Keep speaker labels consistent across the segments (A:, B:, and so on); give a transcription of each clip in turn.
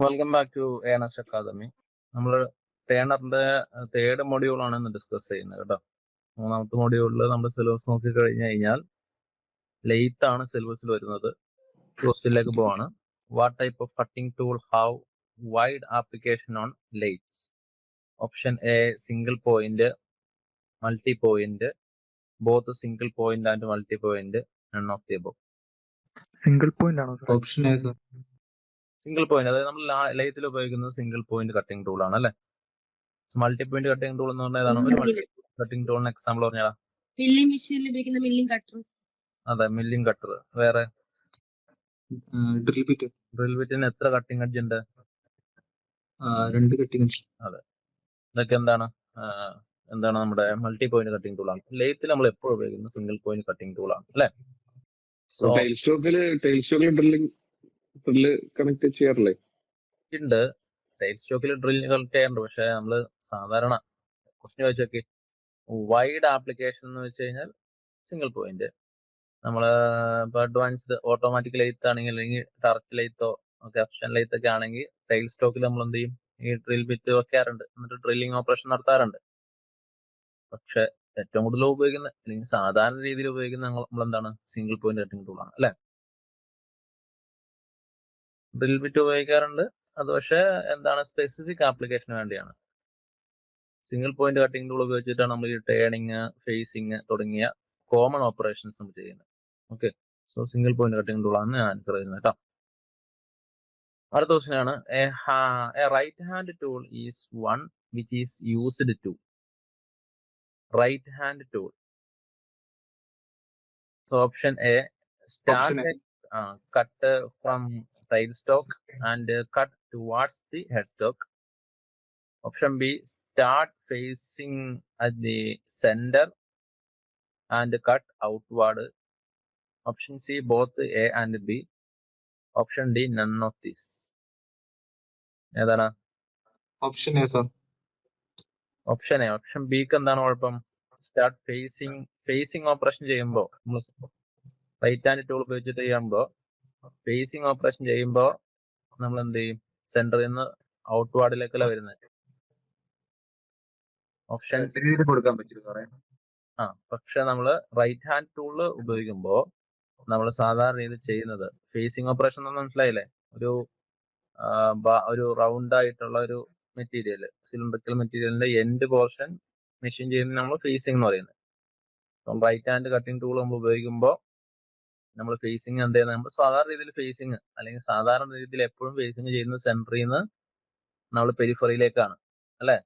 A: Welcome back to ANS academy. നമ്മൾ ടേണറിന്റെ third മൊഡ്യൂളാണ് ഇന്ന് ഡിസ്കസ് ചെയ്യുന്നത് കേട്ടോ. മൂന്നാമത്തെ മൊഡ്യൂളിൽ നമ്മൾ സിലബസ് നോക്കി കഴിഞ്ഞു കഴിഞ്ഞാൽ ലെയ്ത്ത് ആണ് സിലബസിൽ വരുന്നത്. ക്വസ്റ്റ്യനിലേക്ക് പോവാണ്. What type of cutting tool have wide application on lathes? Option A single point, multi point, both single point and multi point, none of the above.
B: Single point ആണോ sir?
C: Option A sir.
A: Single point, അതായത് നമ്മൾ ലെയ്ത്തിൽ ഉപയോഗിക്കുന്നത് single point cutting tool ആണ് അല്ലെ. Multi point cutting tool എന്ന് പറഞ്ഞാൽ ഏതാണ്? ഒരു മൾട്ടി കട്ടിംഗ് ടൂളിന് എക്സാമ്പിൾ പറഞ്ഞാ?
D: മില്ലിംഗ് മെഷീനിൽ ഉപയോഗിക്കുന്ന മില്ലിംഗ് കട്ടർ.
A: അതെ, മില്ലിംഗ് കട്ടർ. വേറെ
C: ഡ്രിൽ ബിറ്റ്.
A: ഡ്രിൽ ബിറ്റിന് എത്ര കട്ടിംഗ് എഡ്ജ് ഉണ്ട്?
C: 2 കട്ടിംഗ്.
A: അതെ, ഇതൊക്കെ എന്താണ് നമ്മുടെ മൾട്ടി പോയിന്റ് കട്ടിംഗ് ടൂൾ ആണ്. ലെയ്ത്തിൽ നമ്മൾ എപ്പോഴും ഉപയോഗിക്കുന്നത് സിംഗിൾ പോയിന്റ് കട്ടിംഗ് ടൂൾ ആണ് അല്ലെ. സോ
E: ടൈൽ സ്റ്റോക്കിൽ ഡ്രില്ല് കണക്ട് ചെയ്യാറില്ലേ?
A: ഉണ്ട്, ടൈൽ സ്റ്റോക്കിൽ ഡ്രില്ല് കണക്ട് ചെയ്യാറുണ്ട്. പക്ഷെ നമ്മള് സാധാരണ ക്വസ്റ്റ്യൻ വെച്ചൊക്കെ വൈഡ് ആപ്ലിക്കേഷൻ എന്ന് വെച്ച് കഴിഞ്ഞാൽ സിംഗിൾ പോയിന്റ്. നമ്മള് ഇപ്പൊ അഡ്വാൻസ്ഡ് ഓട്ടോമാറ്റിക് ലെയ്ത്ത് ആണെങ്കിൽ, അല്ലെങ്കിൽ ടർച്ച് ലെയ്ത്തോ ഓപ്ഷൻ ലെയ്ത്ത് ഒക്കെ ആണെങ്കിൽ ടൈൽ സ്റ്റോക്കിൽ നമ്മൾ എന്ത് ചെയ്യും? ഈ ഡ്രിൽ ബിറ്റ് വെക്കാറുണ്ട്, എന്നിട്ട് ഡ്രില്ലിംഗ് ഓപ്പറേഷൻ നടത്താറുണ്ട്. പക്ഷെ ഏറ്റവും കൂടുതൽ ഉപയോഗിക്കുന്ന, അല്ലെങ്കിൽ സാധാരണ രീതിയിൽ ഉപയോഗിക്കുന്ന നമ്മൾ എന്താണ്? സിംഗിൾ പോയിന്റ് കട്ടിംഗ് ടൂൾ ആണ് അല്ലെ. ഡ്രിൽ ബിറ്റ് ഉപയോഗിക്കാറുണ്ട്, അത് പക്ഷെ എന്താണ് സ്പെസിഫിക് ആപ്ലിക്കേഷന് വേണ്ടിയാണ്. സിംഗിൾ പോയിന്റ് കട്ടിംഗ് ടൂൾ ഉപയോഗിച്ചിട്ടാണ് നമ്മൾ ഈ ടേണിങ്, ഫേസിങ് തുടങ്ങിയ കോമൺ ഓപ്പറേഷൻസ് നമ്മൾ ചെയ്യുന്നത്. Okay, so single point cutting tool ആണ് ഞാൻ ആൻസർ ചെയ്യുന്നത് കേട്ടോ. അടുത്ത ക്വസ്റ്റ്യൻ ആണ്, a right hand tool is one which is used to. Right hand tool. So option a start cut from tail stock and cut towards the headstock. Option B start facing at the center and cut outward. Option C both A and B. Option D none of these. ഏതാണ്?
C: Option A sir.
A: Option A. Option ബിക്ക് എന്താണ് കുഴപ്പം? Start phasing operation ചെയ്യുമ്പോൾ, right hand tool ഉപയോഗിച്ചിട്ട് ചെയ്യുമ്പോൾ, phasing operation ചെയ്യുമ്പോൾ നമ്മൾ എന്ത് ചെയ്യും? സെന്ററിൽ നിന്ന് ഔട്ട്വാർഡിലേക്കല്ല വരുന്നത്. ഓപ്ഷൻ
C: കൊടുക്കാൻ പറ്റും സാറേ.
A: പക്ഷെ നമ്മള് റൈറ്റ് ഹാൻഡ് ടൂള് ഉപയോഗിക്കുമ്പോൾ നമ്മൾ സാധാരണ രീതിയിൽ ചെയ്യുന്നത് ഫേസിങ് ഓപ്പറേഷൻ എന്ന് മനസ്സിലായില്ലേ? ഒരു റൗണ്ട് ആയിട്ടുള്ള ഒരു മെറ്റീരിയൽ, സിലിണ്ടറിക്കൽ മെറ്റീരിയലിന്റെ എൻഡ് പോർഷൻ മെഷീൻ ചെയ്യുന്നത് നമ്മൾ ഫേസിങ് എന്ന് പറയുന്നത്. റൈറ്റ് ഹാൻഡ് കട്ടിംഗ് ടൂൾ നമ്മൾ ഉപയോഗിക്കുമ്പോൾ നമ്മൾ ഫേസിങ് എന്ത് ചെയ്യുന്നത്? നമ്മൾ സാധാരണ രീതിയിൽ ഫേസിങ്, അല്ലെങ്കിൽ സാധാരണ രീതിയിൽ എപ്പോഴും ഫേസിങ് ചെയ്യുന്നത് സെന്ററിൽ നിന്ന് നമ്മൾ പെരിഫറിയിലേക്കാണ് അല്ലെ.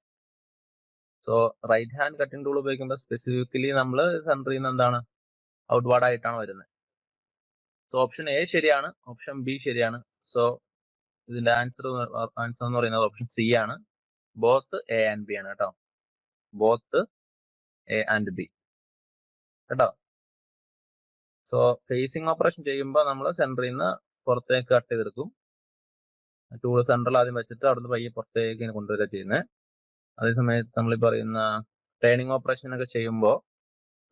A: So right hand cutting tool ഉപയോഗിക്കുമ്പോൾ സ്പെസിഫിക്കലി നമ്മൾ സെന്ററിൽ നിന്ന് എന്താണ്? ഔട്ട്വാർഡ് ആയിട്ടാണ് വരുന്നത്. സോ ഓപ്ഷൻ എ ശരിയാണ്, ഓപ്ഷൻ ബി ശരിയാണ്. സോ ഇതിന്റെ ആൻസർ എന്ന് പറയുന്നത് ഓപ്ഷൻ സി ആണ്. ബോത്ത് എ ആൻഡ് ബി ആണ് കേട്ടോ. ബോത്ത് എ ആൻഡ് ബി കേട്ടോ. സോ ഫേസിങ് ഓപ്പറേഷൻ ചെയ്യുമ്പോൾ നമ്മൾ സെന്ററിൽ നിന്ന് പുറത്തേക്ക് കട്ട് ചെയ്തെടുക്കും. ടൂൾ സെന്ററിൽ ആദ്യം വെച്ചിട്ട് അവിടുന്ന് പയ്യെ പുറത്തേക്ക് ഇങ്ങനെ കൊണ്ടുവരിക ചെയ്യുന്നത്. അതേസമയത്ത് നമ്മൾ ഈ പറയുന്ന ട്രെയിനിങ് ഓപ്പറേഷൻ ഒക്കെ ചെയ്യുമ്പോൾ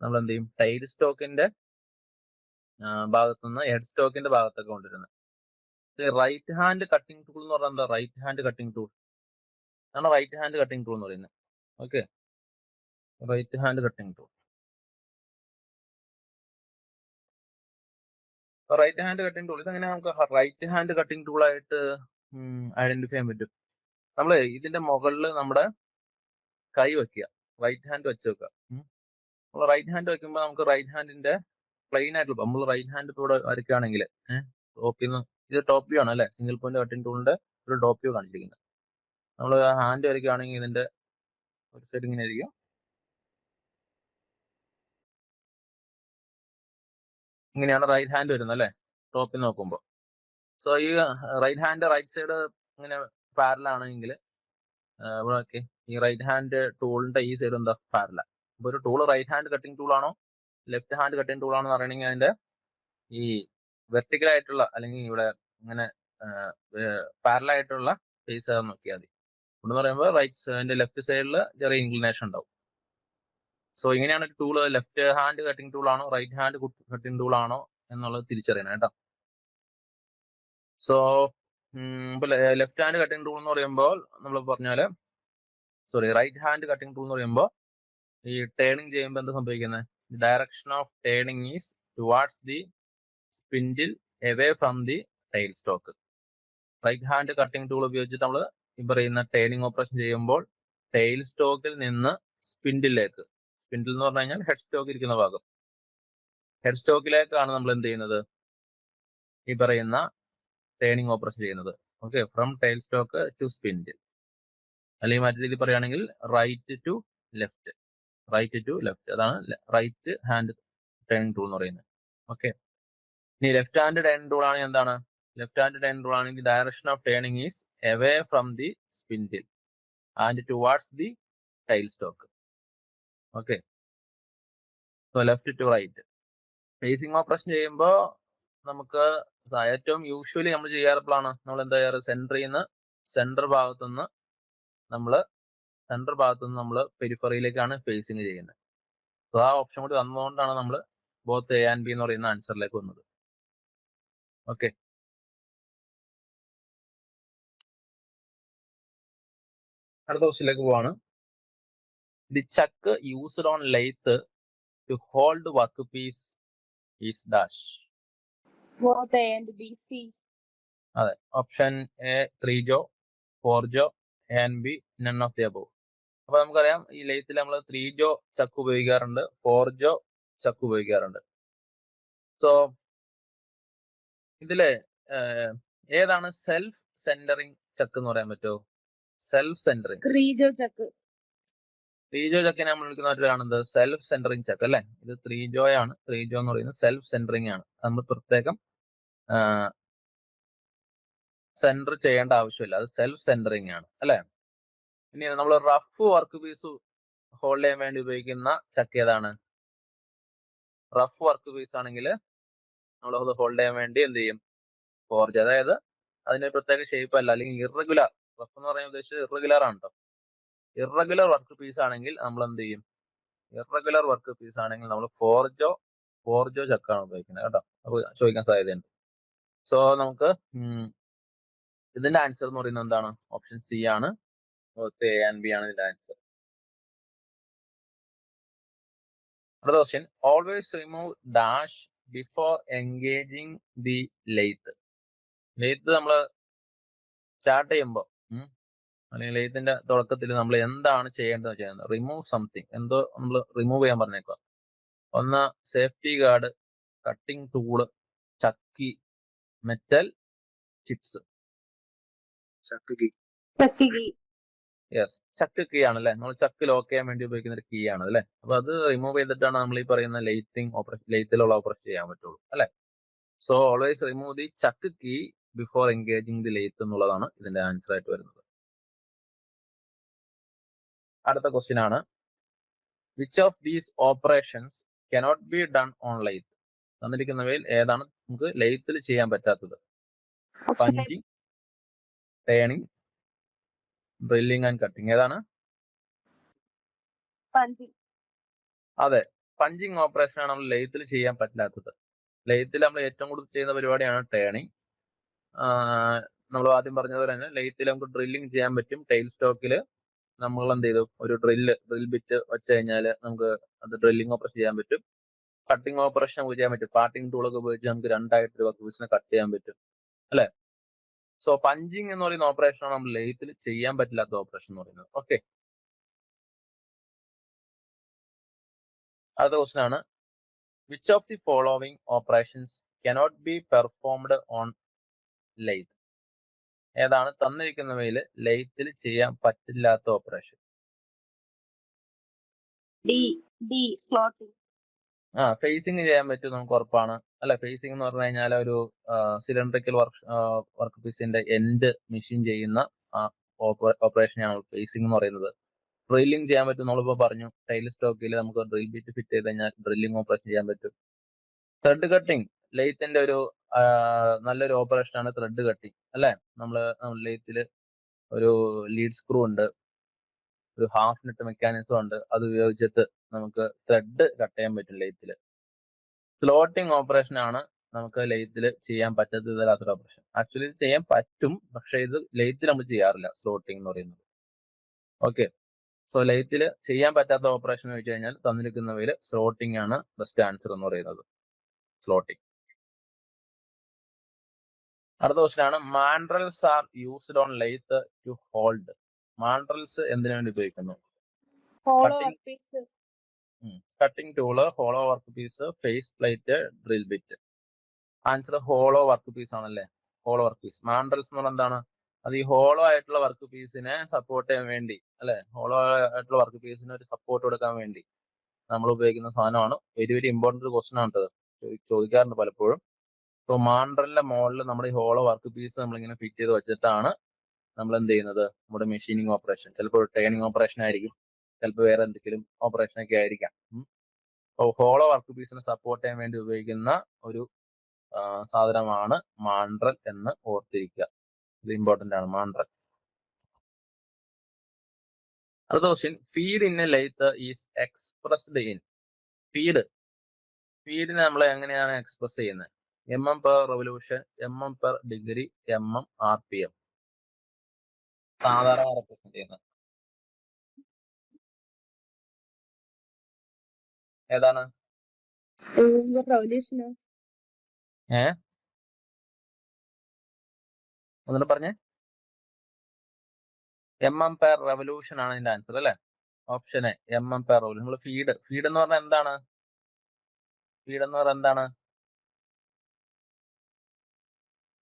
A: നമ്മൾ എന്ത് ചെയ്യും? ടൈൽ സ്റ്റോക്കിന്റെ ഭാഗത്തുനിന്ന് ഹെഡ് സ്റ്റോക്കിന്റെ ഭാഗത്തൊക്കെ കൊണ്ടുവരുന്നത്. റൈറ്റ് ഹാൻഡ് കട്ടിംഗ് ടൂൾ എന്ന് പറഞ്ഞാൽ എന്താ? റൈറ്റ് ഹാൻഡ് കട്ടിംഗ് ടൂൾ ആണ് റൈറ്റ് ഹാൻഡ് കട്ടിംഗ് ടൂൾ എന്ന് പറയുന്നത്. Okay, right hand cutting tool. Right hand cutting tool ഇതെങ്ങനെ നമുക്ക് റൈറ്റ് ഹാൻഡ് കട്ടിംഗ് ടൂൾ ആയിട്ട് ഐഡന്റിഫൈ ചെയ്യാൻ പറ്റും? നമ്മൾ ഇതിന്റെ മുകളിൽ നമ്മുടെ കൈ വെക്കുക, റൈറ്റ് ഹാൻഡ് വെച്ച് വെക്കുക. നമ്മൾ റൈറ്റ് ഹാൻഡ് വെക്കുമ്പോൾ നമുക്ക് റൈറ്റ് ഹാൻഡിന്റെ പ്ലെയിൻ ആയിട്ടുള്ള, നമ്മൾ റൈറ്റ് ഹാൻഡ് ഇവിടെ വരയ്ക്കുകയാണെങ്കിൽ ടോപ്പിൽ നിന്ന്, ഇത് ടോപ്പ് വ്യൂ ആണ് അല്ലെ, സിംഗിൾ പോയിന്റ് കട്ടിംഗ് ടൂളിന്റെ ഒരു ടോപ്പ് വ്യൂ കാണിച്ചിരിക്കുന്നത്. നമ്മൾ ഹാൻഡ് വരയ്ക്കുകയാണെങ്കിൽ ഇതിന്റെ ഒരു സൈഡ് ഇങ്ങനെ ആയിരിക്കും, ഇങ്ങനെയാണ് റൈറ്റ് ഹാൻഡ് വരുന്നത് അല്ലെ, ടോപ്പിൽ നോക്കുമ്പോൾ. സോ ഈ റൈറ്റ് ഹാൻഡ് റൈറ്റ് സൈഡ് ഇങ്ങനെ പാരലാണെങ്കിൽ ഇവിടെ ഈ റൈറ്റ് ഹാൻഡ് ടൂളിന്റെ ഈ സൈഡ് എന്താ? പാരല. അപ്പൊ ഒരു tool right hand cutting tool ആണോ ലെഫ്റ്റ് ഹാൻഡ് കട്ടിംഗ് ടൂൾ ആണോ എന്ന് പറയണമെങ്കിൽ അതിന്റെ ഈ വെർട്ടിക്കൽ ആയിട്ടുള്ള, അല്ലെങ്കിൽ ഇവിടെ ഇങ്ങനെ പാരലായിട്ടുള്ള ഫേസ് നോക്കിയാൽ മതി. എന്ന് പറയുമ്പോൾ റൈറ്റ് ലെഫ്റ്റ് സൈഡിൽ ചെറിയ ഇൻക്ലിനേഷൻ ഉണ്ടാവും. സോ ഇങ്ങനെയാണ് ഒരു tool left hand cutting tool ആണോ റൈറ്റ് ഹാൻഡ് കട്ടിംഗ് ടൂൾ ആണോ എന്നുള്ളത് തിരിച്ചറിയണം കേട്ടോ. So left hand cutting tool എന്ന് പറയുമ്പോൾ നമ്മൾ പറഞ്ഞാല് റൈറ്റ് ഹാൻഡ് കട്ടിംഗ് ടൂൾ എന്ന് പറയുമ്പോൾ ഈ ടേണിംഗ് ചെയ്യുമ്പോൾ എന്താ സംഭവിക്കുന്നത്? Direction of turning is towards the spindle away from the tail stock. Right hand cutting tool ഉപയോഗിച്ചിട്ട് നമ്മൾ ഈ പറയുന്ന ടേണിംഗ് ഓപ്പറേഷൻ ചെയ്യുമ്പോൾ ടൈൽ സ്റ്റോക്കിൽ നിന്ന് സ്പിൻഡിലേക്ക്, സ്പിൻഡിൽ എന്ന് പറഞ്ഞു കഴിഞ്ഞാൽ ഹെഡ് സ്റ്റോക്ക് ഇരിക്കുന്ന ഭാഗം, ഹെഡ് സ്റ്റോക്കിലേക്കാണ് നമ്മൾ എന്ത് ചെയ്യുന്നത്? ഈ പറയുന്ന ടേണിംഗ് ഓപ്പറേഷൻ ചെയ്യുന്നത്. Okay, from tail stock to spindle, അല്ലെങ്കിൽ മറ്റു രീതി പറയുകയാണെങ്കിൽ right to left, right to left, അതാണ് റൈറ്റ് ഹാൻഡ് ടേണിംഗ് ടൂൾ എന്ന് പറയുന്നത്. ഓക്കെ, ഇനി ലെഫ്റ്റ് ഹാൻഡ് ടേണിംഗ് ടൂൾ ആണെങ്കിൽ എന്താണ്? ലെഫ്റ്റ് ഹാൻഡ് ടേണിംഗ് ടൂൾ ആണെങ്കിൽ direction of turning is away from the spindle and towards the tail stock. Okay, so left to right. Facing operation ചെയ്യുമ്പോൾ നമുക്ക് ഏറ്റവും usually നമ്മൾ ചെയ്യാറുള്ളതാണ്, നമ്മൾ എന്താ ചെയ്യാറ്? സെൻട്രൽ ഭാഗത്തുനിന്ന് നമ്മൾ പെരിഫറിയിലേക്കാണ് ഫേസിങ് ചെയ്യുന്നത്. സോ ആ ഓപ്ഷൻ കൂടി വന്നതുകൊണ്ടാണ് നമ്മൾ ബോത്ത് എ ആൻഡ് ബി എന്ന് പറയുന്ന ആൻസറിലേക്ക് വന്നത്. ഓക്കെ, അടുത്ത ക്വസ്റ്റ്യനിലേക്ക് പോവാണ്. The chuck used on lathe to hold work piece is dash.
D: Both A and B, C.
A: അതെ, option A 3 jaw, 4 jaw, A and B none of the above. അപ്പൊ നമുക്കറിയാം ഈ ലെയ്ത്തിൽ നമ്മൾ 3 ജോ ചക്ക് ഉപയോഗിക്കാറുണ്ട്, 4 ജോ ചക്ക് ഉപയോഗിക്കാറുണ്ട്. സോ ഇതില് ഏതാണ് സെൽഫ് സെന്ററിങ് ചക്ക് എന്ന് പറയാൻ പറ്റുമോ? Self centring
D: Three-jaw chuck.
A: 3 ജോ ചക്കിനെ നമ്മൾ വിളിക്കുന്നവരാണെന്ത്? സെൽഫ് സെന്ററിങ് ചക്ക് അല്ലെ. ഇത് 3 ജോ ആണ്. 3 ജോ എന്ന് പറയുന്നത് സെൽഫ് സെന്ററിങ് ആണ്. നമ്മൾ പ്രത്യേകം സെന്റർ ചെയ്യേണ്ട ആവശ്യമില്ല, അത് സെൽഫ് സെന്ററിങ് ആണ് അല്ലെ. ഇനി നമ്മൾ റഫ് വർക്ക് പീസ് ഹോൾഡ് ചെയ്യാൻ വേണ്ടി ഉപയോഗിക്കുന്ന ചക്ക് ഏതാണ്? റഫ് വർക്ക് പീസ് ആണെങ്കിൽ നമ്മൾ അത് ഹോൾഡ് ചെയ്യാൻ വേണ്ടി എന്ത് ചെയ്യും? ഫോർജ്, അതായത് അതിന് പ്രത്യേക ഷേപ്പ് അല്ല, അല്ലെങ്കിൽ ഇറഗുലർ, റഫ് എന്ന് പറയാൻ ഉദ്ദേശിച്ചത് ഇറഗുലർ ആണ് കേട്ടോ. ഇറഗുലർ വർക്ക് പീസ് ആണെങ്കിൽ നമ്മൾ എന്ത് ചെയ്യും? ഇറഗുലർ വർക്ക് പീസ് ആണെങ്കിൽ നമ്മൾ ഫോർജോ ചക്കാണ് ഉപയോഗിക്കുന്നത് കേട്ടോ. അപ്പൊ ചോദിക്കാൻ സാധ്യതയുണ്ട്. സോ നമുക്ക് ഇതിന്റെ ആൻസർ എന്ന് പറയുന്നത് എന്താണ്? ഓപ്ഷൻ സി ആണ്. എ ആൻഡ് ബി ആണ് ഇതിന്റെ ആൻസർ. അടുത്ത question, always remove dash before engaging the lathe. Lathe നമ്മൾ സ്റ്റാർട്ട് ചെയ്യുമ്പോൾ അല്ലെങ്കിൽ ലെയ്ത്തിന്റെ തുടക്കത്തിൽ നമ്മൾ എന്താണ് ചെയ്യേണ്ടത് ചെയ്യുന്നത്? റിമൂവ് സംതിങ്, എന്തോ നമ്മൾ റിമൂവ് ചെയ്യാൻ പറഞ്ഞേക്കുക. ഒന്ന് സേഫ്റ്റി ഗാർഡ്, കട്ടിംഗ് ടൂള്, ചക്കി, മെറ്റൽ ചിപ്സ്. യെസ്, ചക്ക് കീ ആണ് അല്ലെ. നമ്മൾ ചക്ക് ലോക്ക് ചെയ്യാൻ വേണ്ടി ഉപയോഗിക്കുന്ന ഒരു കീ ആണ് അല്ലെ. അപ്പൊ അത് റിമൂവ് ചെയ്തിട്ടാണ് നമ്മൾ ഈ പറയുന്ന ലെയ്ത്തിലുള്ള ഓപ്പറേഷൻ ചെയ്യാൻ പറ്റുള്ളൂ അല്ലെ. So always remove the chuck key before engaging the lathe എന്നുള്ളതാണ് ഇതിന്റെ ആൻസർ ആയിട്ട് വരുന്നത്. അടുത്ത ക്വസ്റ്റ്യൻ ആണ്, which of these operations cannot be done on lathe? തന്നിരിക്കുന്നവയിൽ ഏതാണ് നമുക്ക് ലെയ്ത്തിൽ ചെയ്യാൻ പറ്റാത്തത്? Punching, turning, drilling and cutting. ഏതാണ്?
D: Punching.
A: അതെ, പഞ്ചിങ് ഓപ്പറേഷൻ ആണ് നമ്മൾ ലെയ്ത്തിൽ ചെയ്യാൻ പറ്റാത്തത്. ലെയ്ത്തിൽ നമ്മൾ ഏറ്റവും കൂടുതൽ ചെയ്യുന്ന പരിപാടിയാണ് ടേണിംഗ്. നമ്മൾ ആദ്യം പറഞ്ഞതുപോലെ തന്നെ ലെയ്ത്തിൽ നമുക്ക് ഡ്രില്ലിംഗ് ചെയ്യാൻ പറ്റും. ടൈൽ സ്റ്റോക്കിൽ നമ്മൾ എന്ത് ചെയ്തു? ഒരു ഡ്രിൽ ബിറ്റ് വെച്ച് കഴിഞ്ഞാൽ നമുക്ക് അത് ഡ്രില്ലിംഗ് ഓപ്പറേഷൻ ചെയ്യാൻ പറ്റും. കട്ടിംഗ് ഓപ്പറേഷൻ നമുക്ക് ചെയ്യാൻ പറ്റും. പാർട്ടിംഗ് ടൂളൊക്കെ ഉപയോഗിച്ച് നമുക്ക് 2 വർക്ക് പീസിനെ കട്ട് ചെയ്യാൻ പറ്റും അല്ലെ. സോ പഞ്ചിങ് എന്ന് പറയുന്ന ഓപ്പറേഷൻ ആണ് നമ്മൾ ലെയ്ത്തിൽ ചെയ്യാൻ പറ്റില്ലാത്ത ഓപ്പറേഷൻ എന്ന് പറയുന്നത്. ഓക്കെ, അടുത്ത ക്വസ്റ്റ്യൻ ആണ്, which of the following operations cannot B performed on lathe? ഏതാണ് തന്നിരിക്കുന്നവയിൽ ലെയ്ത്തിൽ ചെയ്യാൻ പറ്റില്ലാത്ത ഓപ്പറേഷൻ?
D: D. Slotting.
A: ഫേസിങ് ചെയ്യാൻ പറ്റും, നമുക്ക് ഉറപ്പാണ് അല്ലെ. ഫേസിംഗ് എന്ന് പറഞ്ഞു കഴിഞ്ഞാൽ ഒരു സിലിണ്ടറിക്കൽ വർക്ക് പീസിന്റെ എൻഡ് മെഷീൻ ചെയ്യുന്ന ഓപ്പറേഷനാണ് ഫേസിംഗ് എന്ന് പറയുന്നത്. ഡ്രില്ലിംഗ് ചെയ്യാൻ പറ്റും, നമ്മളിപ്പോ പറഞ്ഞു. ടൈൽ സ്റ്റോക്കിൽ നമുക്ക് ഡ്രിൽ ബിറ്റ് ഫിറ്റ് ചെയ്ത് കഴിഞ്ഞാൽ ഡ്രില്ലിംഗ് ഓപ്പറേഷൻ ചെയ്യാൻ പറ്റും. ത്രെഡ് കട്ടിംഗ് ലെയ്ത്തിന്റെ ഒരു നല്ലൊരു ഓപ്പറേഷൻ ആണ് ത്രെഡ് കട്ടിംഗ് അല്ലെ. നമ്മൾ ലെയ്ത്തിൽ ഒരു ലീഡ് സ്ക്രൂ ഉണ്ട്, ഒരു ഹാഫ് നെറ്റ് മെക്കാനിസം ഉണ്ട്, അത് ഉപയോഗിച്ചിട്ട് നമുക്ക് ത്രെഡ് കട്ട് ചെയ്യാൻ പറ്റും ലെയ്ത്തിൽ. സ്ലോട്ടിംഗ് ഓപ്പറേഷൻ ആണ് നമുക്ക് ലെയ്ത്തിൽ ചെയ്യാൻ പറ്റാത്തതൊരു ഓപ്പറേഷൻ. ആക്ച്വലി ഇത് ചെയ്യാൻ പറ്റും, പക്ഷെ ഇത് ലെയ്ത്തിൽ നമ്മൾ ചെയ്യാറില്ല, സ്ലോട്ടിംഗ് എന്ന് പറയുന്നത്. ഓക്കെ, സോ ലെയ്ത്തിൽ ചെയ്യാൻ പറ്റാത്ത ഓപ്പറേഷൻ എന്ന് വെച്ച് കഴിഞ്ഞാൽ തന്നിരിക്കുന്നവയിൽ സ്ലോട്ടിംഗ് ആണ് ബെസ്റ്റ് ആൻസർ എന്ന് പറയുന്നത്. സ്ലോട്ടിംഗ്. അടുത്ത ക്വസ്റ്റൻ ആണ്, mandrels are used on lathe to hold. Mandrels എന്തിനു വേണ്ടി ഉപയോഗിക്കുന്നു?
D: Hollow
A: Cutting.
D: workpiece.
A: Cutting tool, hollow work piece, face plate, drill bit. Answer hollow work piece ആണല്ലേ. Hollow work piece. മാൻഡ്രൽസ് എന്ന് പറഞ്ഞാൽ എന്താണ്? അത് ഈ ഹോളോ ആയിട്ടുള്ള വർക്ക് പീസിനെ സപ്പോർട്ട് ചെയ്യാൻ വേണ്ടി, അല്ലെ, ഹോളോ ആയിട്ടുള്ള വർക്ക് പീസിന് ഒരു സപ്പോർട്ട് കൊടുക്കാൻ വേണ്ടി നമ്മൾ ഉപയോഗിക്കുന്ന സാധനമാണ്. വെരി വെരി ഇമ്പോർട്ടന്റ് ഒരു ക്വസ്റ്റൻ ആണ്. ചോദിക്കാറുണ്ട് പലപ്പോഴും. സോ മാൻഡ്രലിന്റെ മോഡലിൽ നമ്മുടെ ഈ ഹോളോ വർക്ക് പീസ് നമ്മളിങ്ങനെ ഫിറ്റ് ചെയ്ത് വെച്ചിട്ടാണ് നമ്മൾ എന്ത് ചെയ്യുന്നത്? നമ്മുടെ മെഷീനിങ് ഓപ്പറേഷൻ, ചിലപ്പോൾ ടേണിംഗ് ഓപ്പറേഷൻ ആയിരിക്കും, ചിലപ്പോൾ വേറെ എന്തെങ്കിലും ഓപ്പറേഷൻ ഒക്കെ ആയിരിക്കാം. അപ്പോൾ ഹോളോ വർക്ക് പീസിനെ സപ്പോർട്ട് ചെയ്യാൻ വേണ്ടി ഉപയോഗിക്കുന്ന ഒരു സാധനമാണ് മാൻഡ്രൽ എന്ന് ഓർത്തിരിക്കുക. ഇത് ഇമ്പോർട്ടന്റ് ആണ്, മാൻഡ്രൽ. അടുത്ത question, feed in a lathe is expressed in. ഫീഡിനെ നമ്മൾ എങ്ങനെയാണ് എക്സ്പ്രസ് ചെയ്യുന്നത്? mm/റെവല്യൂഷൻ, mm/ഡിഗ്രി, RPM. സാധാരണ റെപ്രസെന്റ് ചെയ്യുന്നത് ഏതാണ്?
D: Revolution.
A: ഒന്നുകൂടെ പറഞ്ഞേ. mm/റെവല്യൂഷൻ ആണ് ഇതിന്റെ ആൻസർ അല്ലെ. ഓപ്ഷൻ എ, mm/റെവല്യൂഷൻ. നമ്മൾ ഫീഡ് എന്ന് പറഞ്ഞാൽ എന്താണ്?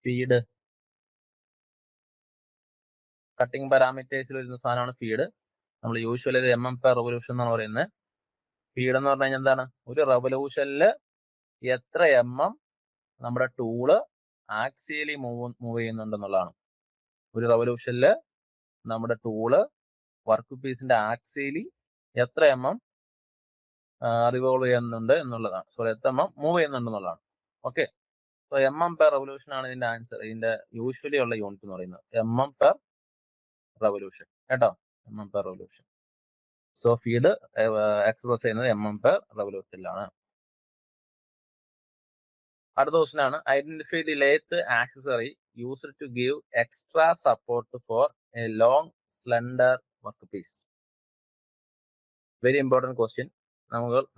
A: ഫീഡ് കട്ടിംഗ് പാരാമീറ്റേഴ്സിൽ വരുന്ന സാധനമാണ് ഫീഡ്. നമ്മൾ യൂഷ്വലി ഇത് mm/റെവല്യൂഷൻ എന്നാണ് പറയുന്നത്. ഫീഡ് എന്ന് പറഞ്ഞു കഴിഞ്ഞാൽ എന്താണ്? ഒരു റെവല്യൂഷനില് എത്ര നമ്മുടെ ടൂള് ആക്സിയലി മൂവ് ചെയ്യുന്നുണ്ടെന്നുള്ളതാണ്. ഒരു റെവല്യൂഷനില് നമ്മുടെ ടൂള് വർക്ക് പീസിന്റെ ആക്സിയലി എത്ര റിവോൾവ് ചെയ്യുന്നുണ്ട് എന്നുള്ളതാണ്. സോറി, എത്ര മൂവ് ചെയ്യുന്നുണ്ടെന്നുള്ളതാണ്. ഓക്കെ, സോ mm/റെവല്യൂഷൻ ആണ് ഇതിന്റെ ആൻസർ. ഇതിന്റെ യൂഷ്വലി ഉള്ള യൂണിറ്റ് എന്ന് പറയുന്നത് mm/റെവല്യൂഷൻ കേട്ടോ. mm/റെവല്യൂഷൻ. സോ ഫീഡ് എക്സ്പ്രസ് ചെയ്യുന്നത് mm/റെവല്യൂഷനിലാണ്. അടുത്ത ക്വസ്റ്റൻ ആണ്, identify the lathe accessory used to give extra support for a long slender work piece. Very important question.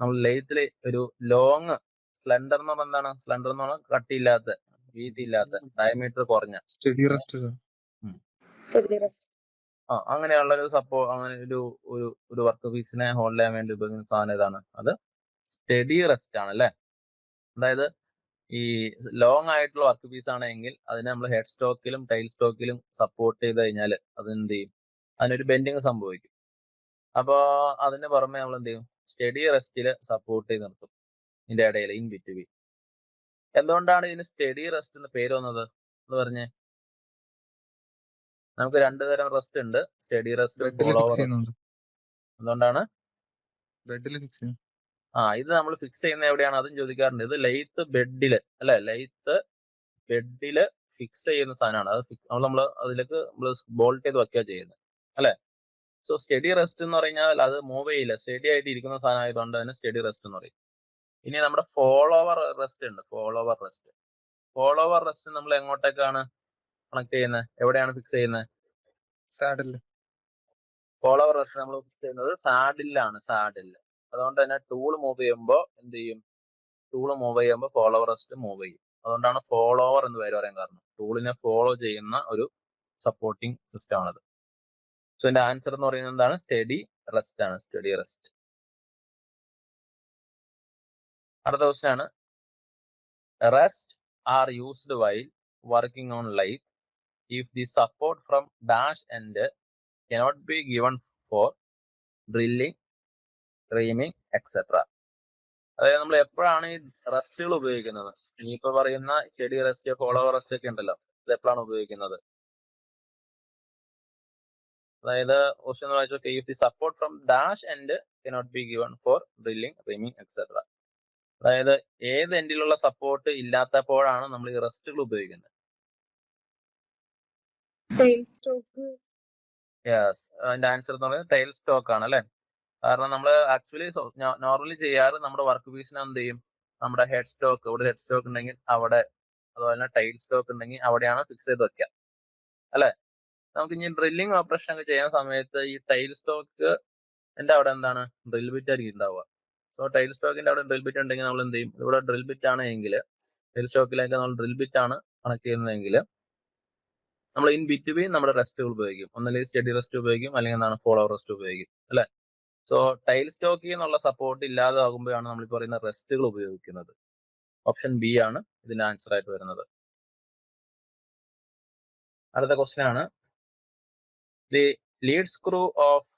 A: നമ്മൾ ലെയ്ത്തില് ഒരു ലോങ് സ്ലെൻഡർ എന്ന് പറഞ്ഞാൽ എന്താണ്? സ്ലെൻഡർ എന്ന് പറഞ്ഞാൽ കട്ടിയില്ലാത്ത, വീതിയില്ലാത്ത, ഡയമീറ്റർ കുറഞ്ഞ,
C: സ്റ്റഡി റെസ്റ്റ്.
A: അങ്ങനെയുള്ള ഒരു അങ്ങനെ ഒരു വർക്ക് പീസിനെ ഹോൾഡ് ചെയ്യാൻ വേണ്ടി ഉപയോഗിക്കുന്ന സാധനം ഏതാണ്? അത് സ്റ്റഡി റെസ്റ്റ് ആണ് അല്ലെ. അതായത് ഈ ലോങ് ആയിട്ടുള്ള വർക്ക് പീസ് ആണെങ്കിൽ അതിനെ നമ്മൾ ഹെഡ് സ്റ്റോക്കിലും ടൈൽ സ്റ്റോക്കിലും സപ്പോർട്ട് ചെയ്ത് കഴിഞ്ഞാൽ അത് എന്ത് ചെയ്യും? അതിനൊരു ബെൻഡിങ് സംഭവിക്കും. അപ്പോ അതിന് പുറമെ നമ്മൾ എന്ത് ചെയ്യും? സ്റ്റഡി റെസ്റ്റില് സപ്പോർട്ട് ചെയ്ത് നിർത്തും ഇതിന്റെ ഇടയിൽ, ഇൻ ബിറ്റ്വീൻ. എന്തുകൊണ്ടാണ് ഇതിന് സ്റ്റഡി റെസ്റ്റ് എന്ന് പേര് വന്നത് എന്ന് പറഞ്ഞേ? നമുക്ക് രണ്ടു തരം റെസ്റ്റ് ഉണ്ട്, study rest, follow over rest. എന്തുകൊണ്ടാണ്? ഇത് നമ്മൾ ഫിക്സ് ചെയ്യുന്ന എവിടെയാണ്? അതും ചോദിക്കാറുണ്ട്. ഇത് ലെയ്ത്ത് ബെഡില് അല്ലെ, ലെയ്ത്ത് ബെഡില് ഫിക്സ് ചെയ്യുന്ന സാധനമാണ്. അത് നമ്മൾ അതിലേക്ക് നമ്മൾ ബോൾട്ട് ചെയ്ത് വെക്കുക ചെയ്യുന്നത് അല്ലെ. സോ സ്റ്റഡി റെസ്റ്റ് എന്ന് പറഞ്ഞാൽ അത് മൂവ് ചെയ്യില്ല, സ്റ്റഡി ആയിട്ട് ഇരിക്കുന്ന സാധനം ആയതുകൊണ്ട് തന്നെ സ്റ്റഡി റെസ്റ്റ് എന്ന് പറയും. ഇനി നമ്മുടെ ഫോളോ ഓവർ റെസ്റ്റ് ഉണ്ട്. ഫോളോ ഓവർ റെസ്റ്റ് നമ്മൾ എങ്ങോട്ടേക്കാണ് കണക്ട് ചെയ്യുന്നത്? എവിടെയാണ് ഫിക്സ് ചെയ്യുന്നത്?
C: സാഡിൽ.
A: ഫോളോ ഓവർ റെസ്റ്റ് നമ്മൾ ഫിക്സ് ചെയ്യുന്നത് സാഡിലാണ്. അതുകൊണ്ട് തന്നെ ടൂൾ മൂവ് ചെയ്യുമ്പോൾ എന്ത് ചെയ്യും? ടൂൾ മൂവ് ചെയ്യുമ്പോൾ ഫോളോ ഓവർ റെസ്റ്റ് മൂവ് ചെയ്യും. അതുകൊണ്ടാണ് ഫോളോ ഓവർ എന്ന് പേര് പറയാൻ കാരണം. ടൂളിനെ ഫോളോ ചെയ്യുന്ന ഒരു സപ്പോർട്ടിങ് സിസ്റ്റം ആണത്. സോ ഇതിന്റെ ആൻസർ എന്ന് പറയുന്നത് എന്താണ്? സ്റ്റഡി റെസ്റ്റ് ആണ്. Study rest. അടുത്ത ക്വസ്റ്റൻ ആണ്, rest are used while working on light if the support from dash end cannot be given for drilling, reaming, etc. അതായത് നമ്മൾ എപ്പോഴാണ് ഈ റെസ്റ്റുകൾ ഉപയോഗിക്കുന്നത്? ഇനിയിപ്പോ പറയുന്ന സ്റ്റഡി റെസ്റ്റ്, ഫോളോ റെസ്റ്റ് ഒക്കെ ഉണ്ടല്ലോ, ഇത് എപ്പോഴാണ് ഉപയോഗിക്കുന്നത്? അതായത് ക്വസ്റ്റ്യൻ വായിച്ചോ, if the support from dash end cannot be given for drilling, reaming, etc. അതായത് ഏത് എൻഡിലുള്ള സപ്പോർട്ട് ഇല്ലാത്തപ്പോഴാണ് നമ്മൾ ഈ റെസ്റ്റുകൾ ഉപയോഗിക്കുന്നത്? യെസ്, അതിന്റെ ആൻസർ എന്ന് പറയുന്നത് ടൈൽ സ്റ്റോക്ക് ആണ് അല്ലെ. കാരണം നമ്മൾ ആക്ച്വലി നോർമലി ചെയ്യാറ് നമ്മുടെ വർക്ക് പീസിനെ എന്ത് ചെയ്യും? നമ്മുടെ ഹെഡ് സ്റ്റോക്ക്, ഇവിടെ ഹെഡ് സ്റ്റോക്ക് ഉണ്ടെങ്കിൽ അവിടെ, അതുപോലെ തന്നെ ടൈൽ സ്റ്റോക്ക് ഉണ്ടെങ്കിൽ അവിടെയാണ് ഫിക്സ് ചെയ്ത് വെക്കുക അല്ലെ. നമുക്ക് ഇനി ഡ്രില്ലിംഗ് ഓപ്പറേഷൻ ഒക്കെ ചെയ്യുന്ന സമയത്ത് ഈ ടൈൽ സ്റ്റോക്ക് എന്റെ അവിടെ എന്താണ് ഡ്രിൽ ബിറ്റ് ആയിരിക്കും ഉണ്ടാവുക. സോ ടൈൽ സ്റ്റോക്കിന്റെ അവിടെ ഡ്രിൽ ബിറ്റ് ഉണ്ടെങ്കിൽ നമ്മൾ എന്ത് ചെയ്യും, ഇവിടെ ഡ്രിൽ ബിറ്റ് ആണ് എങ്കിൽ ടൈൽ സ്റ്റോക്കിലേക്ക് നമ്മൾ ഡ്രിൽ ബിറ്റ് ആണ് കണക്ട് ചെയ്യുന്നതെങ്കിൽ നമ്മൾ ഇൻ ബിറ്റ്വീൻ നമ്മുടെ റെസ്റ്റുകൾ ഉപയോഗിക്കും. ഒന്നല്ലെങ്കിൽ സ്റ്റഡി റെസ്റ്റ് ഉപയോഗിക്കും, അല്ലെങ്കിൽ എന്താണ് ഫോളോ റെസ്റ്റ് ഉപയോഗിക്കും അല്ലെ. സോ ടൈൽ സ്റ്റോക്കിൽ നിന്നുള്ള സപ്പോർട്ട് ഇല്ലാതാകുമ്പോഴാണ് നമ്മൾ ഈ പറയുന്ന റെസ്റ്റുകൾ ഉപയോഗിക്കുന്നത്. ഓപ്ഷൻ ബി ആണ് ഇതിന്റെ ആൻസർ ആയിട്ട് വരുന്നത്. അടുത്ത ക്വസ്റ്റ്യൻ ആണ്, the lead screw of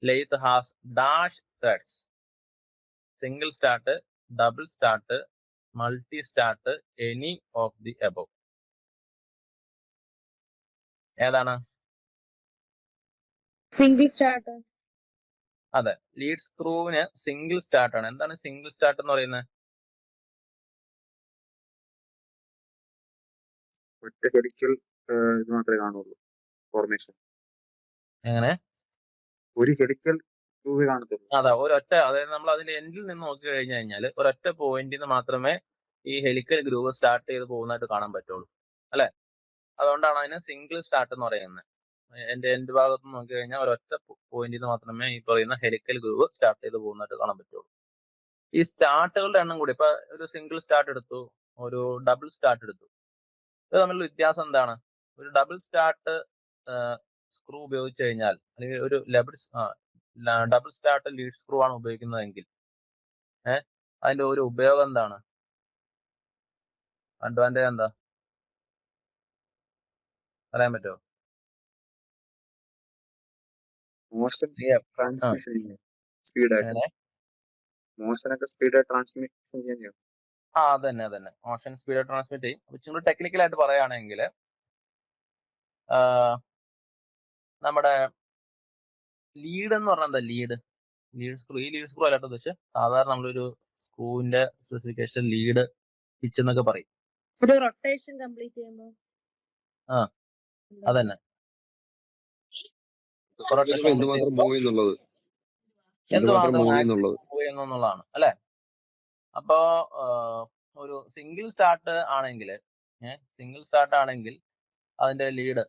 A: lathe has dash threads, single start, double start, multi start, any of the above. ഏതാണ്?
D: Single starter.
A: അതെ, ലീഡ് സ്ക്രൂവിന് സിംഗിൾ സ്റ്റാർട്ട് ആണ്. എന്താണ് സിംഗിൾ സ്റ്റാർട്ട് എന്ന് പറയുന്നത്?
E: ഒറ്റ ഹെലിക്കൽ ഇത് മാത്രമേ കാണുള്ളൂ ഫോർമേഷൻ.
A: എങ്ങനെ?
E: ഒരു ഹെലിക്കൽ ഗ്രൂവേ കാണത്തുള്ളൂ.
A: അതെ, ഒരൊറ്റ, അതായത് നമ്മൾ അതിന്റെ എൻഡിൽ നിന്ന് നോക്കി കഴിഞ്ഞു കഴിഞ്ഞാൽ ഒരൊറ്റ പോയിന്റിൽ നിന്ന് മാത്രമേ ഈ ഹെലിക്കൽ ഗ്രൂവ് സ്റ്റാർട്ട് ചെയ്ത് പോകുന്നതായിട്ട് കാണാൻ പറ്റുള്ളൂ അല്ലെ. അതുകൊണ്ടാണ് അതിന് സിംഗിൾ സ്റ്റാർട്ട് എന്ന് പറയുന്നത്. എന്റെ എൻഡ് ഭാഗത്ത് നോക്കി കഴിഞ്ഞാൽ ഒരൊറ്റ പോയിന്റിൽ നിന്ന് മാത്രമേ ഈ പറയുന്ന ഹെലിക്കൽ ഗ്രൂവ് സ്റ്റാർട്ട് ചെയ്ത് പോകുന്നതായിട്ട് കാണാൻ പറ്റുള്ളൂ. ഈ സ്റ്റാർട്ടുകളുടെ എണ്ണം കൂടി, ഇപ്പൊ ഒരു സിംഗിൾ സ്റ്റാർട്ട് എടുത്തു, ഒരു ഡബിൾ സ്റ്റാർട്ട് എടുത്തു, ഇത് തമ്മിലുള്ള വ്യത്യാസം എന്താണ്? ഒരു ഡബിൾ സ്റ്റാർട്ട് സ്ക്രൂ ഉപയോഗിച്ച് കഴിഞ്ഞാൽ, അല്ലെങ്കിൽ ഒരു ഡബിൾ സ്റ്റാർട്ട് ലീഡ് സ്ക്രൂ ആണ് ഉപയോഗിക്കുന്നതെങ്കിൽ അതിന്റെ ഒരു ഉപയോഗം എന്താണ്? അഡ്വാൻറ്റേജ് എന്താ പറയാൻ പറ്റുമോ?
E: മോഷൻ ട്രാൻസ്മിഷൻ സ്പീഡായിട്ട്, മോഷനൊക്കെ സ്പീഡായിട്ട് ട്രാൻസ്മിഷൻ ചെയ്യാൻ.
A: അതന്നെ മോഷൻ സ്പീഡ് ട്രാൻസ്മിറ്റ് ചെയ്യും. കുറച്ചും കൂടി ടെക്നിക്കൽ ആയിട്ട് പറയുകയാണെങ്കിൽ നമ്മുടെ ലീഡ് എന്ന് പറഞ്ഞാൽ എന്താ? ലീഡ് സ്ക്രൂ, ഈ ലീഡ് സ്ക്രൂ അല്ലാത്ത ഉദ്ദേശം സാധാരണ നമ്മളൊരു സ്ക്രൂവിന്റെ സ്പെസിഫിക്കേഷൻ ലീഡ് പിച്ച് എന്നൊക്കെ പറയും.
D: ഒരു റൊട്ടേഷൻ കംപ്ലീറ്റ് ചെയ്യുമ്പോൾ
A: അതന്നെ എന്നുള്ളതാണ് അല്ലെ. അപ്പോ ഒരു സിംഗിൾ സ്റ്റാർട്ട് ആണെങ്കിൽ അതിന്റെ ലീഡ്,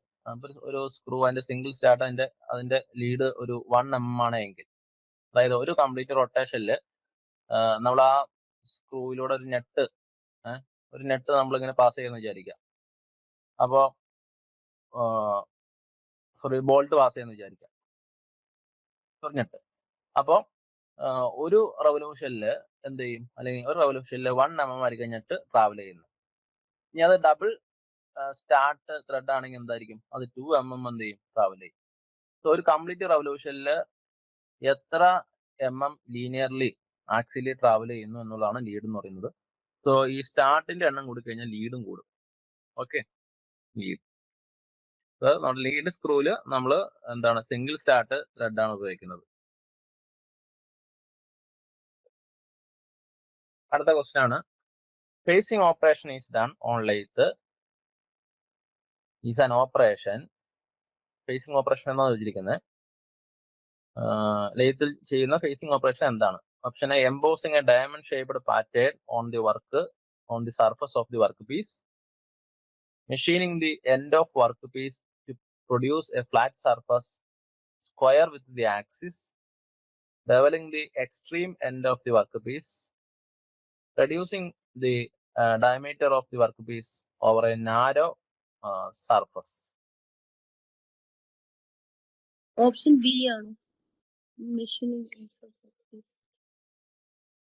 A: ഒരു സ്ക്രൂ അതിന്റെ സിംഗിൾ സ്റ്റാർട്ട് അതിന്റെ ലീഡ് ഒരു 1 mm ആണ് എങ്കിൽ, അതായത് ഒരു കംപ്ലീറ്റ് റൊട്ടേഷനില് നമ്മൾ ആ സ്ക്രൂവിലൂടെ ഒരു നെറ്റ് നമ്മളിങ്ങനെ പാസ് ചെയ്യുന്ന വിചാരിക്കാം. അപ്പോ ബോൾട്ട് പാസ് ചെയ്യുന്ന വിചാരിക്കാം, ഒരു നെറ്റ്. അപ്പോ ഒരു റവല്യൂഷനില് എന്ത് ചെയ്യും, അല്ലെങ്കിൽ ഒരു റവല്യൂഷനില് 1 mm ആയിരിക്കും നെറ്റ് ട്രാവൽ ചെയ്യുന്നത്. ഇനി അത് ഡബിൾ സ്റ്റാർട്ട് ത്രെഡ് ആണെങ്കിൽ എന്തായിരിക്കും, അത് 2 mm എന്ത് ചെയ്യും, ട്രാവൽ ചെയ്യും. സോ ഒരു കംപ്ലീറ്റ് റവല്യൂഷനില് എത്ര ലീനിയർലി ആക്സിലി ട്രാവൽ ചെയ്യുന്നു എന്നുള്ളതാണ് ലീഡ് എന്ന് പറയുന്നത്. സോ ഈ സ്റ്റാർട്ടിന്റെ എണ്ണം കൂടി കഴിഞ്ഞാൽ ലീഡും കൂടും. ഓക്കെ, ലീഡ് സ്ക്രൂവില് നമ്മൾ എന്താണ് സിംഗിൾ സ്റ്റാർട്ട് ത്രെഡ് ആണ് ഉപയോഗിക്കുന്നത്. അടുത്ത ക്വസ്റ്റ്യൻ ആണ്, facing operation is done on lathe is an operation. Facing operation എന്നാണ് ചോദിച്ചിരിക്കുന്നത്. ലേത്തിൽ ചെയ്യുന്ന ഫേസിംഗ് ഓപ്പറേഷൻ എന്താണ്? Option A, embossing a diamond shaped pattern on the surface of the work piece, machining the end of work piece to produce a flat surface square with the axis, leveling the extreme end of the workpiece, reducing the diameter of the workpiece over a narrow surface.
D: Option B ആണ്, machining.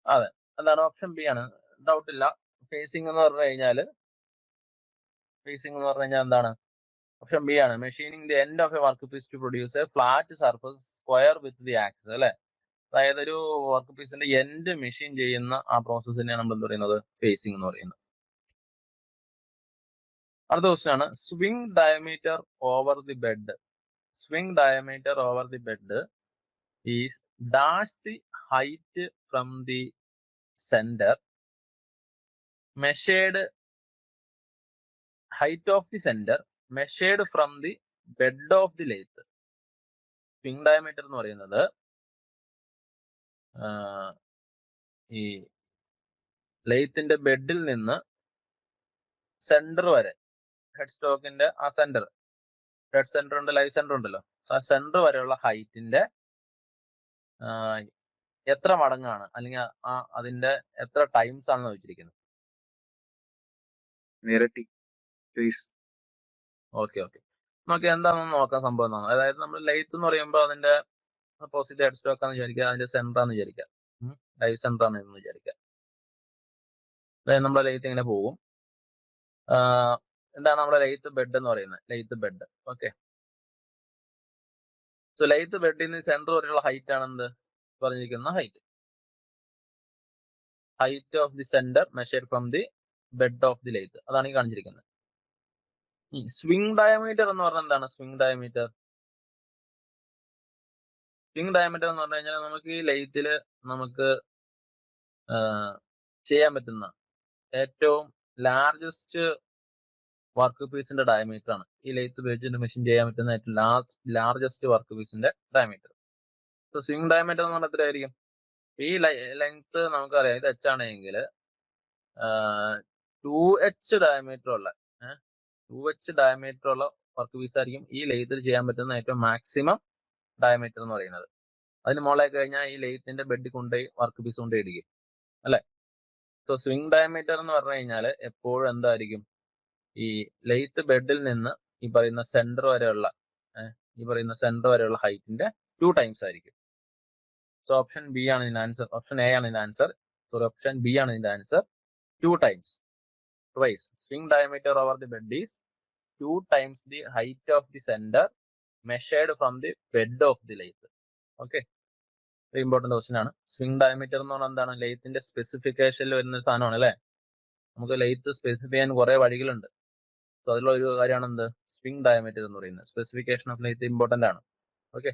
A: അതെ, എന്താണ് option B ആണ്, doubt ഇല്ല. Facing എന്ന് പറഞ്ഞു കഴിഞ്ഞാൽ എന്താണ്? Option B ആണ്, machining the end of a work piece to produce a flat surface square with the axis അല്ലെ. അതായത് ഒരു വർക്ക് പീസിന്റെ എൻഡ് മെഷീൻ ചെയ്യുന്ന ആ പ്രോസസ്സിനെയാണ് നമ്മൾ എന്ത് പറയുന്നത്, ഫേസിംഗ് എന്ന് പറയുന്നത്. അടുത്ത ക്വസ്റ്റ്യൻ ആണ്, swing diameter over the bed. Swing diameter over the bed is dash the height from the centre measured, height of the centre measured from the bed of the lathe. Swing diameter എന്ന് പറയുന്നത് ഈ ലെയ്ത്തിന്റെ ബെഡിൽ നിന്ന് centre വരെ, head സ്റ്റോക്കിന്റെ ആ centre, dead centre ഉണ്ട്, live centre ഉണ്ടല്ലോ, ആ സെന്റർ വരെയുള്ള ഹൈറ്റിന്റെ എത്ര മടങ്ങാണ്, അല്ലെങ്കിൽ അതിന്റെ എത്ര ടൈംസ് ആണെന്ന് വെച്ചിരിക്കുന്നത്.
E: ഇരട്ടി ട്വൈസ്.
A: ഓക്കെ നമുക്ക് എന്താണെന്ന് നോക്കാൻ സംഭവം എന്നാണ്. അതായത് നമ്മൾ ലെയ്ത്ത് എന്ന് പറയുമ്പോൾ അതിന്റെ പോസിറ്റീവ് ഹെഡ് സ്റ്റോക്ക് ആണെന്ന് വിചാരിക്കുക, അതിന്റെ സെന്റർ ആണെന്ന് വിചാരിക്കുക, ലൈവ് സെന്റർ ആണെന്ന് വിചാരിക്കുക. അതായത് നമ്മുടെ ലെയ്ത്ത് ഇങ്ങനെ പോകും. എന്താണ് നമ്മുടെ ലെയ്ത്ത് ബെഡ് എന്ന് പറയുന്നത്? Lathe bed. Okay, so lathe ബെഡിൽ നിന്ന് സെന്റർ വരെയുള്ള ഹൈറ്റ് ആണ് എന്ത് പറഞ്ഞിരിക്കുന്ന height. Height of the centre measured from the bed of the lathe, അതാണ് ഈ കാണിച്ചിരിക്കുന്നത്. സ്വിംഗ് ഡയമീറ്റർ എന്ന് പറഞ്ഞാൽ എന്താണ്? സ്വിംഗ് ഡയമീറ്റർ എന്ന് പറഞ്ഞു കഴിഞ്ഞാൽ നമുക്ക് ഈ ലെയ്ത്തില് നമുക്ക് ചെയ്യാൻ പറ്റുന്ന ഏറ്റവും ലാർജസ്റ്റ് വർക്ക് പീസിന്റെ ഡയമീറ്റർ ആണ്. ഈ ലെയ്ത്ത് ഉപയോഗിച്ചിട്ട് മെഷീൻ ചെയ്യാൻ പറ്റുന്ന ഏറ്റവും ലാർജസ്റ്റ് വർക്ക് പീസിന്റെ ഡയമീറ്റർ. സോ സ്വിംഗ് ഡയമീറ്റർ എന്ന് പറഞ്ഞാൽ എത്രയായിരിക്കും? ഈ ലെങ്ത് നമുക്കറിയാം, ഇത് എച്ച് ആണെങ്കിൽ 2H ഡയമീറ്റർ ഉള്ള 2H ഡയമീറ്റർ ഉള്ള വർക്ക് പീസ് ആയിരിക്കും ഈ ലെയ്ത്തിൽ ചെയ്യാൻ പറ്റുന്ന ഏറ്റവും മാക്സിമം ഡയമീറ്റർ എന്ന് പറയുന്നത്. അതിന് മുകളിൽ കഴിഞ്ഞാൽ ഈ ലെയ്ത്തിന്റെ ബെഡിൽ കൊണ്ടുപോയി വർക്ക് പീസ് കൊണ്ട് ഇടിക്കും, അല്ലെ? സോ സ്വിംഗ് ഡയമീറ്റർ എന്ന് പറഞ്ഞു കഴിഞ്ഞാൽ എപ്പോഴും എന്തായിരിക്കും? ഈ ലെയ്ത്ത് ബെഡിൽ നിന്ന് ഈ പറയുന്ന സെന്റർ വരെയുള്ള ഹൈറ്റിന്റെ 2 ടൈംസ് ആയിരിക്കും. സോ ഓപ്ഷൻ ബി ആണ് ഇതിന്റെ ആൻസർ. ഓപ്ഷൻ എ ആണ് ഇതിന്റെ ആൻസർ. സോറി, ഓപ്ഷൻ ബി ആണ് ഇതിന്റെ answer. 2 times, twice. Swing diameter over the bed is 2 times the height of the center measured from the bed of the lathe. Okay, important question ആണ്. Swing diameter എന്ന് പറഞ്ഞാൽ എന്താണ്? ലെയ്ത്തിന്റെ സ്പെസിഫിക്കേഷനിൽ വരുന്ന സാധനമാണ്, അല്ലെ? നമുക്ക് ലെയ്ത്ത് സ്പെസിഫൈ ചെയ്യാൻ കുറെ വഴികളുണ്ട്. സോ അതിലുള്ള ഒരു കാര്യമാണ് എന്ത്? സ്വിംഗ് ഡയമീറ്റർ എന്ന് പറയുന്നത്. സ്പെസിഫിക്കേഷൻ ഓഫ് ലെയ്ത്ത് ഇമ്പോർട്ടന്റ് ആണ്. Okay,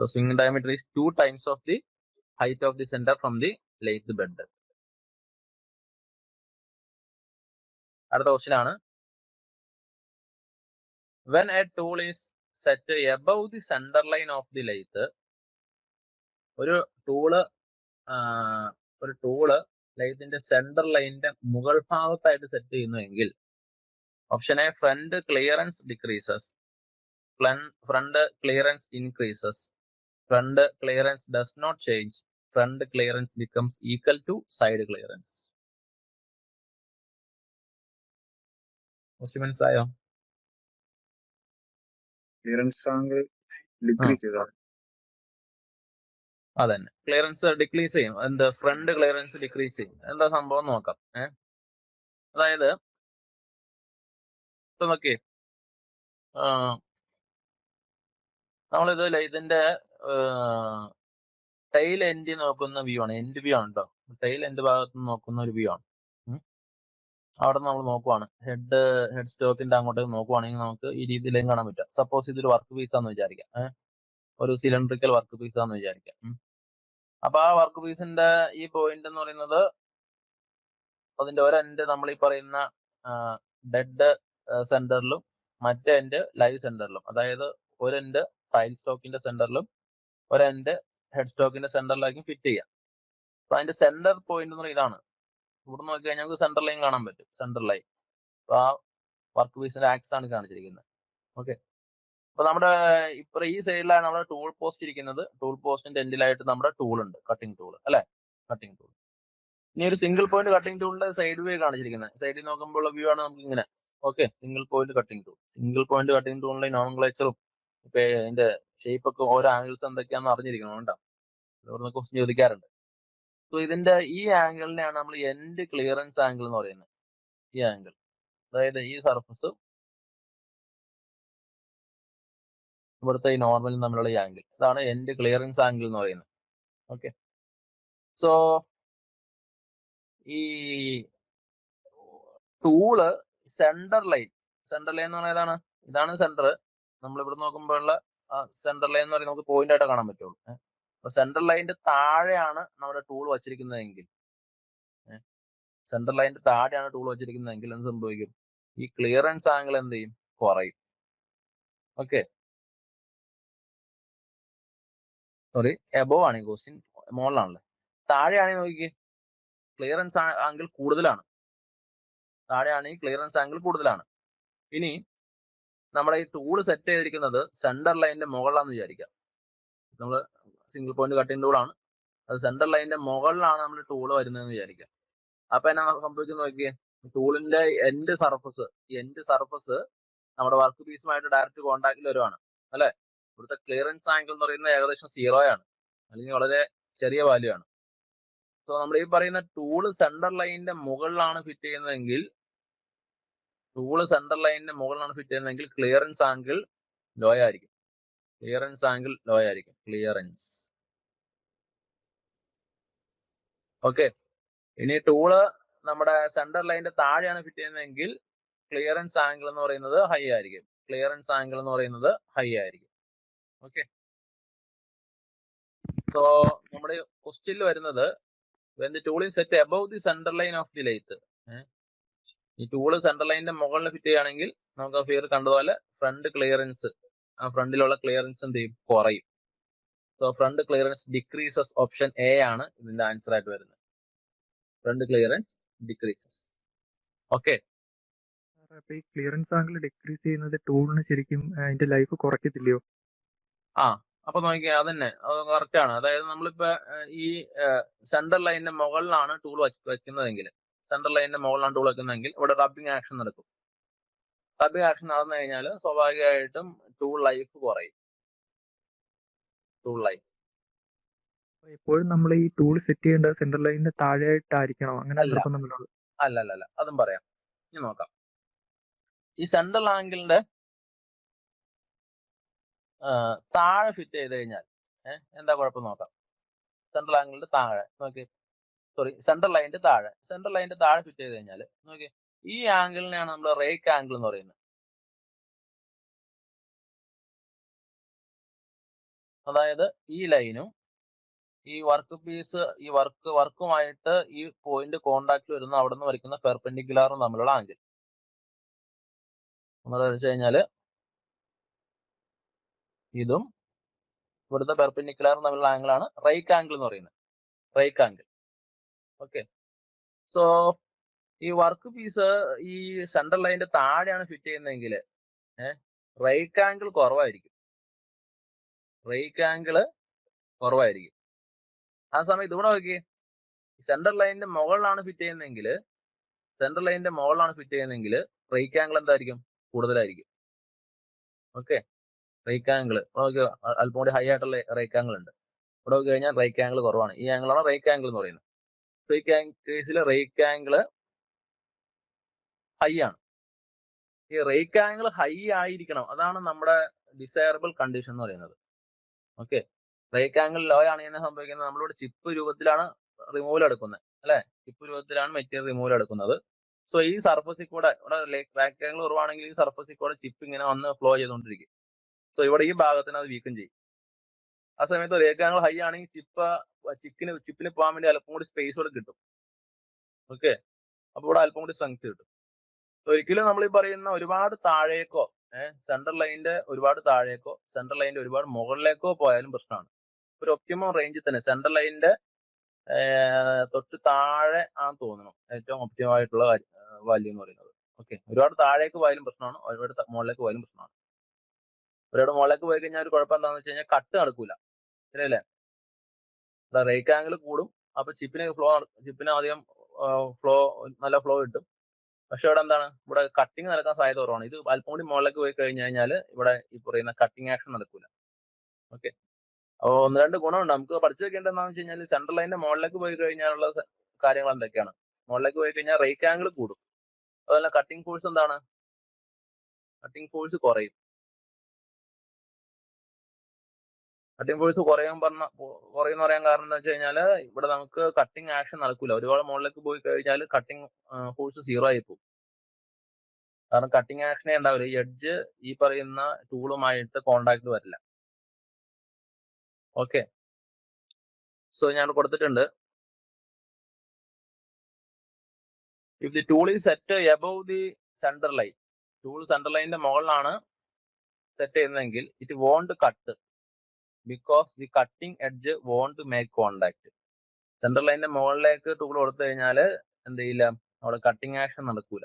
A: so swing diameter is 2 times of the height of the centre from the lathe bed. അടുത്ത ക്വസ്റ്റ്യൻ ആണ്, when a tool is set above the center line of the lathe, ഒരു tool ലെയ്ത്തിന്റെ centre ലൈനിന്റെ മുകൾ ഭാഗത്തായിട്ട് set ചെയ്യുന്നുവെങ്കിൽ option A front clearance decreases, front clearance increases, front clearance does not change, front clearance becomes equal to side clearance. മനസ്സിലായോ?
E: Clearance angle decrease ചെയ്താൽ
A: അതന്നെ, clearance decrease ചെയ്യും. എന്ത്? ഫ്രണ്ട് ക്ലിയറൻസ് ഡിക്രീസ് ചെയ്യും. എന്താ സംഭവം നോക്കാം. അതായത് ഇപ്പൊ നോക്കി, നമ്മളിത് ഇതിന്റെ ടൈൽ എൻഡ് നോക്കുന്ന വ്യൂ ആണ്, എൻഡ് വ്യൂ ആണ് കേട്ടോ. ടൈൽ എൻഡ് ഭാഗത്ത് നോക്കുന്ന ഒരു വ്യൂ ആണ്. അവിടെ നമ്മൾ നോക്കുവാണ്, ഹെഡ് സ്റ്റോക്കിന്റെ അങ്ങോട്ടേക്ക് നോക്കുവാണെങ്കിൽ നമുക്ക് ഈ രീതിയിലേക്ക് കാണാൻ പറ്റും. സപ്പോസ് ഇതൊരു വർക്ക് പീസ് ആണെന്ന് വിചാരിക്കാം, ഒരു സിലിണ്ടറിക്കൽ വർക്ക് പീസ് ആണെന്ന് വിചാരിക്കാം. അപ്പൊ ആ വർക്ക് പീസിന്റെ ഈ പോയിന്റ് എന്ന് പറയുന്നത് അതിന്റെ ഒരു എൻഡ് നമ്മൾ ഈ പറയുന്ന ഡെഡ് സെന്ററിലും മറ്റേ എൻഡ് ലൈവ് സെന്ററിലും, അതായത് ഒരു എൻഡ് ടൈൽ സ്റ്റോക്കിന്റെ സെന്ററിലും ഒരു എൻഡ് ഹെഡ് സ്റ്റോക്കിന്റെ സെന്ററിലേക്കും ഫിറ്റ് ചെയ്യാം. അപ്പൊ അതിന്റെ സെന്റർ പോയിന്റ് എന്ന് പറയുന്നത് ഇതാണ്. ഇവിടെ നോക്കി കഴിഞ്ഞാൽ നമുക്ക് സെന്റർ ലൈൻ കാണാൻ പറ്റും, സെന്റർ ലൈൻ. അപ്പൊ ആ വർക്ക് പീസിന്റെ ആക്സ് ആണ് കാണിച്ചിരിക്കുന്നത്. ഓക്കെ, അപ്പൊ നമ്മുടെ ഇപ്പൊ ഈ സൈഡിലാണ് നമ്മുടെ ടൂൾ പോസ്റ്റ് ഇരിക്കുന്നത്. ടൂൾ പോസ്റ്റിന്റെ എൻഡിലായിട്ട് നമ്മുടെ ടൂൾ ഉണ്ട്, കട്ടിംഗ് ടൂൾ, അല്ലെ? Cutting tool. ഇനി ഒരു സിംഗിൾ പോയിന്റ് കട്ടിംഗ് ടൂളിന്റെ സൈഡ് വ്യൂ കാണിച്ചിരിക്കുന്നത്. സൈഡിൽ നോക്കുമ്പോൾ വ്യൂ ആണ് നമുക്ക് ഇങ്ങനെ. Okay, single point cutting tool. Single point cutting ടൂളിന്റെ നോമൻക്ലേച്ചറും ഇപ്പൊ അതിന്റെ ഷേപ്പ് ഒക്കെ ഓരോ ആംഗിൾസ് എന്തൊക്കെയാണെന്ന് അറിഞ്ഞിരിക്കണം കേട്ടോ. ഇവിടുന്ന് ക്വസ്റ്റ്യൻ ചോദിക്കാറുണ്ട്. സോ ഇതിന്റെ ഈ ആംഗിളിനെയാണ് നമ്മൾ എൻഡ് ക്ലിയറൻസ് ആംഗിൾ എന്ന് പറയുന്നത്. ഈ ആംഗിൾ, അതായത് ഈ സർഫസ് ഇവിടുത്തെ ഈ നോർമലും തമ്മിലുള്ള ഈ ആംഗിൾ, ഇതാണ് എൻഡ് ക്ലിയറൻസ് ആംഗിൾ എന്ന് പറയുന്നത്. ഓക്കെ, സോ ഈ ടൂള് സെന്റർ ലൈൻ എന്ന് പറഞ്ഞാൽ ഇതാണ് സെന്റർ. നമ്മൾ ഇവിടെ നോക്കുമ്പോഴുള്ള സെന്റർ ലൈൻ എന്ന് പറയുന്നത് നമുക്ക് പോയിന്റ് ആയിട്ട് കാണാൻ പറ്റുള്ളൂ. അപ്പൊ സെന്റർ ലൈനിന്റെ താഴെയാണ് നമ്മുടെ ടൂൾ വച്ചിരിക്കുന്നതെങ്കിൽ, സെന്റർ ലൈനിന്റെ താഴെയാണ് ടൂൾ വച്ചിരിക്കുന്നതെങ്കിൽ എന്ത് സംഭവിക്കും? ഈ ക്ലിയറൻസ് ആംഗിൾ എന്ത് ചെയ്യും? കുറയും. ഓക്കെ, സോറി, എബോവ് ആണ് ഈ ക്വസ്റ്റ്യൻ, മുകളിലാണല്ലേ. താഴെയാണെങ്കിൽ നോക്കിക്കേ, ക്ലിയറൻസ് ആംഗിൾ കൂടുതലാണ്, താഴെയാണെങ്കിൽ ക്ലിയറൻസ് ആംഗിൾ കൂടുതലാണ്. ഇനി നമ്മുടെ ഈ ടൂൾ സെറ്റ് ചെയ്തിരിക്കുന്നത് സെന്റർ ലൈനിന്റെ മുകളിലാണെന്ന് വിചാരിക്കാം. നമ്മൾ സിംഗിൾ പോയിന്റ് കട്ടിംഗ് ടൂളാണ്, അത് സെന്റർ ലൈനിന്റെ മുകളിലാണ് നമ്മൾ ടൂൾ വരുന്നതെന്ന് വിചാരിക്കാം. അപ്പൊ എന്നാ സംഭവിക്കുന്നത് നോക്കിയേ, ടൂളിന്റെ എൻഡ് സർഫസ് നമ്മുടെ വർക്ക് പീസുമായിട്ട് ഡയറക്റ്റ് കോൺടാക്റ്റിൽ വരുവാണ് അല്ലെ. ഇവിടുത്തെ ക്ലിയറൻസ് ആംഗിൾ എന്ന് പറയുന്നത് ഏകദേശം 0 ആണ്, അല്ലെങ്കിൽ വളരെ ചെറിയ വാല്യൂ ആണ്. സോ നമ്മൾ ഈ പറയുന്ന ടൂള് സെന്റർ ലൈനിന്റെ മുകളിലാണ് ഫിറ്റ് ചെയ്യുന്നതെങ്കിൽ ക്ലിയറൻസ് ആംഗിൾ ലോ ആയിരിക്കും. Clearance okay. ഇനി ടൂള് നമ്മുടെ സെന്റർ ലൈനിന്റെ താഴെയാണ് ഫിറ്റ് ചെയ്യുന്നതെങ്കിൽ ക്ലിയറൻസ് ആംഗിൾ എന്ന് പറയുന്നത് ഹൈ ആയിരിക്കും. ഓക്കെ. സോ നമ്മുടെ ക്വസ്റ്റ്യനിൽ വരുന്നത് when the tool is set above the center line of the lathe, ഈ ടൂള് സെന്റർ ലൈനിന്റെ മുകളിൽ ഫിറ്റ് ചെയ്യുകയാണെങ്കിൽ നമുക്ക് ഫിഗർ കണ്ടതുപോലെ ഫ്രണ്ടിലുള്ള ക്ലിയറൻസ് എന്ത് ചെയ്യും, കുറയും. So front clearance decreases. Option A ആണ് ഇതിന്റെ ആൻസർ ആയിട്ട് വരുന്നത്. Front clearance decreases. ഓക്കെ.
B: അപ്പൊ ഈ ക്ലിയറൻസ് ആംഗിൾ ഡിക്രീസ് ചെയ്യുന്നത് ടൂളിന് ശരിക്കും അതിന്റെ ലൈഫ് കുറയ്ക്കത്തില്ലയോ?
A: അപ്പൊ നോക്കിയാൽ അതന്നെ, അത് കറക്റ്റ് ആണ്. അതായത് നമ്മളിപ്പോ ഈ സെന്റർ ലൈനിന്റെ മുകളിലാണ് ടൂൾ വെക്കുന്നതെങ്കിൽ ഇവിടെ റബ്ബിംഗ് ആക്ഷൻ നടക്കും. റബ്ബിംഗ് ആക്ഷൻ നടന്നു കഴിഞ്ഞാൽ സ്വാഭാവികമായിട്ടും ടൂൾ ലൈഫ് കുറയും.
B: എപ്പോഴും നമ്മൾ ഈ ടൂൾ സെറ്റ് ചെയ്യേണ്ടത് സെന്റർ ലൈനിന്റെ താഴെയായിട്ടായിരിക്കണം, അങ്ങനെ നിർബന്ധമില്ലല്ലോ?
A: അല്ല, അതും പറയാം. ഇനി നോക്കാം. ഈ സെൻട്രൽ ആംഗിളിന്റെ താഴെ ഫിറ്റ് ചെയ്ത് കഴിഞ്ഞാൽ എന്താ കുഴപ്പം നോക്കാം. സെൻട്രൽ ആംഗിളിന്റെ താഴെ സെൻട്രൽ ലൈനിന്റെ താഴെ ഫിറ്റ് ചെയ്ത് കഴിഞ്ഞാൽ നോക്കി, ഈ ആംഗിളിനെയാണ് നമ്മൾ റേക്ക് ആംഗിൾ എന്ന് പറയുന്നത്. അതായത് ഈ ലൈനും ഈ വർക്ക് പീസ് വർക്കുമായിട്ട് ഈ പോയിന്റ് കോണ്ടാക്ട് വരുന്ന അവിടെ നിന്ന് വരയ്ക്കുന്ന പെർപെൻഡിക്കുലറും തമ്മിലുള്ള ആംഗിൾ എന്ന് വെച്ച് കഴിഞ്ഞാൽ ഇതും ഇവിടുത്തെ പെർപെൻഡിക്കുലറും തമ്മിലുള്ള ആംഗിളാണ് റേക്ക് ആംഗിൾ എന്ന് പറയുന്നത്. ഓക്കെ. സോ ഈ വർക്ക് പീസ് ഈ സെൻട്രൽ ലൈനിന്റെ താഴെയാണ് ഫിറ്റ് ചെയ്യുന്നതെങ്കിൽ റേക്ക് ആംഗിൾ കുറവായിരിക്കും. ആ സമയത്ത് ഇവിടെ നോക്കി, സെൻട്രൽ ലൈനിന്റെ മുകളിലാണ് ഫിറ്റ് ചെയ്യുന്നതെങ്കിൽ റേക്ക് ആംഗിൾ എന്തായിരിക്കും, കൂടുതലായിരിക്കും. ഓക്കെ. റേക്ക് ആംഗിൾ അല്പം കൂടി ഹൈ ആയിട്ടുള്ള റേക്ക് ആംഗിൾ ഉണ്ട്. ഇവിടെ നോക്കി കഴിഞ്ഞാൽ റേക്ക് ആംഗിൾ കുറവാണ്. ഈ ആംഗിളാണ് റേക്ക് ആംഗിൾ എന്ന് പറയുന്നത്. ഈ കേസിൽ റേക്ക് ആംഗിൾ ഹൈ ആണ്. ഈ റേക്ക് ആംഗിൾ ഹൈ ആയിരിക്കണം, അതാണ് നമ്മുടെ ഡിസൈറബിൾ കണ്ടീഷൻ എന്ന് പറയുന്നത്. ഓക്കെ. റേക്ക് ആംഗിൾ ലോ ആണ് എന്നെ സംഭവിക്കുന്നത്, നമ്മളിവിടെ ചിപ്പ് രൂപത്തിലാണ് റിമൂവൽ എടുക്കുന്നത് അല്ലെ. മെറ്റീരിയൽ റിമൂവൽ എടുക്കുന്നത്. സോ ഈ സർഫസിൽ കൂടെ ഇവിടെ റേക്ക് ആംഗിൾ കുറവാണെങ്കിൽ ഈ സർഫസിൽ കൂടെ ചിപ്പ് ഇങ്ങനെ വന്ന് ഫ്ലോ ചെയ്തുകൊണ്ടിരിക്കും. സോ ഇവിടെ ഈ ഭാഗത്തിന് അത് വീക്കം ചെയ്യും. ആ സമയത്ത് റേക്ക് ആംഗിൾ ഹൈ ആണെങ്കിൽ ചിപ്പിന് പോകാൻ വേണ്ടി അല്പം കൂടി സ്പേസ് കൂടെ കിട്ടും. ഓക്കെ. അപ്പൊ ഇവിടെ അല്പം കൂടി സ്ട്രെങ്ത് കിട്ടും. ഒരിക്കലും നമ്മൾ ഈ പറയുന്ന ഒരുപാട് താഴേക്കോ സെൻട്രൽ ലൈനിന്റെ ഒരുപാട് താഴേക്കോ സെൻട്രൽ ലൈനിന്റെ ഒരുപാട് മുകളിലേക്കോ പോയാലും പ്രശ്നമാണ്. ഒരു ഒപ്റ്റിമം റേഞ്ചിൽ തന്നെ സെൻട്രൽ ലൈനിന്റെ തൊട്ട് താഴെ ആണെന്ന് തോന്നുന്നു ഏറ്റവും ഒപ്റ്റിമം ആയിട്ടുള്ള വാല്യൂ എന്ന് പറയുന്നത്. ഓക്കെ. ഒരുപാട് താഴേക്ക് പോയാലും പ്രശ്നമാണ്, ഒരുപാട് മുകളിലേക്ക് പോയാലും പ്രശ്നമാണ്. ഒരുപാട് മുകളിലേക്ക് പോയി കഴിഞ്ഞാൽ ഒരു കുഴപ്പം എന്താണെന്ന് വെച്ച് കഴിഞ്ഞാൽ കട്ട് നടക്കൂല, ശരിയല്ലേ. റേക്ക് ആംഗിൾ കൂടും, അപ്പൊ ചിപ്പിന് അധികം നല്ല ഫ്ലോ കിട്ടും. പക്ഷെ ഇവിടെ എന്താണ്, ഇവിടെ കട്ടിങ് നടക്കാൻ സാധ്യത കുറവാണ്. ഇത് അല്പം കൂടി മുകളിലേക്ക് പോയി കഴിഞ്ഞു കഴിഞ്ഞാൽ ഇവിടെ ഈ പറയുന്ന കട്ടിങ് ആക്ഷൻ നടക്കൂല. ഓക്കെ. അപ്പോൾ 1-2 ഗുണമുണ്ട്. നമുക്ക് പഠിച്ചു വെക്കേണ്ടത് എന്താണെന്ന് വെച്ച് കഴിഞ്ഞാൽ സെൻട്രൽ ലൈനിന്റെ മുകളിലേക്ക് പോയി കഴിഞ്ഞാലുള്ള കാര്യങ്ങൾ എന്തൊക്കെയാണ്. മുകളിലേക്ക് പോയി കഴിഞ്ഞാൽ റേക്ക് ആംഗിൾ കൂടും, അതുപോലെ കട്ടിങ് ഫോഴ്സ് കുറയും. കുറയുമെന്ന് പറയാൻ കാരണം എന്താ വെച്ച് കഴിഞ്ഞാൽ ഇവിടെ നമുക്ക് കട്ടിങ് ആക്ഷൻ നടക്കൂല. ഒരുപാട് മുകളിലേക്ക് പോയി കഴിഞ്ഞാൽ കട്ടിങ് ഫോഴ്സ് 0 ആയി പോകും. കാരണം കട്ടിങ് ആക്ഷനെ ഉണ്ടാവില്ല, ഈ എഡ്ജ് ഈ പറയുന്ന ടൂളുമായിട്ട് കോണ്ടാക്ട് വരില്ല. ഓക്കെ. സോ ഞാൻ കൊടുത്തിട്ടുണ്ട്, if the tool is set above the central line, tool central ലൈനിന്റെ മുകളിലാണ് സെറ്റ് ചെയ്യുന്നതെങ്കിൽ it won't cut because the cutting edge won't make contact. Central ലൈനിന്റെ മുകളിലേക്ക് ടൂൾ കൊടുത്തു കഴിഞ്ഞാൽ എന്ത് ചെയ്യില്ല, അവിടെ കട്ടിങ് ആക്ഷൻ നടക്കൂല.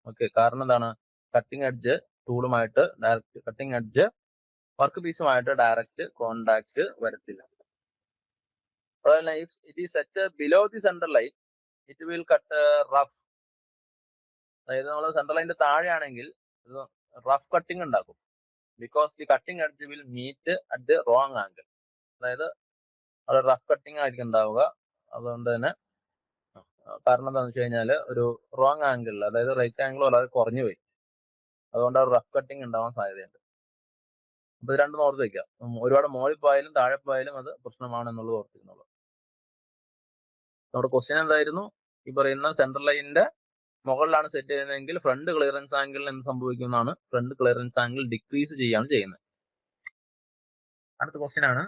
A: ഓക്കെ, കാരണം എന്താണ്, കട്ടിങ് എഡ്ജ് ടൂളുമായിട്ട് ഡയറക്റ്റ്, കട്ടിങ് എഡ്ജ് വർക്ക് പീസുമായിട്ട് ഡയറക്റ്റ് കോണ്ടാക്ട് വരത്തില്ല. അതുപോലെ it is set below the central line it will cut rough. അതായത് നമ്മൾ സെൻട്രൽ ലൈനിന്റെ താഴെയാണെങ്കിൽ റഫ് കട്ടിങ് ഉണ്ടാക്കും. Because the cutting edge will meet at the wrong angle. അതായത് അവിടെ റഫ് കട്ടിങ് ആയിരിക്കും ഉണ്ടാവുക. അതുകൊണ്ട് തന്നെ കാരണം എന്താണെന്ന് വെച്ച് കഴിഞ്ഞാൽ ഒരു റോങ് ആംഗിളിൽ, അതായത് റൈറ്റ് ആംഗിൾ വളരെ കുറഞ്ഞു പോയി, അതുകൊണ്ട് ആ റഫ് കട്ടിങ് ഉണ്ടാവാൻ സാധ്യതയുണ്ട്. അപ്പൊ ഇത് രണ്ടും ഓർത്ത് വയ്ക്കുക. ഒരുപാട് മുകളിൽ പോയാലും താഴെ പോയാലും അത് പ്രശ്നമാണെന്നുള്ളത് ഓർത്തിരുന്നുള്ളൂ. നമ്മുടെ ക്വസ്റ്റ്യൻ എന്തായിരുന്നു, ഈ പറയുന്ന സെൻട്രൽ ലൈനിന്റെ മുകളിലാണ് സെറ്റ് ചെയ്യുന്നതെങ്കിൽ ഫ്രണ്ട് ക്ലിയറൻസ് ആംഗിളിൽ എന്ത് സംഭവിക്കുന്നതാണ്, ഫ്രണ്ട് ക്ലിയറൻസ് ആംഗിൾ ഡിക്രീസ് ചെയ്യാണ് ചെയ്യുന്നത്. അടുത്ത ക്വസ്റ്റ്യൻ ആണ്,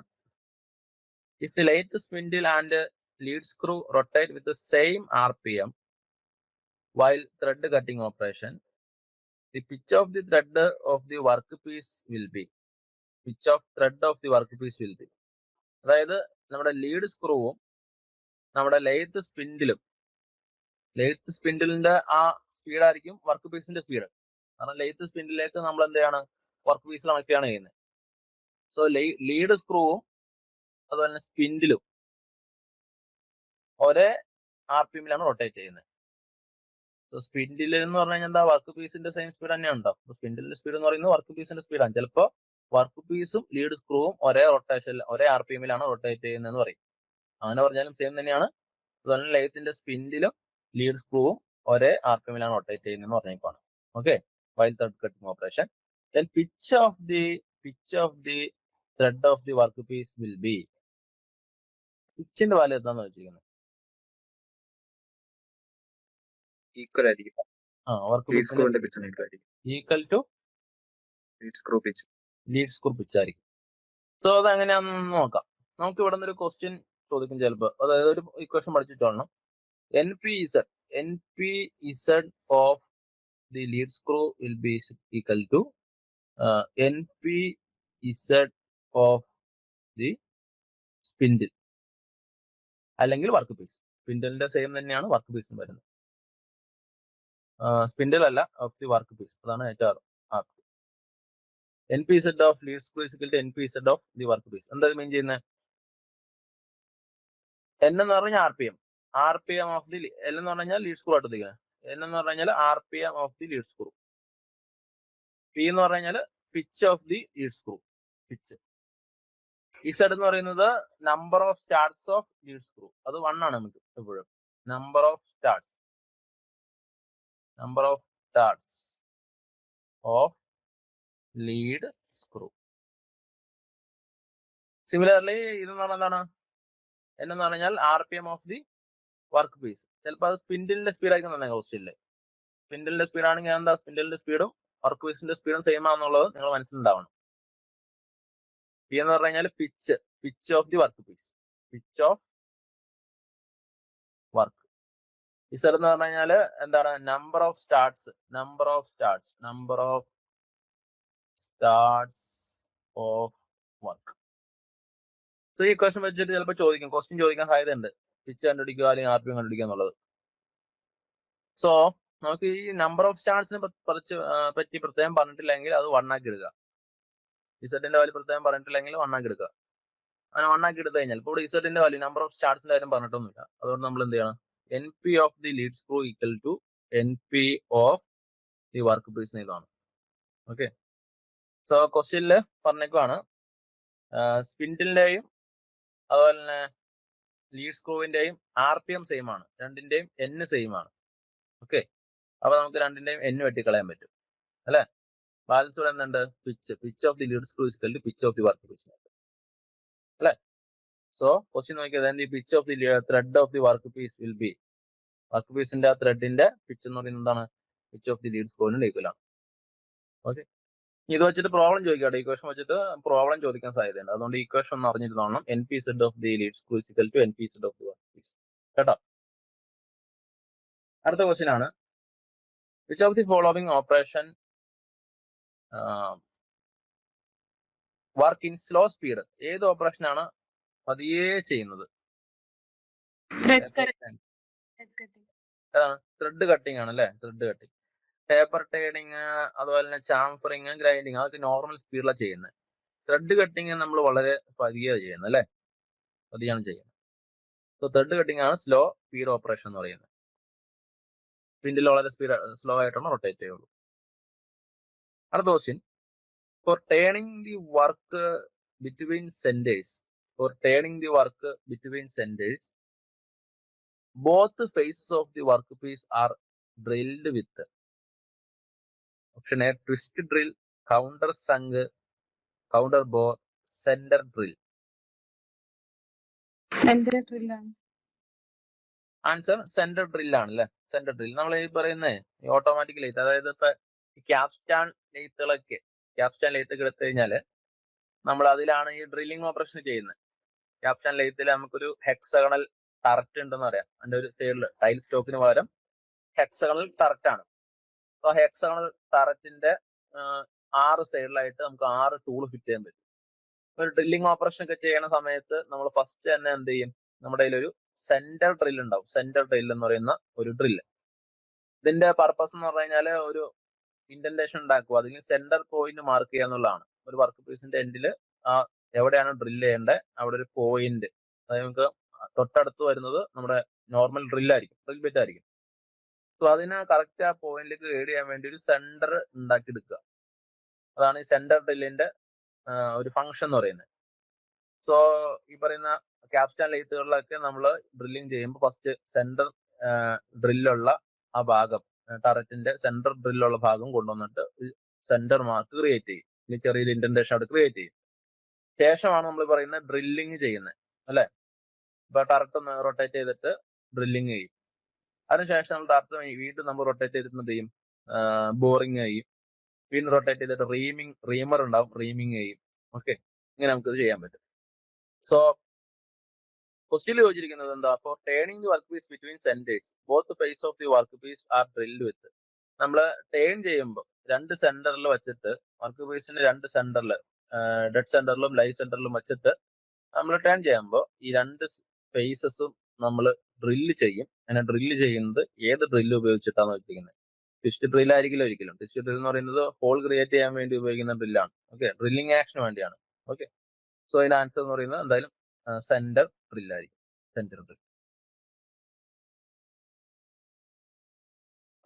A: if the late spindle and lead screw rotate with same RPM while thread cutting operation, the pitch of the thread of the workpiece will be. Pitch of thread of the workpiece will be. അതായത് നമ്മുടെ lead സ്ക്രൂവും നമ്മുടെ lathe സ്പിൻഡിലിന്റെ ആ സ്പീഡായിരിക്കും work പീസിന്റെ speed. കാരണം lathe സ്പിൻഡിലേക്ക് നമ്മൾ എന്താണ് work പീസിൽ അണക്കുകയാണ് ചെയ്യുന്നത്. സോ ലീഡ് സ്ക്രൂവും അതുപോലെ തന്നെ സ്പിൻഡിലും ഒരേ RPMലാണ് റൊട്ടേറ്റ് ചെയ്യുന്നത്. സോ സ്പിൻഡിൽ എന്ന് പറഞ്ഞു കഴിഞ്ഞാൽ എന്താ, വർക്ക് പീസിന്റെ സെയിം സ്പീഡ് തന്നെയാണ് ഉണ്ടാവും. സ്പിൻഡിലിന്റെ സ്പീഡ് എന്ന് പറയുന്നത് വർക്ക് പീസിന്റെ സ്പീഡാണ്. ചിലപ്പോൾ വർക്ക് പീസും ലീഡ് സ്ക്രൂവും ഒരേ RPMലാണ് റൊട്ടേറ്റ് ചെയ്യുന്നതെന്ന് പറയും. അങ്ങനെ പറഞ്ഞാലും സെയിം തന്നെയാണ്. അതുപോലെ ലെയ്ത്തിന്റെ സ്പിൻഡിലും ലീഡ് സ്ക്രൂവും ഒരേ RPMലാണ് റൊട്ടേറ്റ് ചെയ്യുന്നതെന്ന് പറഞ്ഞേക്കാണ്. Okay, while thread cutting operation. Then pitch of the thread of the workpiece will be. പിച്ചിന്റെ വാല്യൂ എന്താന്ന് വെച്ചിരിക്കുന്നത്,
E: ഈക്വൽ ആയിരിക്കും.
A: വർക്ക്
E: ലീഡ്
A: പീസിന്റെ
E: സ്ക്രൂവിന്റെ പിച്ച് ആയിരിക്കും.
A: Equal to
E: lead screw pitch.
A: Lead screw pitch ആയിരിക്കും. സോ അത് എങ്ങനെയാണെന്ന് നോക്കാം. നമുക്ക് ഇവിടെ നിന്നൊരു ക്വസ്റ്റ്യൻ ചോദിക്കും ചിലപ്പോൾ. അതായത് ഒരു equation പഠിച്ചിട്ടോളണം. NPZ of the lead screw will be equal to NPZ of the spindle അല്ലെങ്കിൽ വർക്ക് പീസ്. സ്പിൻഡിലിന്റെ സെയിം തന്നെയാണ് വർക്ക് പീസും വരുന്നത്. സ്പിൻഡിൽ അല്ല, ഓഫ് ദി വർക്ക് പീസ്. അതാണ് HR. NPZ of lead screw is equal to NPZ of the work piece. എന്താ മീൻ ചെയ്യുന്നത്? N എന്ന് പറഞ്ഞാൽ RPM ഓഫ് ദി, L എന്ന് പറഞ്ഞാൽ ലീഡ് സ്ക്രൂ ആയിട്ട് ഉദ്ദേശിക്കുന്നത്. N എന്ന് പറഞ്ഞാൽ RPM of the lead screw. P എന്ന് പറഞ്ഞാൽ pitch of the lead screw, pitch. Z എന്ന് പറയുന്നത് number of starts of lead screw. അത് 1 ആണ് നമുക്ക് എപ്പോഴും. Number of starts of lead screw. Similarly ഇതെന്ന് പറഞ്ഞാൽ എന്താണ്, എന്ന് പറഞ്ഞാൽ RPM of the work piece. ചിലപ്പോൾ അത് സ്പിൻഡിലിന്റെ സ്പീഡായിരിക്കും തന്നെ ക്വസ്റ്റ്യനില്. സ്പിൻഡിലിന്റെ സ്പീഡാണെങ്കിൽ എന്താ, സ്പിൻഡിലിന്റെ സ്പീഡും വർക്ക് പീസിന്റെ സ്പീഡും സെയിം ആണെന്നുള്ളത് നിങ്ങൾ മനസ്സിലുണ്ടാവണം. P എന്ന് പറഞ്ഞു കഴിഞ്ഞാൽ pitch of the work piece, pitch of work. Z എന്ന് പറഞ്ഞു കഴിഞ്ഞാൽ എന്താണ്, number of starts of work. So ഈ ക്വസ്റ്റ്യൻ വെച്ചിട്ട് ചിലപ്പോൾ ക്വസ്റ്റ്യൻ ചോദിക്കാൻ സാധ്യതയുണ്ട്, പിച്ച് കണ്ടുപിടിക്കുക അല്ലെങ്കിൽ RPM കണ്ടുപിടിക്കുക എന്നുള്ളത്. സോ നമുക്ക് ഈ നമ്പർ ഓഫ് സ്റ്റാർട്ട്സിനെ പറ്റി പ്രത്യേകം പറഞ്ഞിട്ടില്ലെങ്കിൽ അത് 1 ആക്കി എടുക്കുക. ഇസഡിന്റെ വാല്യൂ പ്രത്യേകം പറഞ്ഞിട്ടില്ലെങ്കിൽ 1 ആക്കി എടുക്കുക. അങ്ങനെ 1 ആക്കി എടുത്തു കഴിഞ്ഞാൽ ഇപ്പോൾ ഇവിടെ ഇസഡിന്റെ വാല്യൂ, നമ്പർ ഓഫ് സ്റ്റാർട്ട്സിന്റെ കാര്യം പറഞ്ഞിട്ടൊന്നുമില്ല. അതുകൊണ്ട് നമ്മൾ എന്ത് ചെയ്യണം, NP of the lead screw equal to NP of the work piece ഇതാണ്. ഓക്കെ, സോ ക്വസ്റ്റ്യനിൽ പറഞ്ഞേക്കുവാണ് സ്പിൻഡിലിന്റെയും അതുപോലെ തന്നെ ലീഡ് സ്ക്രൂവിന്റെയും RPM സെയിം ആണ്, രണ്ടിന്റെയും N സെയിം ആണ്. ഓക്കെ, അപ്പൊ നമുക്ക് രണ്ടിന്റെയും N വെട്ടിക്കളയാൻ പറ്റും അല്ലെ. ബാലൻസ് ഇവിടെ എന്തുണ്ട്, pitch of the lead screw equal to pitch of the work piece അല്ലെ. സോ ക്വസ്റ്റ്യൻ നോക്കിയാൽ the pitch of the thread of the work piece will be, work പീസിന്റെ ആ ത്രെഡിന്റെ പിച്ച് എന്ന് പറയുന്നത് എന്താണ്, പിച്ച് ഓഫ് ദി ലീഡ് സ്ക്രൂവിന് equal ആണ്. ഓക്കെ, ഇത് വെച്ചിട്ട് പ്രോബ്ലം ചോദിക്കാം. ഇക്വേഷൻ വെച്ചിട്ട് പ്രോബ്ലം ചോദിക്കാൻ സാധ്യതയുണ്ട്. അതുകൊണ്ട് ഇക്വേഷൻ ഒന്ന് അറിഞ്ഞിട്ട് നോക്കണം. NPZ of the lead screw is equal to NPZ of the work piece. കേട്ടോ. അടുത്ത ക്വസ്റ്റ്യൻ ആണ്, which of the following operation work in slow speed. ഏത് ഓപ്പറേഷൻ ആണ് പതിയെ ചെയ്യുന്നത്?
D: Thread
A: taper
D: cutting.
A: Thread cutting ആണ് അല്ലേ? ത്രെഡ് കട്ടിംഗ്, പേപ്പർ ടേണിങ്, അതുപോലെ തന്നെ ചാംഫറിങ്, ഗ്രൈൻഡിങ്, അതൊക്കെ നോർമൽ സ്പീഡിലാണ് ചെയ്യുന്നത്. ത്രെഡ് കട്ടിങ് നമ്മൾ വളരെ പതിയെ ചെയ്യുന്നത് അല്ലേ? പതിയാണ് ചെയ്യുന്നത്. സോ ത്രെഡ് കട്ടിംഗ് ആണ് സ്ലോ സ്പീഡ് ഓപ്പറേഷൻ എന്ന് പറയുന്നത്. സ്പിൻഡിൽ വളരെ സ്ലോ ആയിട്ടാണ് റൊട്ടേറ്റ് ചെയ്യുള്ളൂ. അടുത്ത question, for turning the work between centres, both faces of the workpiece are drilled with option A twist drill, counter sunk, counter bore, center drill.
D: Centre ഡ്രില്ലാണ്.
A: Answer centre drill ആണല്ലേ? Centre drill നമ്മൾ ഈ പറയുന്നത് automatic lathe, അതായത് ഇപ്പൊ ക്യാപ്സ്റ്റാൻ ലെയ്ത്തുകളൊക്കെ എടുത്തു കഴിഞ്ഞാൽ നമ്മൾ അതിലാണ് ഈ ഡ്രില്ലിംഗ് ഓപ്പറേഷൻ ചെയ്യുന്നത്. ക്യാപ്സ്റ്റാൻ ലെയ്ത്തിൽ നമുക്കൊരു ഹെക്സഗണൽ ടററ്റ് ഉണ്ടെന്ന് പറയാം. അതിന്റെ ഒരു സൈഡിൽ ടൈൽ സ്റ്റോക്കിന് പകരം ഹെക്സഗണൽ ടററ്റ് ആണ്. അപ്പൊ ഹെക്സഗണൽ ടററ്റിന്റെ 6 സൈഡിലായിട്ട് നമുക്ക് 6 ടൂൾ ഫിറ്റ് ചെയ്യാൻ പറ്റും. ഒരു ഡ്രില്ലിംഗ് ഓപ്പറേഷൻ ഒക്കെ ചെയ്യുന്ന സമയത്ത് നമ്മൾ ഫസ്റ്റ് തന്നെ എന്ത് ചെയ്യും, നമ്മുടെ കയ്യിൽ ഒരു സെന്റർ ഡ്രിൽ ഉണ്ടാവും. സെന്റർ ഡ്രിൽ എന്ന് പറയുന്ന ഒരു ഡ്രില്ല്, ഇതിന്റെ പർപ്പസ് എന്ന് പറഞ്ഞു കഴിഞ്ഞാൽ ഒരു ഇൻഡന്റേഷൻ ഉണ്ടാക്കുക, അതിന് സെന്റർ പോയിന്റ് മാർക്ക് ചെയ്യുക എന്നുള്ളതാണ്. ഒരു വർക്ക് പീസിന്റെ എൻഡിൽ എവിടെയാണ് ഡ്രില്ല് ചെയ്യേണ്ടത് അവിടെ ഒരു പോയിന്റ്, അതായത് നമുക്ക് തൊട്ടടുത്ത് വരുന്നത് നമ്മുടെ നോർമൽ ഡ്രില്ലായിരിക്കും, ഡ്രിൽ ബിറ്റ് ആയിരിക്കും. സോ അതിന് കറക്റ്റ് ആ പോയിന്റിലേക്ക് ഗൈഡ് ചെയ്യാൻ വേണ്ടി ഒരു സെന്റർ ഉണ്ടാക്കിയെടുക്കുക. അതാണ് ഈ സെന്റർ ഡ്രില്ലിന്റെ ഒരു ഫംഗ്ഷൻ എന്ന് പറയുന്നത്. സോ ഈ പറയുന്ന ക്യാപ്സ്റ്റാൻ ലെയ്ത്തുകളിലൊക്കെ നമ്മൾ ഡ്രില്ലിംഗ് ചെയ്യുമ്പോൾ ഫസ്റ്റ് സെന്റർ ഡ്രില്ലുള്ള ആ ഭാഗം, ടററ്റിന്റെ സെന്റർ ഡ്രില്ലുള്ള ഭാഗം കൊണ്ടുവന്നിട്ട് സെന്റർ മാർക്ക് ക്രിയേറ്റ് ചെയ്യും, അല്ലെങ്കിൽ ചെറിയൊരു ഇൻഡന്റേഷൻ അവിടെ ക്രിയേറ്റ് ചെയ്യും. ശേഷമാണ് നമ്മൾ പറയുന്ന ഡ്രില്ലിംഗ് ചെയ്യുന്നത് അല്ലെ? ഇപ്പൊ ടററ്റ് ഒന്ന് റൊട്ടേറ്റ് ചെയ്തിട്ട് ഡ്രില്ലിംഗ് ചെയ്യും. അതിനുശേഷം നമ്മൾ ടററ്റ് വീണ്ടും നമ്മൾ റൊട്ടേറ്റ് ചെയ്തിട്ട് എന്ത് ചെയ്യും, ബോറിംഗ് ചെയ്യും. വീണ്ടും റൊട്ടേറ്റ് ചെയ്തിട്ട് റീമർ ഉണ്ടാവും, റീമിങ് ചെയ്യും. ഓക്കെ, ഇങ്ങനെ നമുക്ക് ചെയ്യാൻ പറ്റും. സോ ക്വസ്റ്റ്യൻ ചോദിച്ചിരിക്കുന്നത് എന്താ, for turning the work piece between centres both face of the work piece are drilled with. നമ്മൾ ടേൺ ചെയ്യുമ്പോൾ രണ്ട് സെന്ററിൽ വെച്ചിട്ട്, വർക്ക് പീസിന്റെ രണ്ട് സെന്ററിൽ, ഡെഡ് സെന്ററിലും ലൈവ് സെന്ററിലും വെച്ചിട്ട് നമ്മൾ ടേൺ ചെയ്യുമ്പോൾ ഈ രണ്ട് ഫേസസും നമ്മൾ ഡ്രില്ല് ചെയ്യും. അങ്ങനെ ഡ്രില്ല് ചെയ്യുന്നത് ഏത് ഡ്രില്ല് ഉപയോഗിച്ചിട്ടാണ് വെച്ചിരിക്കുന്നത്? ട്വിസ്റ്റ് ഡ്രിൽ ആയിരിക്കില്ല ഒരിക്കലും. ട്വിസ്റ്റ് ഡ്രിൽ എന്ന് പറയുന്നത് ഹോൾ ക്രിയേറ്റ് ചെയ്യാൻ വേണ്ടി ഉപയോഗിക്കുന്ന ഡ്രില്ലാണ്. ഓക്കെ, ഡ്രില്ലിംഗ് ആക്ഷന് വേണ്ടിയാണ്. ഓക്കെ, സോ ഇതിന്റെ ആൻസർ എന്ന് പറയുന്നത് എന്തായാലും സെന്റർ ഡ്രില്ലായിരിക്കും, സെന്റർ ഡ്രിൽ.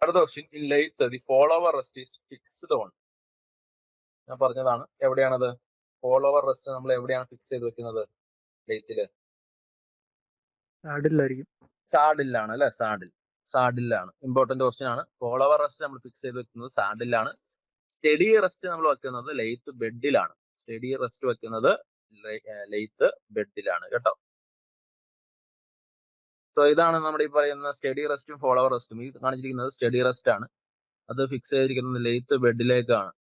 A: അടുത്ത question, in lathe the follower rest is fixed on. ഞാൻ പറഞ്ഞതാണ്, എവിടെയാണത്? ഫോളോവർ റെസ്റ്റ് നമ്മൾ എവിടെയാണ് ഫിക്സ് ചെയ്ത് വെക്കുന്നത് ലെയ്ത്തില്?
B: സാഡിലായിരിക്കും.
A: സാഡിലാണ് അല്ലെ? സാഡിലാണ്. ഇമ്പോർട്ടന്റ് ക്വസ്റ്റ്യൻ ആണ്. ഫോളോവർ റെസ്റ്റ് നമ്മൾ ഫിക്സ് ചെയ്ത് വെക്കുന്നത് സാഡിലാണ്. സ്റ്റഡി റെസ്റ്റ് നമ്മൾ വെക്കുന്നത് ലെയ്ത്ത് ബെഡിലാണ്. സ്റ്റഡി റെസ്റ്റ് വെക്കുന്നത് ലെയ്ത്ത് ബെഡിലാണ് കേട്ടോ. സോ ഇതാണ് നമ്മുടെ ഈ പറയുന്ന സ്റ്റഡി റെസ്റ്റും ഫോളോവർ റെസ്റ്റും. ഈ കാണിച്ചിരിക്കുന്നത് സ്റ്റഡി റെസ്റ്റ് ആണ്. അത് ഫിക്സ് ചെയ്തിരിക്കുന്നത് ലെയ്ത്ത് ബെഡിലേക്കാണ്.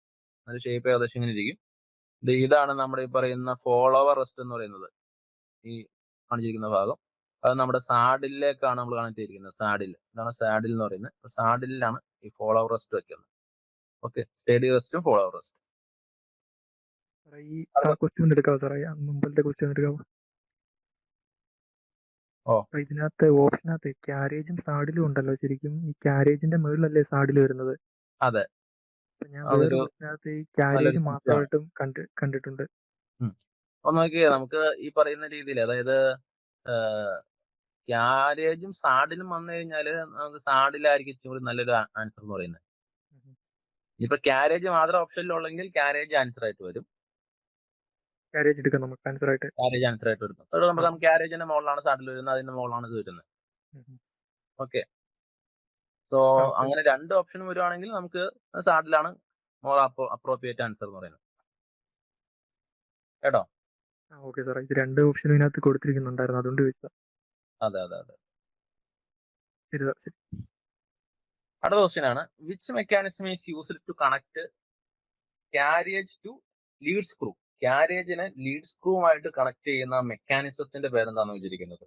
A: അത് ഷേപ്പ് ഏകദേശം ഇങ്ങനെ ഇരിക്കും. ഇതാണ് നമ്മുടെ ഈ പറയുന്ന ഫോളോവർ റെസ്റ്റ് എന്ന് പറയുന്നത്. ഈ കാണിച്ചിരിക്കുന്ന ഭാഗം അത് നമ്മുടെ സാഡിലേക്കാണ് നമ്മൾ കാണിച്ചിരിക്കുന്നത്. ഇതാണ് സാഡിൽ എന്ന് പറയുന്നത്. സാഡിലാണ് ഈ ഫോളോവർ റെസ്റ്റ് വെക്കുന്നത്. ഓക്കെ, സ്റ്റഡി റെസ്റ്റും ഫോളോവർ റെസ്റ്റും.
B: ഈ ക്വസ്റ്റ്യൻ എടുക്കാവോ സാറേ? മുമ്പിലത്തെ ക്വസ്റ്റ്യൻ എടുക്കാവോ? ഇതിനകത്ത് ഓപ്ഷനകത്ത് ക്യാരേജും സാഡിലും ഉണ്ടല്ലോ. ശരിക്കും ഈ ക്യാരേജിന്റെ മുകളിലല്ലേ സാഡിൽ വരുന്നത്?
A: അതെ,
B: ഞാൻ വേറെ ക്വസ്റ്റ്യനകത്ത് ഈ ക്യാരേജ് മാത്രമായിട്ടും കണ്ടിട്ടുണ്ട്.
A: ഒന്ന് നോക്കിയേ, നമുക്ക് ഈ പറയുന്ന രീതിയിൽ, അതായത് ക്യാരേജും സാഡിലും വന്നു കഴിഞ്ഞാൽ നമുക്ക് സാഡിലായിരിക്കും ഇച്ചിരി കൂടി നല്ലൊരു ആൻസർ എന്ന് പറയുന്നത്. ഇപ്പൊ ക്യാരേജ് മാത്രം ഓപ്ഷനിലുള്ളെങ്കിൽ ക്യാരേജ് ആൻസർ ആയിട്ട് വരും.
B: ക്യാരേജ് എടുക്കാം നമുക്ക് ആൻസർ ആയിട്ട്.
A: ക്യാരേജ് ആൻസർ ആയിട്ട് വരും. അതുകൊണ്ട് നമുക്ക് ക്യാരേജിന്റെ മുകളിലാണ് സാഡിൽ വരുന്നത്, അതിന്റെ മുകളിലാണ് ഇത് വരുന്നത്. ഓക്കെ, സോ അങ്ങനെ രണ്ട് ഓപ്ഷനും വരുവാണെങ്കിൽ നമുക്ക് സാഡിലാണ് മോർ അപ്രോപ്രിയേറ്റ് ആൻസർ എന്ന് പറയുന്നത് കേട്ടോ.
B: ഓക്കെ സാറേ, ഇത് രണ്ട് ഓപ്ഷനും ഇതിനകത്ത് കൊടുത്തിരിക്കുന്നുണ്ടായിരുന്നു, അതുകൊണ്ട് ചോദിച്ചതാ.
A: അതെ.
B: ശരി സാർ, ശരി.
A: അടുത്ത ക്വസ്റ്റ്യൻ ആണ്, which mechanism is used to connect carriage to lead screw. ക്യാരേജിനെ ലീഡ് സ്ക്രൂവുമായിട്ട് കണക്ട് ചെയ്യുന്ന മെക്കാനിസത്തിന്റെ പേരെന്താന്ന് വെച്ചിരിക്കുന്നത്?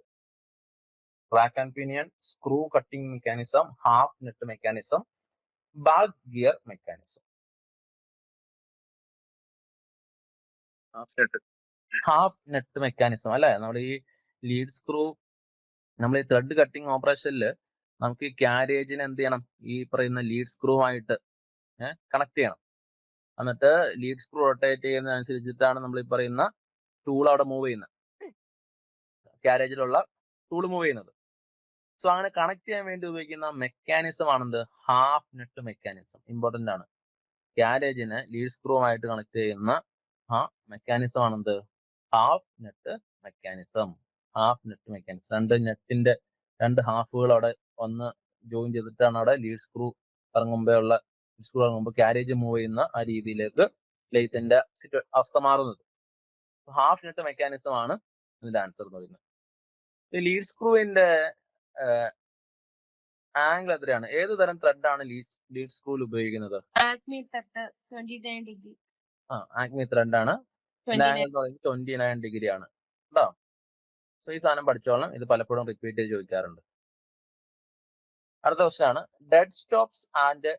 A: Rack and pinion, screw cutting mechanism, half nut mechanism, back gear mechanism. Half nut mechanism അല്ലെ? നമ്മുടെ ഈ ലീഡ് സ്ക്രൂ നമ്മൾ ഈ ത്രെഡ് കട്ടിങ് ഓപ്പറേഷനിൽ നമുക്ക് ഈ ക്യാരേജിനെ എന്ത് ചെയ്യണം, ഈ പറയുന്ന ലീഡ് സ്ക്രൂവായിട്ട് കണക്ട് ചെയ്യണം. എന്നിട്ട് ലീഡ് സ്ക്രൂ റൊട്ടേറ്റ് ചെയ്യുന്നതനുസരിച്ചിട്ടാണ് നമ്മൾ ഈ പറയുന്ന ടൂൾ അവിടെ മൂവ് ചെയ്യുന്നത്, ക്യാരേജിലുള്ള ടൂൾ മൂവ് ചെയ്യുന്നത്. സോ അങ്ങനെ കണക്ട് ചെയ്യാൻ വേണ്ടി ഉപയോഗിക്കുന്ന മെക്കാനിസം ആണെന്ത്, ഹാഫ് നെറ്റ് മെക്കാനിസം. ഇമ്പോർട്ടന്റ് ആണ്. ക്യാരേജിനെ ലീഡ് സ്ക്രൂവുമായിട്ട് കണക്ട് ചെയ്യുന്ന മെക്കാനിസം ആണെന്ത്, half nut mechanism. Half nut mechanism. രണ്ട് നെറ്റിന്റെ രണ്ട് ഹാഫുകൾ അവിടെ ഒന്ന് ജോയിൻ ചെയ്തിട്ടാണ് അവിടെ ലീഡ് സ്ക്രൂ ഇറങ്ങുമ്പോൾ ക്യാരേജ് മൂവ് ചെയ്യുന്ന ആ രീതിയിലേക്ക് ലെയ്ത്തിന്റെ അവസ്ഥ മാറുന്നത്. ഹാഫ് നെറ്റ് മെക്കാനിസം ആണ് ഇതിന്റെ ആൻസർ എന്ന് പറയുന്നത്. ഈ ലീഡ് സ്ക്രൂവിന്റെ ആംഗിൾ എത്രയാണ്? ഏത് തരം ത്രെഡാണ് ലീഡ് സ്ക്രൂവിൽ ഉപയോഗിക്കുന്നത്?
D: ആക്മി തട്ട് 29 ഡിഗ്രി.
A: ആക്മി ത്രെഡ് ആണ്. ആംഗിൾ എന്ന് പറയുന്നത് 29 ഡിഗ്രി ആണ് കേട്ടോ. സോ ഈ സാധനം പഠിച്ചോളാം, ഇത് പലപ്പോഴും റിപ്പീറ്റ് ചെയ്ത് ചോദിക്കാറുണ്ട്. അടുത്ത ക്വസ്റ്റ്യൻ ആണ് dead stops and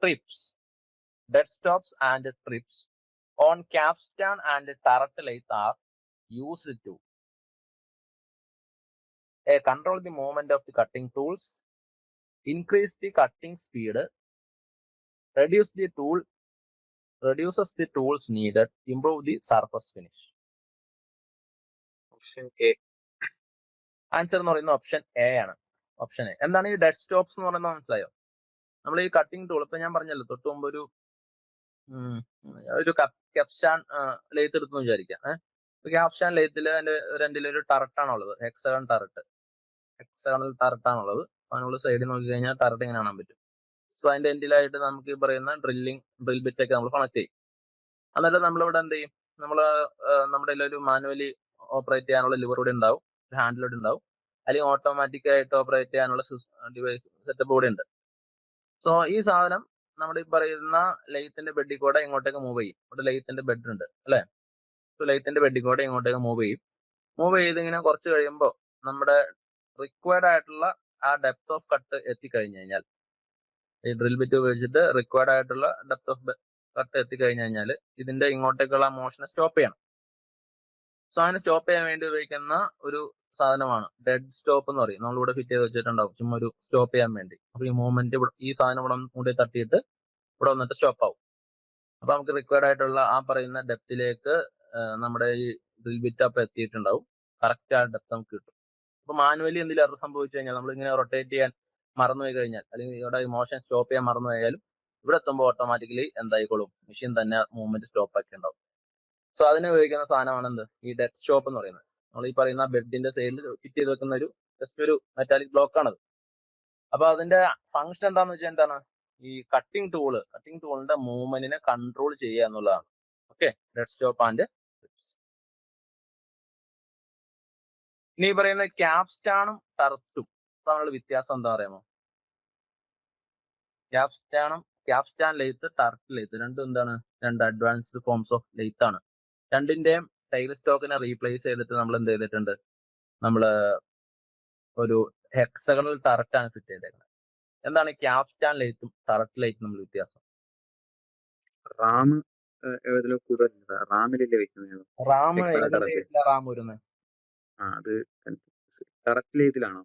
A: TRIPS. Dead stops and TRIPS on capstan and turret lathe are used to control the movement of the cutting tools, increase the cutting speed, reduces the tools needed, improve the surface finish.
E: Option A.
A: Answer എന്ന് പറയുന്നത് option A ആണ്. Option A. എന്താണ് ഈ dead stops എന്ന് പറയുന്നത് മനസ്സിലായോ? നമ്മൾ ഈ കട്ടിംഗ് ടൂൾ ഇപ്പൊ ഞാൻ പറഞ്ഞല്ലോ തൊട്ട് മുമ്പ് ഒരു capstan ലെയ്ത്ത് എടുത്തെന്ന് വിചാരിക്കാം. capstan ലെയ്ത്തില് അതിന്റെ രണ്ടിലൊരു ടറട്ടാണുള്ളത്, ഹെക്സഗൺ ടറട്ട്. ഹെക്സഗണൽ ടറട്ടാണുള്ളത്. അതിനുള്ള സൈഡിൽ നോക്കി കഴിഞ്ഞാൽ ടറട്ട് ഇങ്ങനെ കാണാൻ പറ്റും. സോ അതിന്റെ എൻഡിലായിട്ട് നമുക്ക് ഈ പറയുന്ന ഡ്രിൽ ബിറ്റ് ഒക്കെ നമ്മൾ കണക്ട് ചെയ്യും. എന്നിട്ട് നമ്മളിവിടെ എന്ത് ചെയ്യും, നമ്മുടെ ഒരു മാനുവലി ഓപ്പറേറ്റ് ചെയ്യാനുള്ള ലിവർ കൂടി ഉണ്ടാവും, ഹാൻഡിൽ കൂടി ഉണ്ടാവും, അല്ലെങ്കിൽ ഓട്ടോമാറ്റിക് ആയിട്ട് ഓപ്പറേറ്റ് ചെയ്യാനുള്ള ഡിവൈസ് സെറ്റപ്പ് കൂടി ഉണ്ട്. സോ ഈ സാധനം നമ്മുടെ ഈ പറയുന്ന ലെയ്ത്തിന്റെ ബെഡിൽ കൂടെ ഇങ്ങോട്ടേക്ക് മൂവ് ചെയ്യും. ഇവിടെ ലെയ്ത്തിന്റെ ബെഡ് ഉണ്ട് അല്ലെ. സോ ലെയ്ത്തിന്റെ ബെഡിൽ കൂടെ ഇങ്ങോട്ടേക്ക് മൂവ് ചെയ്യും. മൂവ് ചെയ്ത് ഇങ്ങനെ കുറച്ച് കഴിയുമ്പോൾ നമ്മുടെ റിക്വയർഡ് ആയിട്ടുള്ള ആ ഡെപ്ത് ഓഫ് കട്ട് എത്തിക്കഴിഞ്ഞു കഴിഞ്ഞാൽ, ഈ ഡ്രിൽ ബിറ്റ് ഉപയോഗിച്ചിട്ട് റിക്വയർഡ് ആയിട്ടുള്ള ഡെപ്ത് ഓഫ് കട്ട് എത്തിക്കഴിഞ്ഞു കഴിഞ്ഞാൽ ഇതിന്റെ ഇങ്ങോട്ടേക്കുള്ള മോഷനെ സ്റ്റോപ്പ് ചെയ്യണം. സോ അങ്ങനെ സ്റ്റോപ്പ് ചെയ്യാൻ വേണ്ടി ഉപയോഗിക്കുന്ന ഒരു സാധനമാണ് ഡെഡ് സ്റ്റോപ്പ് എന്ന് പറയും. നമ്മളിവിടെ ഫിറ്റ് ചെയ്ത് വെച്ചിട്ടുണ്ടാവും ചുമ്മാ ഒരു സ്റ്റോപ്പ് ചെയ്യാൻ വേണ്ടി. അപ്പൊ ഈ മൂവ്മെന്റ് ഈ സാധനം ഇവിടെ കൂടി തട്ടിയിട്ട് ഇവിടെ വന്നിട്ട് സ്റ്റോപ്പ് ആവും. അപ്പൊ നമുക്ക് റിക്വയർഡ് ആയിട്ടുള്ള ആ പറയുന്ന ഡെപ്തിലേക്ക് നമ്മുടെ ഈ ഡ്രിൽ ബിറ്റ് അപ്പ് എത്തിയിട്ടുണ്ടാവും. കറക്റ്റ് ആ ഡെപ്ത് നമുക്ക് കിട്ടും. അപ്പൊ മാനുവലി എന്തെങ്കിലും എറർ സംഭവിച്ചു കഴിഞ്ഞാൽ, നമ്മൾ ഇങ്ങനെ റൊട്ടേറ്റ് ചെയ്യാൻ മറന്നുപോയി കഴിഞ്ഞാൽ, അല്ലെങ്കിൽ ഇവിടെ മോഷൻ സ്റ്റോപ്പ് ചെയ്യാൻ മറന്നു പോയാലും ഇവിടെ എത്തുമ്പോൾ ഓട്ടോമാറ്റിക്കലി എന്തായിക്കോളും, മെഷീൻ തന്നെ മൂവ്മെന്റ് സ്റ്റോപ്പ് ആക്കി ഉണ്ടാവും. സോ അതിന് ഉപയോഗിക്കുന്ന സാധനമാണ് എന്ത്, ഈ ഡെഡ് സ്റ്റോപ്പ് എന്ന് പറയുന്നത്. നമ്മൾ ഈ പറയുന്ന ബെഡിന്റെ സൈഡിൽ ഫിറ്റ് ചെയ്ത് വെക്കുന്ന ജസ്റ്റ് ഒരു മെറ്റാലിക് ബ്ലോക്ക് ആണത്. അപ്പൊ അതിന്റെ ഫംഗ്ഷൻ എന്താന്ന് വെച്ചാൽ എന്താണ്, ഈ കട്ടിംഗ് ടൂളിന്റെ മൂവ്മെന്റിനെ കൺട്രോൾ ചെയ്യുക എന്നുള്ളതാണ്. Okay, dead stop and TRIPS. ഇനി പറയുന്ന ക്യാപ്സ്റ്റാണും ടററ്റും തമ്മിലുള്ള വ്യത്യാസം എന്താ പറയാമോ? ക്യാപ്സ്റ്റാൻ ലെയ്ത്ത്, ടററ്റ് ലെയ്ത്ത് രണ്ടും എന്താണ്, രണ്ട് അഡ്വാൻസ്ഡ് ഫോംസ് ഓഫ് ലെയ്ത്ത് ആണ്. രണ്ടിന്റെയും ടൈൽ സ്റ്റോക്കിനെ റീപ്ലേസ് ചെയ്തിട്ട് നമ്മൾ എന്ത് ചെയ്തിട്ടുണ്ട്, നമ്മള് ഒരു ഹെക്സഗണൽ ടററ്റ് ആണ് ഫിറ്റ് ചെയ്തേക്കുന്നത്. എന്താണ് ക്യാപ്സ്റ്റാൻ ലെയ്ത്തും ടററ്റ് ലെയ്ത്തും നമ്മൾ വ്യത്യാസം?
E: റാം ഏതിലോ കൂടുതൽ റാമിലല്ലേ വെക്കുന്നത്?
A: Ram
E: Hexagonal turret.
A: ഏതിന്റെ റാം വരുന്നത്?
E: അത് ടററ്റ് ലെയ്ത്തിലാണോ?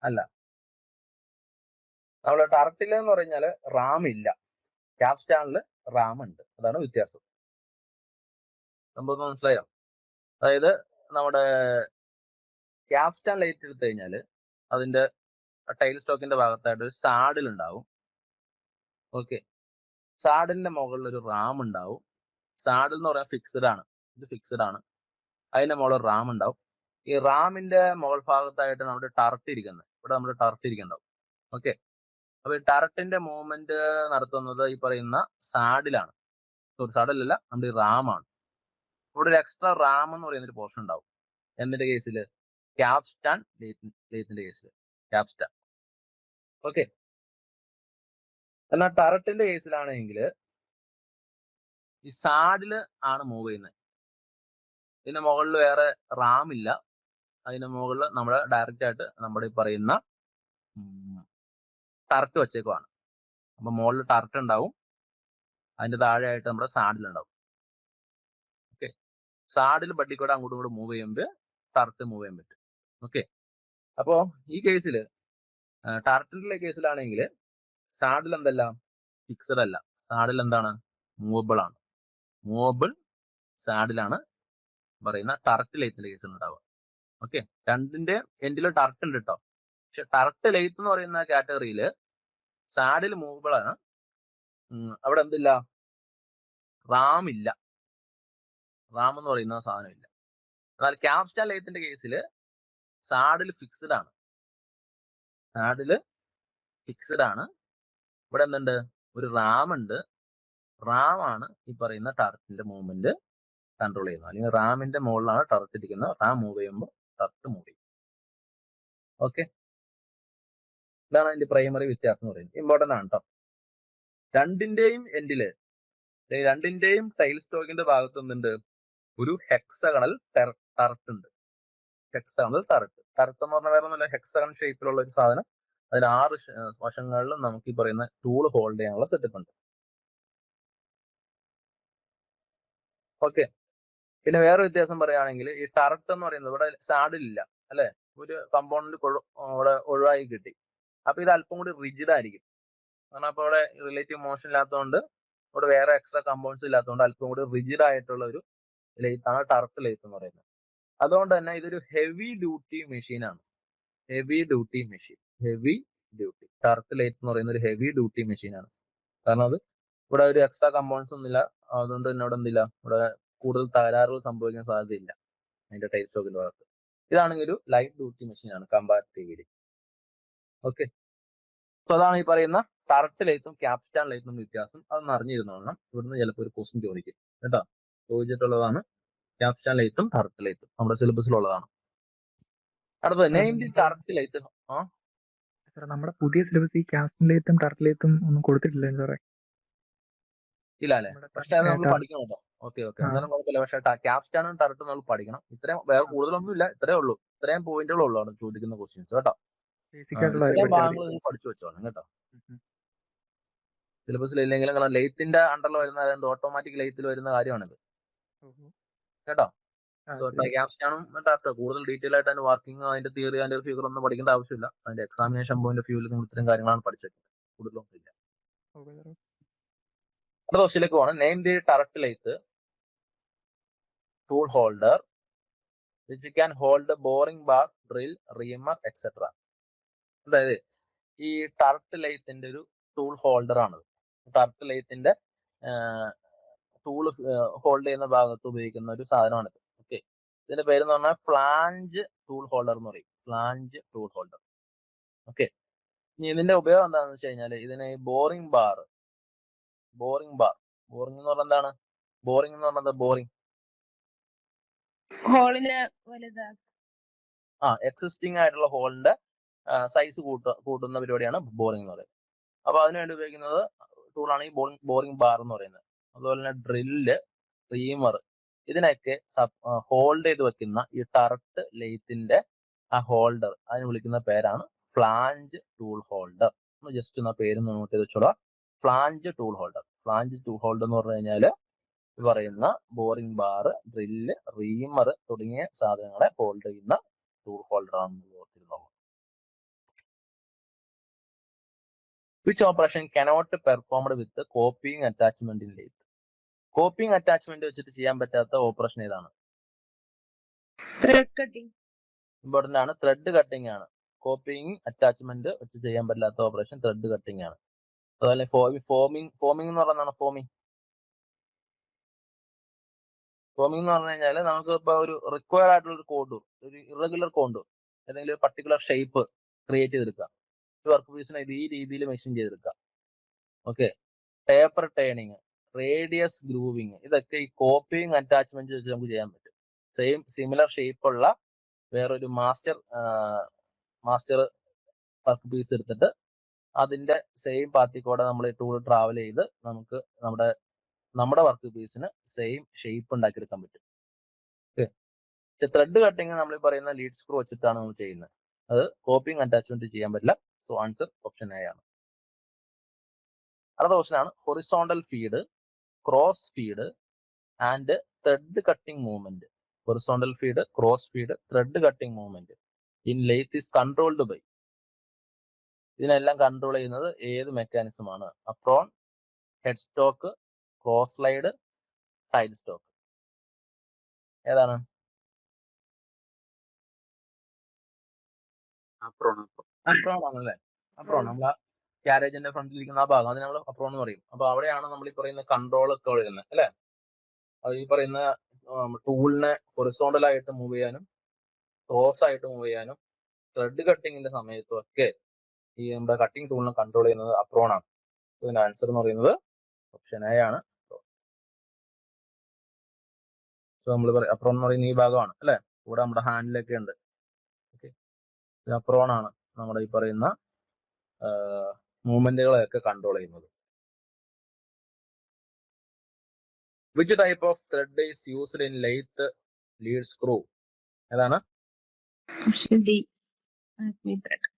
A: അല്ല, നമ്മള് ടററ്റിൽ എന്ന് പറഞ്ഞാല് റാം ഇല്ല, ക്യാപ്സ്റ്റാനില് റാം ഉണ്ട്. അതാണ് വ്യത്യാസം. സംഭവം മനസ്സിലായോ? അതായത് നമ്മുടെ ക്യാപ്സ്റ്റാൻ ലൈറ്റ് എടുത്തു കഴിഞ്ഞാല് അതിന്റെ ടൈൽ സ്റ്റോക്കിന്റെ ഭാഗത്തായിട്ട് ഒരു സാഡിൽ ഉണ്ടാവും. ഓക്കെ, സാഡിലിന്റെ മുകളിൽ ഒരു റാം ഉണ്ടാവും. സാഡിൽ എന്ന് പറയാൻ ഫിക്സഡ് ആണ്, ഇത് ഫിക്സഡ് ആണ്. അതിന്റെ മുകളിൽ റാം ഉണ്ടാവും. ഈ റാമിന്റെ മുകൾ ഭാഗത്തായിട്ട് നമ്മുടെ ടററ്റ് ഇരിക്കുന്നത്, ഇവിടെ നമ്മുടെ ടററ്റ് ഇരിക്കുന്നുണ്ടാവും. ഓക്കെ, അപ്പൊ ഈ ടററ്റിന്റെ മൂവ്മെന്റ് നടത്തുന്നത് ഈ പറയുന്ന സാഡിലാണ്. സോറി, സാഡിലല്ല, നമ്മുടെ ഈ റാമാണ്. ഇവിടെ ഒരു എക്സ്ട്രാ റാം എന്ന് പറയുന്ന ഒരു പോർഷൻ ഉണ്ടാവും. എന്തിന്റെ കേസില്? ക്യാപ്സ്റ്റാൻ ലെയ്ത്തിന്റെ കേസില് ക്യാപ്സ്റ്റാൻ. ഓക്കെ, എന്നാൽ ടററ്റിന്റെ കേസിലാണെങ്കിൽ ഈ സാഡില് ആണ് മൂവ് ചെയ്യുന്നത്. ഇതിന്റെ മുകളിൽ വേറെ റാം ഇല്ല. അതിന്റെ മുകളിൽ നമ്മൾ ഡയറക്റ്റ് ആയിട്ട് നമ്മുടെ ഈ പറയുന്ന ടററ്റ് വെച്ചേക്കുവാണ്. അപ്പൊ മുകളിൽ ടററ്റ് ഉണ്ടാവും, അതിന്റെ താഴെയായിട്ട് നമ്മുടെ സാഡിൽ ഉണ്ടാവും. ഓക്കെ, സാഡിൽ ബഡിക്കൂടെ അങ്ങോട്ടും ഇങ്ങോട്ടും മൂവ് ചെയ്യുമ്പോൾ ടർട്ട് മൂവ് ചെയ്യാൻ പറ്റും. ഓക്കെ, അപ്പോ ഈ കേസിൽ ടർട്ടിന്റെ കേസിലാണെങ്കിൽ സാഡിൽ എന്തല്ല, ഫിക്സഡ് അല്ല. സാഡിൽ എന്താണ്, മൂവബിൾ ആണ്. മൂവബിൾ സാഡിലാണ് പറയുന്ന ടർട്ട് ലെയ്ത്തിന്റെ കേസിൽ ഉണ്ടാവുക. ഓക്കെ, രണ്ടിന്റെ എൻഡിൽ ടർട്ട് ഉണ്ട് കേട്ടോ. പക്ഷെ ടർട്ട് ലെയ്ത്ത് എന്ന് പറയുന്ന കാറ്റഗറിയിൽ സാഡിൽ മൂവബിൾ ആണ്. അവിടെ എന്തില്ല, റാം ഇല്ല. റാം എന്ന് പറയുന്ന സാധനം ഇല്ല. എന്നാൽ ക്യാപ്സ്റ്റാൻ ലെയ്ത്തിന്റെ കേസിൽ സാഡിൽ ഫിക്സഡ് ആണ്. സാഡിൽ ഫിക്സഡ് ആണ്. ഇവിടെ എന്തുണ്ട്, ഒരു റാം ഉണ്ട്. റാം ആണ് ഈ പറയുന്ന ടർട്ടിന്റെ മൂവ്മെന്റ് കൺട്രോൾ ചെയ്യുന്നത്. അല്ലെങ്കിൽ റാമിന്റെ മുകളിലാണ് ടർട്ട് ഇരിക്കുന്നത്. റാം മൂവ് ചെയ്യുമ്പോൾ ടർട്ട് മൂവ് ചെയ്യും. ഓക്കെ, ഇതാണ് അതിന്റെ പ്രൈമറി വ്യത്യാസം എന്ന് പറയുന്നത്. ഇമ്പോർട്ടന്റ് ആണ് കേട്ടോ. രണ്ടിന്റെയും എൻഡില്, രണ്ടിന്റെയും ടൈൽ സ്റ്റോക്കിന്റെ ഭാഗത്ത് എന്തുണ്ട്, ഒരു ഹെക്സഗണൽ ടർട്ട് ഉണ്ട്. ഹെക്സഗണൽ ടർട്ട്. ടർട്ട് എന്ന് പറഞ്ഞാൽ വേറെ ഒന്നുമില്ല, ഹെക്സഗൺ ഷേപ്പിലുള്ള ഒരു സാധനം. അതിൽ 6 വശങ്ങളിലും നമുക്ക് ഈ പറയുന്ന ടൂൾ ഹോൾഡ് ചെയ്യാനുള്ള സെറ്റപ്പ് ഉണ്ട്. ഓക്കെ, പിന്നെ വേറെ വ്യത്യാസം പറയുകയാണെങ്കിൽ ഈ ടർട്ട് എന്ന് പറയുന്നത് ഇവിടെ സാഡിലില്ല അല്ലെ, ഒരു കമ്പോണന്റ് ഇവിടെ ഒഴിവായി കിട്ടി. അപ്പൊ ഇത് അല്പം കൂടി റിജിഡ് ആയിരിക്കും. കാരണം അപ്പൊ ഇവിടെ റിലേറ്റീവ് മോഷൻ ഇല്ലാത്തതുകൊണ്ട്, ഇവിടെ വേറെ എക്സ്ട്രാ കമ്പോണൻസ് ഇല്ലാത്തതുകൊണ്ട് അല്പം കൂടി റിജിഡ് ആയിട്ടുള്ള ഒരു ലെയ്ത്താണ് ടർട്ട് ലെയ്ത്ത് എന്ന് പറയുന്നത്. അതുകൊണ്ട് തന്നെ ഇതൊരു ഹെവി ഡ്യൂട്ടി മെഷീൻ ആണ്. Heavy duty machine, heavy duty turret lathe എന്ന് പറയുന്ന ഒരു ഹെവി ഡ്യൂട്ടി മെഷീൻ ആണ്. കാരണം അത് ഇവിടെ ഒരു എക്സ്ട്രാ കമ്പോണൻസ് ഒന്നുമില്ല. അതുകൊണ്ട് തന്നെ ഇവിടെ എന്തില്ല, ഇവിടെ കൂടുതൽ തകരാറുകൾ സംഭവിക്കാൻ സാധ്യതയില്ല അതിന്റെ ടൈൽ സ്റ്റോക്കിന്റെ ഭാഗത്ത്. ഇതാണെങ്കിൽ ഒരു ലൈറ്റ് ഡ്യൂട്ടി മെഷീൻ ആണ് കമ്പാരിറ്റീവ്ലി. ഓക്കെ, സോ അതാണ് ഈ പറയുന്ന ടർട്ട് ലെയ്ത്തും ക്യാപ്സ്റ്റാൻ ലെയ്ത്തും വ്യത്യാസം. അതൊന്ന് അറിഞ്ഞിരുന്നോളണം. ഇവിടുന്ന് ചിലപ്പോൾ ഒരു ക്വസ്റ്റ്യൻ ചോദിക്കും കേട്ടോ. ചോദിച്ചിട്ടുള്ളതാണ് ക്യാപ്സ്റ്റാൻ ലെയ്ത്തും ടർട്ട് ലെയ്ത്തും, നമ്മുടെ സിലബസിലുള്ളതാണ്. അടുത്തത് name the turret lathe.
B: Sir നമ്മുടെ പുതിയ സിലബസ് ഈ ക്യാപ്സ്റ്റാൻ ലെയ്ത്തും ടർട്ട് ലെയ്ത്തും ഒന്നും കൊടുത്തിട്ടില്ല സാറേ.
A: ഇല്ല അല്ലെ, പക്ഷെ അത് നമ്മൾ പഠിക്കണം കേട്ടോ. ഓക്കെ, അന്നേരം കുഴപ്പമില്ല. പക്ഷെ ക്യാപ്സ്റ്റാനും ടർട്ടും നമ്മൾ പഠിക്കണം. ഇത്രയും വേറെ കൂടുതലൊന്നും ഇല്ല, ഇത്രേ ഉള്ളൂ. ഇത്രയും പോയിന്റുകളുള്ളൂ അവിടെ ചോദിക്കുന്ന ക്വസ്റ്റ്യൻസ് കേട്ടോ. ഇത്രയും ഭാഗങ്ങൾ നിങ്ങൾ പഠിച്ചു വെച്ചോളാം കേട്ടോ. സിലബസിൽ ഇല്ലെങ്കിലും കാരണം ലെയ്ത്തിന്റെ അണ്ടറിൽ വരുന്ന ഓട്ടോമാറ്റിക് ലെയ്ത്തിൽ വരുന്ന കാര്യമാണിത് കേട്ടോ. സോ ക്യാപ്സ്റ്റാനും ടർട്ടും കൂടുതൽ ഡീറ്റെയിൽ ആയിട്ട് അതിന്റെ വർക്കിംഗ്, അതിന്റെ തിയറി, അതിന്റെ ഫിഗർ ഒന്നും പഠിക്കേണ്ട ആവശ്യമില്ല. അതിന്റെ എക്സാമിനേഷൻ പോയിന്റ് ഓഫ് വ്യൂവിൽ നിങ്ങൾ ഇത്രയും കാര്യങ്ങളാണ് പഠിച്ചത്, കൂടുതലൊന്നും ഇല്ല. അടുത്ത ക്വസ്റ്റ്യനിലേക്ക് പോകണം. Name the turret lathe tool holder which can hold boring bar, drill, reamer etcetera. അതായത് ഈ ടർട്ട് ലെയ്ത്തിന്റെ ഒരു ടൂൾ ഹോൾഡർ ആണത്. ടർട്ട് ലെയ്ത്തിന്റെ ടൂൾ ഹോൾഡ് ചെയ്യുന്ന ഭാഗത്ത് ഉപയോഗിക്കുന്ന ഒരു സാധനമാണിത്. ഓക്കെ, ഇതിന്റെ പേര് എന്ന് പറഞ്ഞാൽ ഫ്ലാഞ്ച് ടൂൾ ഹോൾഡർ എന്ന് പറയും. Flange tool holder. ഓക്കെ, ഇനി ഇതിന്റെ ഉപയോഗം എന്താണെന്ന് വെച്ച് കഴിഞ്ഞാൽ ഇതിന് ബോറിംഗ് ബാർ എന്ന് പറഞ്ഞാൽ എന്താണ്, ബോറിംഗ് എന്ന് പറഞ്ഞാൽ ബോറിംഗ്
D: ഹോളിന് വലുതാക്കും.
A: എക്സിസ്റ്റിംഗ് ആയിട്ടുള്ള ഹോളിന്റെ സൈസ് കൂട്ടുന്ന പരിപാടിയാണ് ബോറിംഗ് എന്ന് പറയുന്നത്. അപ്പൊ അതിനുവേണ്ടി ഉപയോഗിക്കുന്നത് ടൂളാണ് ഈ ബോറിംഗ് ബാർ എന്ന് പറയുന്നത്. അതുപോലെ തന്നെ ഡ്രില്ല്, റീമർ, ഇതിനൊക്കെ ഹോൾഡ് ചെയ്ത് വെക്കുന്ന ഈ ടർട്ട് ലെയ്ത്തിന്റെ ആ ഹോൾഡർ, അതിന് വിളിക്കുന്ന പേരാണ് ഫ്ലാഞ്ച് ടൂൾ ഹോൾഡർ. ഒന്ന് ജസ്റ്റ് ഒന്ന് പേര് നോട്ട് ചെയ്ത് വെച്ചോളാം. Flange tool holder. Flange tool holder എന്ന് പറഞ്ഞു കഴിഞ്ഞാല് ഈ പറയുന്ന ബോറിംഗ് ബാർ, ഡ്രില്ല്, റീമർ തുടങ്ങിയ സാധനങ്ങളെ ഹോൾഡ് ചെയ്യുന്ന ടൂൾ ഹോൾഡർ ആണെന്ന് ഓർത്തിരുന്നോളൂ. Which operation cannot performed with copying attachment in lathe? Coping attachment വെച്ചിട്ട് ചെയ്യാൻ പറ്റാത്ത ഓപ്പറേഷൻ ഏതാണ്?
D: Thread cutting.
A: ഇമ്പോർട്ടന്റ് ആണ്. ത്രെഡ് കട്ടിംഗ് ആണ്. കോപ്പിംഗ് അറ്റാച്ച്മെന്റ് വെച്ച് ചെയ്യാൻ പറ്റാത്ത ഓപ്പറേഷൻ ത്രെഡ് കട്ടിംഗ് ആണ്. അതുപോലെ ഫോമിംഗ് എന്ന് പറഞ്ഞാൽ ഫോമിംഗ് എന്ന് പറഞ്ഞു കഴിഞ്ഞാൽ നമുക്ക് ഇപ്പൊ ഒരു റിക്വയർഡ് ആയിട്ടുള്ള ഒരു കോണ്ടൂർ, ഒരു ഇറഗുലർ കോണ്ടൂർ, ഏതെങ്കിലും ഒരു പർട്ടിക്കുലർ ഷേപ്പ് ക്രിയേറ്റ് ചെയ്തെടുക്കുക. ഒരു വർക്ക് പീസിനെ ഈ രീതിയിൽ മെഷീൻ ചെയ്തെടുക്കുക. Okay, taper turning, radius grooving, ഇതൊക്കെ ഈ കോപ്പിംഗ് അറ്റാച്ച്മെന്റ് വെച്ച് നമുക്ക് ചെയ്യാൻ പറ്റും. സിമിലർ ഷേപ്പ് ഉള്ള വേറൊരു മാസ്റ്റർ വർക്ക് പീസ് എടുത്തിട്ട് അതിന്റെ സെയിം പാത്തിൽ കൂടെ നമ്മൾ ടൂൾ ട്രാവൽ ചെയ്ത് നമുക്ക് നമ്മുടെ വർക്ക് പീസിന് സെയിം ഷേപ്പ് ഉണ്ടാക്കിയെടുക്കാൻ പറ്റും. ഓക്കെ, ത്രെഡ് കട്ടിങ് നമ്മൾ പറയുന്ന ലീഡ് സ്ക്രൂ വെച്ചിട്ടാണ് നമ്മൾ ചെയ്യുന്നത്. അത് കോപ്പിംഗ് അറ്റാച്ച്മെന്റ് ചെയ്യാൻ പറ്റില്ല. സോ ആൻസർ ഓപ്ഷൻ എ ആണ്. അടുത്ത ക്വസ്റ്റൻ ആണ് horizontal feed, cross feed, and thread cutting movement. Horizontal feed, cross feed, thread cutting movement in lathe is controlled by. ഇതിനെല്ലാം കൺട്രോൾ ചെയ്യുന്നത് ഏത് മെക്കാനിസം ആണ്? Apron, head stock, cross slide, tail stock. ഏതാണ്?
E: Apron
A: apron ആണല്ലേ. Apron നമ്മളെ ക്യാരേജിന്റെ ഫ്രണ്ടിലിരിക്കുന്ന ആ ഭാഗം അതിന് നമ്മൾ അപ്രോൺ എന്ന് പറയും. അപ്പൊ അവിടെയാണ് നമ്മൾ ഈ പറയുന്ന കൺട്രോൾ ഒക്കെ വരുന്നത് അല്ലെ. അത് ഈ പറയുന്ന ടൂളിനെ ഹൊറിസോണ്ടൽ ആയിട്ട് മൂവ് ചെയ്യാനും ക്രോസ് ആയിട്ട് മൂവ് ചെയ്യാനും ത്രെഡ് കട്ടിങ്ങിന്റെ സമയത്തും ഒക്കെ ഈ നമ്മുടെ കട്ടിംഗ് ടൂളിനെ കൺട്രോൾ ചെയ്യുന്നത് അപ്രോൺ ആണ്. ഇതിന്റെ ആൻസർ എന്ന് പറയുന്നത് ഓപ്ഷൻ എ ആണ്. സോ നമ്മൾ അപ്രോൺ എന്ന് പറയുന്ന ഈ ഭാഗമാണ് അല്ലെ. ഇവിടെ നമ്മുടെ ഹാൻഡിലൊക്കെ ഉണ്ട്. ഓക്കെ, അപ്രോൺ ആണ് നമ്മുടെ ഈ പറയുന്ന മൂവ്മെന്റുകളെയൊക്കെ കൺട്രോൾ ചെയ്യുന്നത്. Which type of thread is used in lathe lead screw? ഏതാണ്?
D: Option D, acme thread.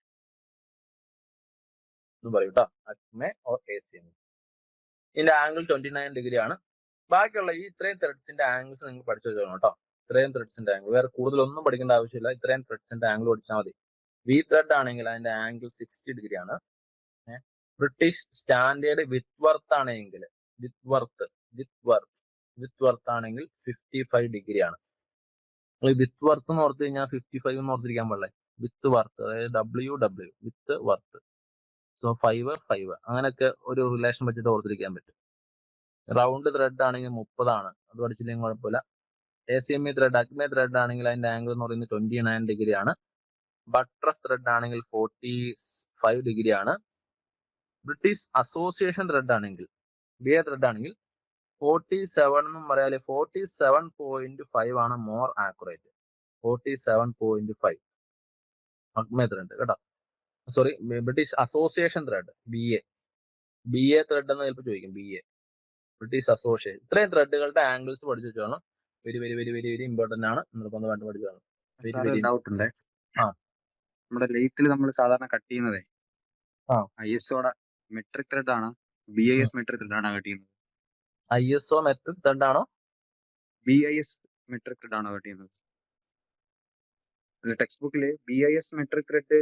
A: ഇത് പറയൂ കേട്ടോ. Acme or ACM. ഇതിന്റെ ആംഗിൾ 29 ഡിഗ്രി ആണ്. ബാക്കിയുള്ള ഈ ഇത്രയും ത്രെഡ്സിന്റെ ആംഗിൾസ് നിങ്ങൾ പഠിച്ചു വെച്ചോളൂ കേട്ടോ. ഇത്രയും ത്രെഡ്സിന്റെ ആംഗിൾ, വേറെ കൂടുതലൊന്നും പഠിക്കേണ്ട ആവശ്യമില്ല. ഇത്രയും ത്രെഡ്സിന്റെ ആംഗിൾ പഠിച്ചാൽ മതി. വി ത്രെഡ് ആണെങ്കിൽ അതിന്റെ ആംഗിൾ 60 ഡിഗ്രി ആണ്. ബ്രിട്ടീഷ് സ്റ്റാൻഡേർഡ് വിത്ത് ആണെങ്കിൽ വിത്ത് വർത്ത് ആണെങ്കിൽ 55 ഡിഗ്രി ആണ്. വിത്ത് വർത്ത് എന്ന് ഓർത്ത് കഴിഞ്ഞാൽ 55 എന്ന് ഓർത്തിരിക്കാൻ പാടില്ലേ. വിത്ത് വർത്ത്, അതായത് WW വിത്ത് വർത്ത്. സോ 5 അങ്ങനെയൊക്കെ ഒരു റിലേഷൻ വെച്ചിട്ട് ഓർത്തിരിക്കാൻ പറ്റും. റൗണ്ട് ത്രെഡ് ആണെങ്കിൽ 30 ആണ്. അത് പഠിച്ചില്ലെങ്കിൽ കുഴപ്പമില്ല. ACME ത്രെഡ്, അക്മെ ത്രെഡ് ആണെങ്കിൽ അതിന്റെ ആംഗിൾ എന്ന് പറയുന്നത് 29 ഡിഗ്രി ആണ്. ബട്രസ് ത്രെഡ് ആണെങ്കിൽ 45 ഡിഗ്രി ആണ്. ബ്രിട്ടീഷ് അസോസിയേഷൻ ത്രെഡ് ആണെങ്കിൽ, BA ത്രെഡ് ആണെങ്കിൽ 47 എന്നും പറയാല്. 47.5 ആണ് മോർ ആക്യുറേറ്റ്. 47.5 അക്മെ ത്രെഡ് കേട്ടോ. Sorry, British association thread BA thread എന്ന് ചിലപ്പോൾ ചോദിക്കും. BA British association. ഇത്രയും ത്രെഡുകളുടെ ആംഗിൾസ് പഠിച്ചു വെച്ചോളാം. Very very very very very important ആണ്. നിർബന്ധമായിട്ട് പഠിച്ചു വേണം.
E: ഡൗട്ട് ഉണ്ടേ.
A: ആ.
E: നമ്മുടെ ലെയ്ത്തിൽ നമ്മൾ സാധാരണ കട്ട് ചെയ്യുന്നതേ ISOടെ മെട്രിക് ത്രെഡ് ആണ്, BIS മെട്രിക് ത്രെഡ് ആണ് കട്ട് ചെയ്യുന്നത്?
A: ISO മെട്രിക് ത്രെഡ് ആണോ
E: BIS മെട്രിക് ത്രെഡ് ആണോ കട്ട് ചെയ്യുന്നത്? ടെക്സ്റ്റ് ബുക്കില് BIS മെട്രിക് ത്രെഡ്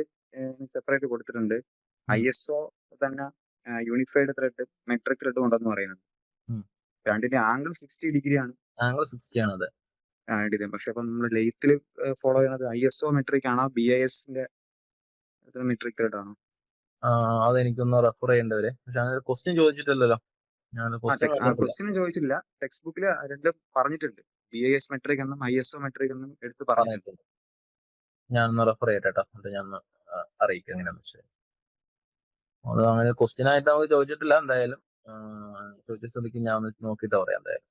E: സെപ്പറേറ്റ് കൊടുത്തിട്ടുണ്ട്. ISO തന്നെ യൂണിഫൈഡ് ത്രെഡ് മെട്രിക് ത്രെഡ് ഉണ്ടെന്ന് പറയുന്നത്. രണ്ടിന്റെ ആംഗിൾ 60 ഡിഗ്രി ആണ്.
A: ആംഗിൾ 60 ആണ്. അതെ.
E: പക്ഷെ അപ്പൊ നമ്മൾ ലെയ്ത്തിൽ ഫോളോ ചെയ്യുന്നത് ISO മെട്രിക് ആണോ BISന്റെ മെട്രിക് ത്രെഡ് ആണോ?
A: അതെനിക്കൊന്ന് റെഫർ ചെയ്യേണ്ടി വരും. പക്ഷെ അങ്ങനെ ക്വസ്റ്റ്യൻ ചോദിച്ചിട്ടില്ലല്ലോ. ഞാൻ
E: ക്വസ്റ്റ്യൻ ചോദിച്ചില്ല. ടെക്സ്റ്റ് ബുക്കിൽ രണ്ടും പറഞ്ഞിട്ടുണ്ട്. BIS മെട്രിക് എന്നും ISO മെട്രിക് എന്നും എടുത്ത് പറഞ്ഞിട്ടുണ്ട്.
A: ഞാനൊന്ന് റെഫർ ചെയ്യട്ടെ. എന്നിട്ട് ഞാൻ അറിയിക്കാം എങ്ങനെയാന്ന് വെച്ചാൽ. അത് അങ്ങനെ ക്വസ്റ്റ്യൻ ആയിട്ട് നമുക്ക് ചോദിച്ചിട്ടില്ല. എന്തായാലും ചോദിച്ച സ്ഥിതിക്ക് ഞാൻ ഒന്ന് നോക്കിയിട്ട് പറയാം എന്തായാലും.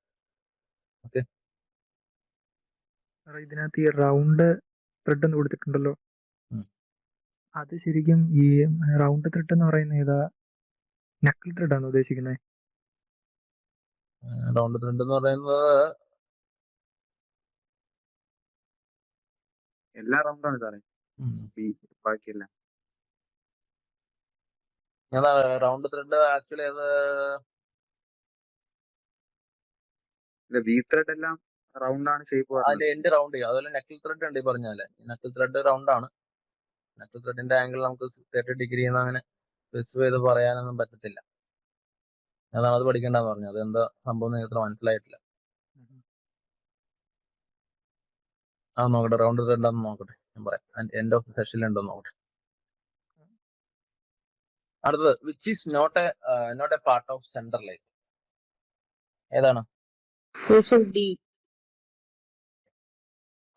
A: ഓക്കെ,
B: ഇതിനകത്ത് ഈ റൗണ്ട് ത്രെഡ് എന്ന് കൊടുത്തിട്ടുണ്ടല്ലോ, അത് ശരിക്കും ഈ റൗണ്ട് ത്രെഡ് എന്ന് പറയുന്നത് ഏതാ? നക്കിൾ ത്രെഡ് ആണ് ഉദ്ദേശിക്കുന്നത്?
A: റൗണ്ട് ത്രെഡ് എന്ന് പറയുന്നത്
E: എല്ലാ റൗണ്ടാണ് സാറേ, ബാക്കിയല്ല.
A: റൗണ്ട് ത്രെഡ് ആക്ച്വലി അത്
E: വി ത്രെഡ് എല്ലാം റൗണ്ട് ആണ് ഷേപ്പ്.
A: അതിന്റെ എൻഡ് റൗണ്ട് ചെയ്യും. അതുപോലെ നക്കിൾ ത്രെഡ് ഉണ്ട് ഈ പറഞ്ഞാലേ. നക്കിൾ ത്രെഡ് റൗണ്ട് ആണ്. നക്കിൾ ത്രെഡിന്റെ ആംഗിൾ നമുക്ക് 30 ഡിഗ്രി എന്ന് അങ്ങനെ സ്പെസിഫൈ ചെയ്ത് പറയാനൊന്നും പറ്റത്തില്ല. അതാണ് അത് പഠിക്കേണ്ടെന്ന് പറഞ്ഞു. അതെന്താ സംഭവം നിങ്ങൾക്ക് അത്ര മനസ്സിലായിട്ടില്ല. നോക്കട്ടെ, റൗണ്ട് ത്രെഡ് ആണെന്ന് നോക്കട്ടെ, ഞാൻ പറയാം. എൻഡ് ഓഫ് സെഷനിൽ ഉണ്ടോ നോക്കട്ടെ. അടുത്തത്, which is not a part of centre line? ഏതാണ്?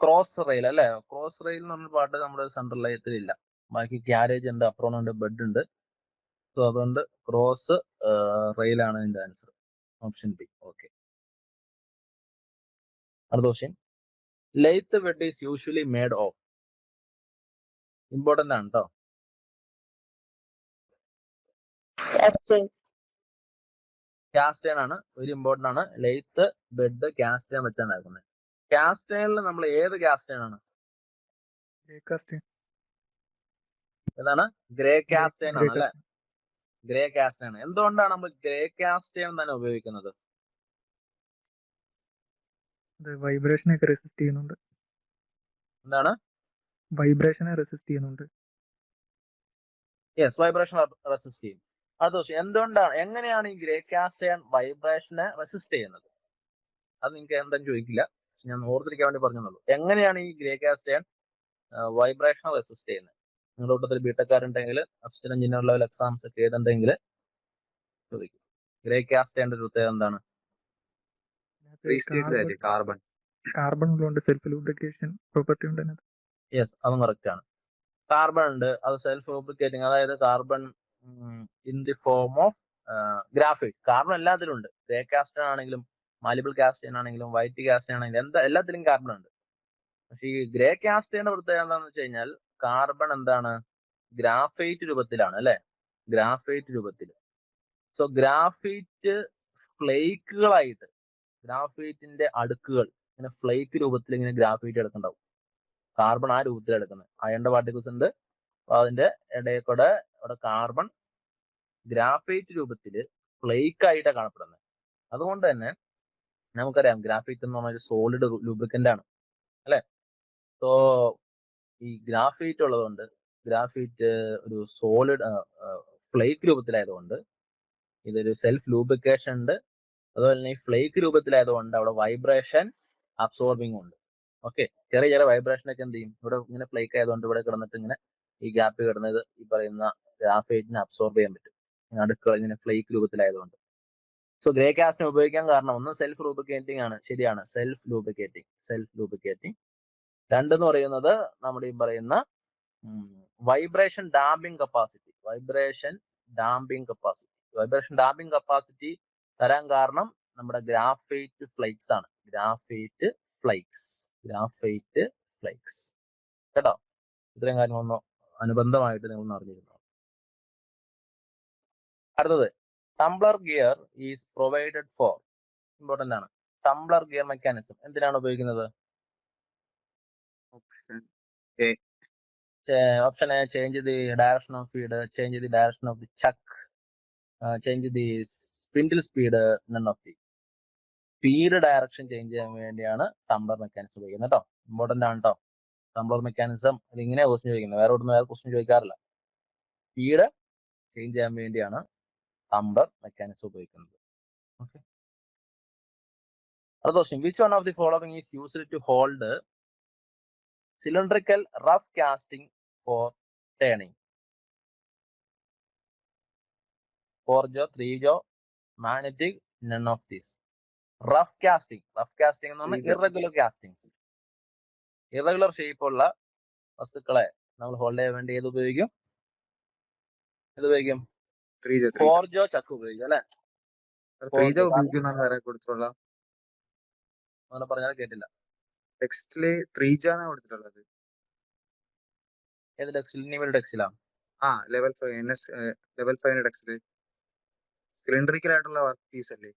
A: ക്രോസ് റെയിൽ അല്ലെ. ക്രോസ് റെയിൽ എന്ന് പറഞ്ഞ പാർട്ട് നമ്മുടെ സെൻട്രൽ ലൈനത്തിൽ ഇല്ല. ബാക്കി ക്യാരേജ് ഉണ്ട്, അപ്രോൺ ഉണ്ട്, ബെഡ് ഉണ്ട്. സോ അതുകൊണ്ട് ക്രോസ് റെയിലാണ് ഇതിന്റെ ആൻസർ. Option B. ഓക്കെ, അടുത്ത question. Lathe bed is usually made of. Important ആണ് കേട്ടോ. കാസ്റ്റേൺ ആണ്, വെരി ഇമ്പോർട്ടന്റ് ആണ്. ലെയ്ത്ത് ബെഡ് കാസ്റ്റേൺ വെച്ചാണ് ആക്കുന്നത്. കാസ്റ്റേണിൽ നമ്മൾ ഏത് കാസ്റ്റേൺ ആണ്? ഏതാണ്? ഗ്രേ കാസ്റ്റേൺ ആണ് അല്ലെ. Grey cast iron. എന്തുകൊണ്ടാണ് നമ്മൾ ഗ്രേ കാസ്റ്റേൺ തന്നെ ഉപയോഗിക്കുന്നത്?
B: ഇത് വൈബ്രേഷനെ ഒക്കെ റെസിസ്റ്റ് ചെയ്യുന്നുണ്ട്.
A: എന്താണ്?
B: വൈബ്രേഷനെ റെസിസ്റ്റ് ചെയ്യുന്നുണ്ട്.
A: യെസ്, വൈബ്രേഷൻ റെസിസ്റ്റ് ചെയ്യും. അടുത്ത ക്വസ്റ്റ്യൻ, എന്തുകൊണ്ടാണ് എങ്ങനെയാണ് ഈ ഗ്രേ കാസ്റ്റ് അയൺ വൈബ്രേഷനെ റെസിസ്റ്റ് ചെയ്യുന്നത്? അത് നിങ്ങൾക്ക് എന്തായാലും ചോദിക്കില്ല, ഞാൻ ഓർത്തിരിക്കാൻ വേണ്ടി പറഞ്ഞുള്ളൂ. എങ്ങനെയാണ് ഈ ഗ്രേ കാസ്റ്റ് അയൺ വൈബ്രേഷനെ റെസിസ്റ്റ് ചെയ്യുന്നത്? നിങ്ങളുടെ കൂട്ടത്തിൽ ബിടെക്കാരുണ്ടെങ്കിൽ അസിസ്റ്റന്റ് എഞ്ചിനീയർ ലെവൽ എക്സാംസ് ഒക്കെ എഴുതുന്നുണ്ടെങ്കിൽ ചോദിക്കും. ഗ്രേ കാസ്റ്റ് അയണിന്റെ ഒരു പ്രത്യേകത എന്താണ്?
E: ഫ്രീ സ്റ്റേറ്റിലല്ലേ കാർബൺ.
B: കാർബൺ ഉള്ളതുകൊണ്ട് സെൽഫ് ലൂബ്രിക്കേഷൻ പ്രോപ്പർട്ടി ഉണ്ട് അതിനകത്ത്.
A: യെസ്, അതും കറക്റ്റ് ആണ്. കാർബൺ ഉണ്ട്, അത് സെൽഫ് ലൂബ്രിക്കേറ്റിംഗ്, അതായത് carbon in the form of graphite. Carbon എല്ലാത്തിലും ഉണ്ട്. ഗ്രേ കാസ്റ്റ് ആണെങ്കിലും മാലിബിൾ കാസ്റ്റൈൻ ആണെങ്കിലും വൈറ്റ് കാസ്റ്റൈൻ ആണെങ്കിലും എല്ലാത്തിലും കാർബൺ ഉണ്ട്. പക്ഷെ ഈ ഗ്രേ കാസ്റ്റൈന്റെ പ്രത്യേകത എന്താണെന്ന് വെച്ച് കഴിഞ്ഞാൽ കാർബൺ എന്താണ്? ഗ്രാഫൈറ്റ് രൂപത്തിലാണ്, അല്ലെ? ഗ്രാഫൈറ്റ് രൂപത്തിൽ. സോ ഗ്രാഫൈറ്റ് ഫ്ലേക്കുകളായിട്ട്, ഗ്രാഫൈറ്റിന്റെ അടുക്കുകൾ ഇങ്ങനെ ഫ്ലേക്ക് രൂപത്തിൽ ഇങ്ങനെ ഗ്രാഫൈറ്റ് എടുക്കുന്നുണ്ടാവും. കാർബൺ ആ രൂപത്തിൽ എടുക്കുന്നത്. അയണിന്റെ പാർട്ടിക്കിൾസ് ഉണ്ട്, അപ്പൊ അതിന്റെ ഇടയിൽ കൂടെ അവിടെ കാർബൺ ഗ്രാഫൈറ്റ് രൂപത്തിൽ ഫ്ലേക്ക് ആയിട്ടാണ് കാണപ്പെടുന്നത്. അതുകൊണ്ട് തന്നെ നമുക്കറിയാം ഗ്രാഫൈറ്റ് എന്ന് പറഞ്ഞ ഒരു സോളിഡ് ലൂബ്രിക്കന്റ് ആണ്, അല്ലെ? സോ ഈ ഗ്രാഫൈറ്റ് ഉള്ളതുകൊണ്ട്, ഗ്രാഫൈറ്റ് ഒരു സോളിഡ് ഫ്ലേക്ക് രൂപത്തിലായതുകൊണ്ട് ഇതൊരു സെൽഫ് ലൂബ്രിക്കേഷൻ ഉണ്ട്. അതുപോലെ തന്നെ ഈ ഫ്ലേക്ക് രൂപത്തിലായതുകൊണ്ട് അവിടെ വൈബ്രേഷൻ അബ്സോർബിങ് ഉണ്ട്. ഓക്കെ, ചെറിയ ചെറിയ വൈബ്രേഷൻ ഒക്കെ എന്ത് ചെയ്യും? ഇവിടെ ഇങ്ങനെ ഫ്ലേക്ക് ആയതുകൊണ്ട് ഇവിടെ കിടന്നിട്ട് ഇങ്ങനെ ഈ ഗ്യാപ്പ് കിടന്നത് ഈ പറയുന്ന ഗ്രാഫൈറ്റിനെ അബ്സോർബ് ചെയ്യാൻ പറ്റും, അടുക്കള ഇങ്ങനെ ഫ്ലേക്ക് രൂപത്തിലായതുകൊണ്ട്. സോ ഗ്രേ കാസ്റ്റിനെ ഉപയോഗിക്കാൻ കാരണം ഒന്ന് സെൽഫ് ലൂബ്രിക്കേറ്റിംഗ് ആണ്, ശരിയാണ്, സെൽഫ് ലൂബ്രിക്കേറ്റിംഗ്. രണ്ടെന്ന് പറയുന്നത് നമ്മുടെ ഈ പറയുന്ന വൈബ്രേഷൻ ഡാമ്പിംഗ് കപ്പാസിറ്റി തരാൻ കാരണം നമ്മുടെ ഗ്രാഫൈറ്റ് ഫ്ലൈക്സ് ആണ്. ഗ്രാഫൈറ്റ് ഫ്ലൈക്സ് കേട്ടോ. ഇത്രയും കാര്യങ്ങളൊന്നും അനുബന്ധമായിട്ട് നിങ്ങൾ അറിഞ്ഞിരുന്നു. അടുത്തത്, Tumblr gear is provided four, important ആണ്. ടംബ്ലർ ഗിയർ മെക്കാനിസം എന്തിനാണ് ഉപയോഗിക്കുന്നത്? Option A, change the direction of feed, change the direction of the Chuck, change the spindle speed, none of the. Speed direction change ചെയ്യാൻ വേണ്ടിയാണ് tumbler mechanism ഉപയോഗിക്കുന്നത് കേട്ടോ. Important ആണ് കേട്ടോ. Tumblr mechanism ഇങ്ങനെ question ചോദിക്കുന്നത്, വേറെ ക്വസ്റ്റ്യൻ ചോദിക്കാറില്ല. സ്പീഡ് ചേഞ്ച് ചെയ്യാൻ വേണ്ടിയാണ് ടംബ്ലർ മെക്കാനിസം ഉപയോഗിക്കുന്നത്. ഓക്കെ, അടുത്ത question, which one of the following is used to hold cylindrical rough casting for turning? 4 jaw, 3 jaw, magnetic, none of these. Rough casting എന്ന് പറഞ്ഞാൽ irregular shape ഉള്ള വസ്തുക്കളെ നമ്മൾ hold ചെയ്യാൻ വേണ്ടി ഏത് ഉപയോഗിക്കും? 4 jaw ചക്ക് ഉപയോഗിക്കും, അല്ലെ? അങ്ങനെ പറഞ്ഞാൽ കേട്ടില്ല.
E: ടെക്സ്റ്റില് 3J ആണ് കൊടുത്തിട്ടുള്ളത്.
A: ഏത് ടെക്സ്റ്റിൽ? നിങ്ങളുടെ ടെക്സ്റ്റിലാണ്.
E: ലെവൽ 5 ടെക്സ്റ്റില് സിലിണ്ടറിക്കൽ ആയിട്ടുള്ള വർക്ക് പീസ് അല്ലേ?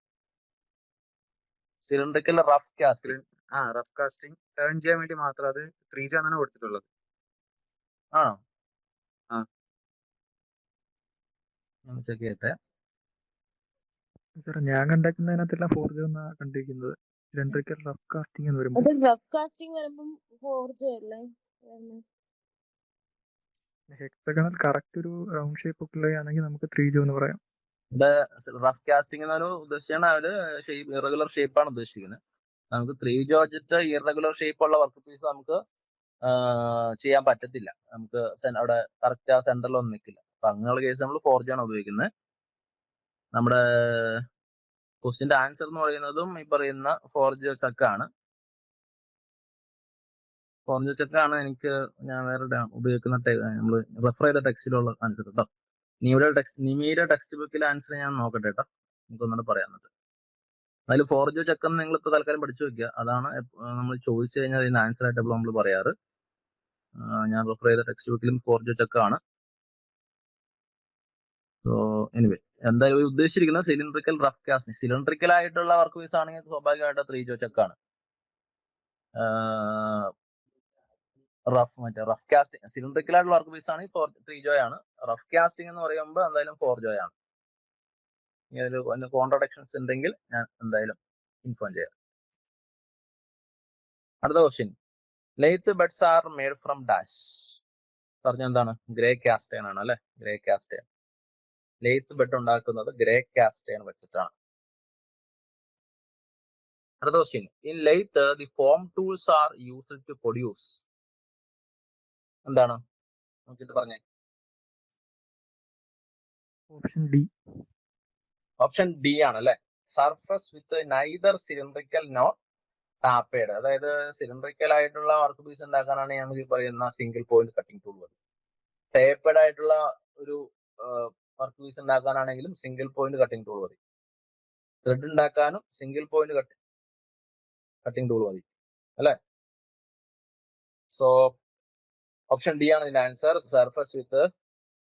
A: Cylindrical rough casting.
E: Rough casting turn ചെയ്യാൻ വേണ്ടി മാത്രം അത് 3J ആണ് കൊടുത്തിട്ടുള്ളത്.
A: ആണോ?
B: ഞാൻ കണ്ടേക്കുന്നതിനകത്തെല്ലാം 4J എന്നാ കണ്ടിരിക്കുന്നത്. സിലിണ്ടറിക്കൽ റഫ് കാസ്റ്റിംഗ് എന്ന് വരുമ്പോൾ
D: റഫ് കാസ്റ്റിംഗ് വരുമ്പോൾ 4J അല്ലേ?
B: ഹെക്സഗണൽ കറക്റ്റ് ഒരു റൗണ്ട് ഷേപ്പ് ഒക്കെ ഉള്ളതാണെങ്കിൽ നമുക്ക് 3J എന്ന് പറയാം.
A: ഇവിടെ റഫ് കാസ്റ്റിംഗ് എന്നൊരു ഉദ്ദേശിച്ചാണ് അവര് ഇറഗുലർ ഷേപ്പാണ് ഉദ്ദേശിക്കുന്നത്. നമുക്ക് 3J വെച്ചിട്ട് ഇറഗുലർ ഷേപ്പ് ഉള്ള വർക്ക് പീസ് നമുക്ക് ചെയ്യാൻ പറ്റത്തില്ല. നമുക്ക് അവിടെ കറക്റ്റ് ആ സെന്ററിലൊന്നും നിൽക്കില്ല. അപ്പൊ അങ്ങനെയുള്ള കേസ് നമ്മൾ 4J ആണ് ഉപയോഗിക്കുന്നത്. നമ്മുടെ ക്വസ്റ്റിന്റെ ആൻസർ എന്ന് പറയുന്നതും ഈ പറയുന്ന 4J ചക്കാണ്. 4J ചക്കാണ് ഞാൻ വേറെ ഉപയോഗിക്കുന്ന നമ്മൾ റെഫർ ചെയ്ത ടെക്സ്റ്റിലുള്ള ആൻസർ കേട്ടോ. നിമിയുടെ ടെക്സ്റ്റ് ബുക്കിലെ ആൻസർ ഞാൻ നോക്കട്ടെ കേട്ടോ, നമുക്കൊന്നുകൂടെ പറയാനുണ്ട്. അതിൽ 4J ചക്കെന്ന് നിങ്ങൾ ഇപ്പൊ തൽക്കാലം പഠിച്ചു വെക്കുക. അതാണ് നമ്മൾ ചോദിച്ചു കഴിഞ്ഞാൽ അതിന് ആൻസർ ആയിട്ട് എപ്പോഴും നമ്മൾ പറയാറ്. ഞാൻ റെഫർ ചെയ്ത ടെക്സ്റ്റ് ബുക്കിലും 4J ചക്കാണ്. സോ എനിവേ, എന്തായാലും ഉദ്ദേശിച്ചിരിക്കുന്നത് സിലിണ്ടറിക്കൽ റഫ് കാസ്റ്റിംഗ്. സിലിണ്ടറിക്കൽ ആയിട്ടുള്ള വർക്ക് പീസ് ആണെങ്കിൽ സ്വാഭാവികമായിട്ട് 3J ചക്കാണ്. റഫ് കാസ്റ്റിംഗ് സിലിണ്ടറിക്കൽ ആയിട്ടുള്ള വർക്ക് പീസ് ആണെങ്കിൽ 3J ആണ്. റഫ് കാസ്റ്റിംഗ് എന്ന് പറയുമ്പോൾ എന്തായാലും 4J ആണ്. ഇനി അതിൽ കോൺട്രഡിക്ഷൻസ് ഉണ്ടെങ്കിൽ ഞാൻ എന്തായാലും ഇൻഫോം ചെയ്യാം. അടുത്ത question, lathe beds are made from dash. പറഞ്ഞ എന്താണ്? ഗ്രേ കാസ്റ്റേൺ ആണ് അല്ലെ, ഗ്രേ കാസ്റ്റേൺ. ലെയ്ത്ത് ബെഡ് ഉണ്ടാക്കുന്നത് ഗ്രേ കാസ്റ്റേൺ വെച്ചിട്ടാണ്. അടുത്ത question, in lathe the form tools are used to produce. എന്താണ് നോക്കിയിട്ട് പറഞ്ഞേ?
B: Option D.
A: ഓപ്ഷൻ ഡി ആണ് അല്ലെ. Surface with neither cylindrical nor tapered. അതായത് സിലിണ്ടറിക്കൽ ആയിട്ടുള്ള വർക്ക് പീസ് ഉണ്ടാക്കാനാണ് ഞങ്ങൾ ഈ പറയുന്ന സിംഗിൾ പോയിന്റ് കട്ടിംഗ് ടൂൾ മതി. ടേപ്പേഡ് ആയിട്ടുള്ള ഒരു work piece ഉണ്ടാക്കാനാണെങ്കിലും single point cutting tool മതി. ത്രെഡ് ഉണ്ടാക്കാനും സിംഗിൾ പോയിന്റ് കട്ടിംഗ് ടൂൾ മതി അല്ലെ. സോ ഓപ്ഷൻ ഡി ആണ് ഇതിന്റെ answer, surface with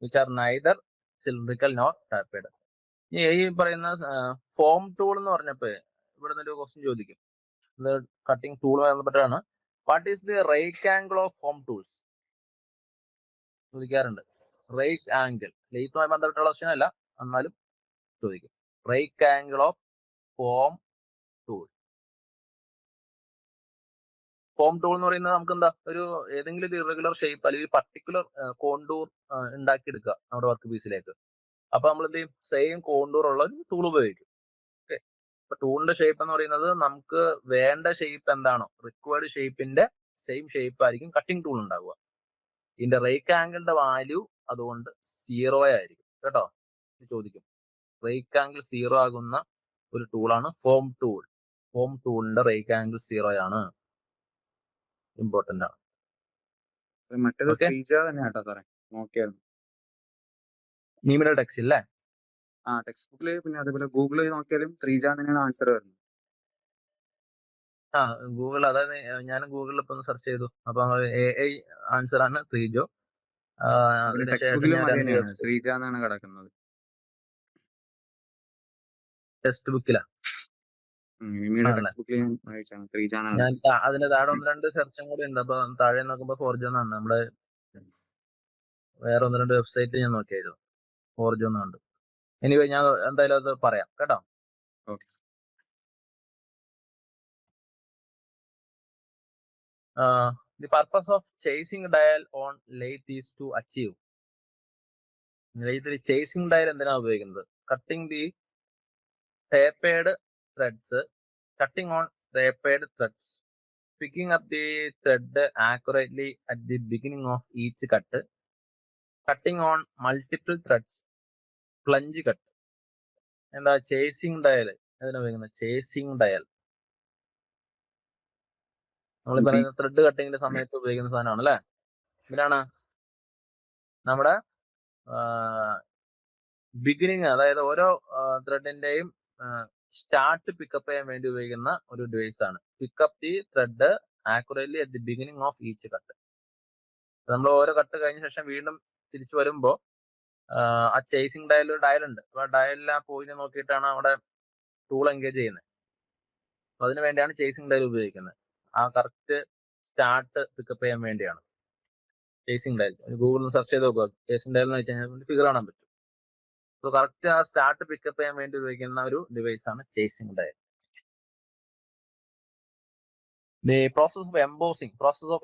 A: which are neither cylindrical nor tapered. ഈ പറയുന്ന ഫോം ടൂൾ എന്ന് പറഞ്ഞപ്പോ ഇവിടെ നിന്ന് ഒരു ക്വസ്റ്റ്യൻ ചോദിക്കും, ഇത് കട്ടിംഗ് ടൂളുമായി ബന്ധപ്പെട്ടാണ്. What is the right angle of form tools ചോദിക്കാറുണ്ട്. റൈറ്റ് ആംഗിൾ ലെയ്ത്തുമായി ബന്ധപ്പെട്ടുള്ള ക്വസ്റ്റ്യൻ അല്ല, എന്നാലും ചോദിക്കും. Right angle of form tool. Form tool എന്ന് പറയുന്നത് നമുക്ക് എന്താ, ഒരു ഏതെങ്കിലും ഒരു ഇറഗുലർ ഷേപ്പ് അല്ലെങ്കിൽ പർട്ടിക്കുലർ കോണ്ടൂർ ഉണ്ടാക്കിയെടുക്കുക നമ്മുടെ വർക്ക് പീസിലേക്ക്. അപ്പൊ നമ്മൾ എന്ത് ചെയ്യും, സെയിം കോണ്ടൂർ ഉള്ള ഒരു ടൂൾ ഉപയോഗിക്കും. ഓക്കെ, അപ്പൊ ടൂളിന്റെ ഷേപ്പ് എന്ന് പറയുന്നത് നമുക്ക് വേണ്ട ഷേപ്പ് എന്താണോ, റിക്വയർഡ് ഷേപ്പിന്റെ സെയിം ഷേപ്പ് ആയിരിക്കും കട്ടിംഗ് ടൂൾ ഉണ്ടാവുക. ഇതിന്റെ റേറ്റ് ആംഗിളിന്റെ വാല്യൂ അതുകൊണ്ട് 0 ആയിരിക്കും കേട്ടോ. ഇത് ചോദിക്കും. റേറ്റ് ആംഗിൾ 0 ആകുന്ന ഒരു ടൂളാണ് ഫോം ടൂൾ. ഫോം ടൂളിന്റെ റേറ്റ് ആംഗിൾ 0 ആണ്. ഇമ്പോർട്ടന്റ് ആണ്.
E: മറ്റേത്
A: Okay.
E: ത്രീജ തന്നെ കേട്ടോ സാറേ, നോക്കിയായിരുന്നു.
A: നീമിന്റെ ടെക്സ്റ്റ് ഇല്ലേ?
E: ആ ടെക്സ്റ്റ് ബുക്കില് പിന്നെ അതേപോലെ ഗൂഗിളിൽ നോക്കിയാലും ത്രീജ തന്നെയാണ് ആൻസർ വരുന്നത്.
A: ആ ഗൂഗിൾ, അതായത് ഞാൻ ഗൂഗിളിൽ ഇപ്പൊ ഒന്ന് സെർച്ച് ചെയ്തു, അപ്പൊ AI ആൻസർ ആണ് ത്രീജോ. അതിന്
E: ടെക്സ്റ്റ്
A: ശേഷം
E: ബുക്കിലും
A: ഞാൻ
E: അത്
A: രണ്ട്
E: തന്നെയാണ്,
A: വെബ്സൈറ്റ്
E: ത്രീജ എന്നാണ് കിടക്കുന്നത്.
A: ടെക്സ്റ്റ് ബുക്കിലാ
E: മിമിയുടെ
A: ആണല്ലേ.
E: ടെക്സ്റ്റ് ബുക്കിൽ ഞാൻ വായിച്ചാണ് ത്രീജ എന്നാണ്.
A: ഞാൻ അതിന്റെ താഴെ 1-2 സെർച്ചും കൂടി ഉണ്ട്. അപ്പൊ താഴെ നോക്കുമ്പോ ഫോർജോ എന്നാണ്. നമ്മള് വേറെ 1-2 വെബ്സൈറ്റ് ഞാൻ നോക്കിയായിരുന്നു, ഫോർജോ എന്നുണ്ട്. എനിവേ ഞാൻ എന്തായാലും അത് പറയാം കേട്ടോ.
E: Okay.
A: The purpose of chasing dial on lathe is to achieve. ലെയ്ത്തിൽ ചേസിംഗ് ഡയൽ എന്തിനാണ് ഉപയോഗിക്കുന്നത്? Cutting the tapered threads, cutting on tapered threads, picking up the thread accurately at the beginning of each cut, cutting on multiple threads, plunge cut. എന്താ chasing dial അതിനാ ഉപയോഗിക്കുന്നത്? Chasing dial നമ്മൾ പറയുന്ന thread കട്ടിങ്ങിന്റെ സമയത്ത് ഉപയോഗിക്കുന്ന സാധനമാണ് അല്ലെ. ഇതിനാണ് നമ്മുടെ ബിഗിനിങ്, അതായത് ഓരോ ത്രെഡിന്റെയും സ്റ്റാർട്ട് പിക്കപ്പ് ചെയ്യാൻ വേണ്ടി ഉപയോഗിക്കുന്ന ഒരു ഡിവൈസ് ആണ്. Pickup the thread accurately at the beginning of each cut. നമ്മൾ ഓരോ കട്ട് കഴിഞ്ഞ ശേഷം വീണ്ടും തിരിച്ചു വരുമ്പോൾ ആ ചേസിംഗ് ഡയൽ ഉണ്ട്. അപ്പൊ ഡയലിൽ ആ പോയിന്റ് നോക്കിയിട്ടാണ് അവിടെ ടൂൾ എൻഗേജ് ചെയ്യുന്നത്. അപ്പൊ അതിനു വേണ്ടിയാണ് ചേസിംഗ് ഡയൽ ഉപയോഗിക്കുന്നത്. ആ കറക്റ്റ് സ്റ്റാർട്ട് പിക്കപ്പ് ചെയ്യാൻ വേണ്ടിയാണ് ചേസിംഗ് ഡയൽ. ഗൂഗിളിൽ സെർച്ച് ചെയ്ത് നോക്കുക ചേസിംഗ് ഡയൽ എന്ന് വെച്ച് കഴിഞ്ഞാൽ ഫിഗർ കാണാൻ പറ്റും. സോ കറക്റ്റ് ആ സ്റ്റാർട്ട് പിക്കപ്പ് ചെയ്യാൻ വേണ്ടി ഉപയോഗിക്കുന്ന ഒരു ഡിവൈസ് ആണ് chasing dial. The process of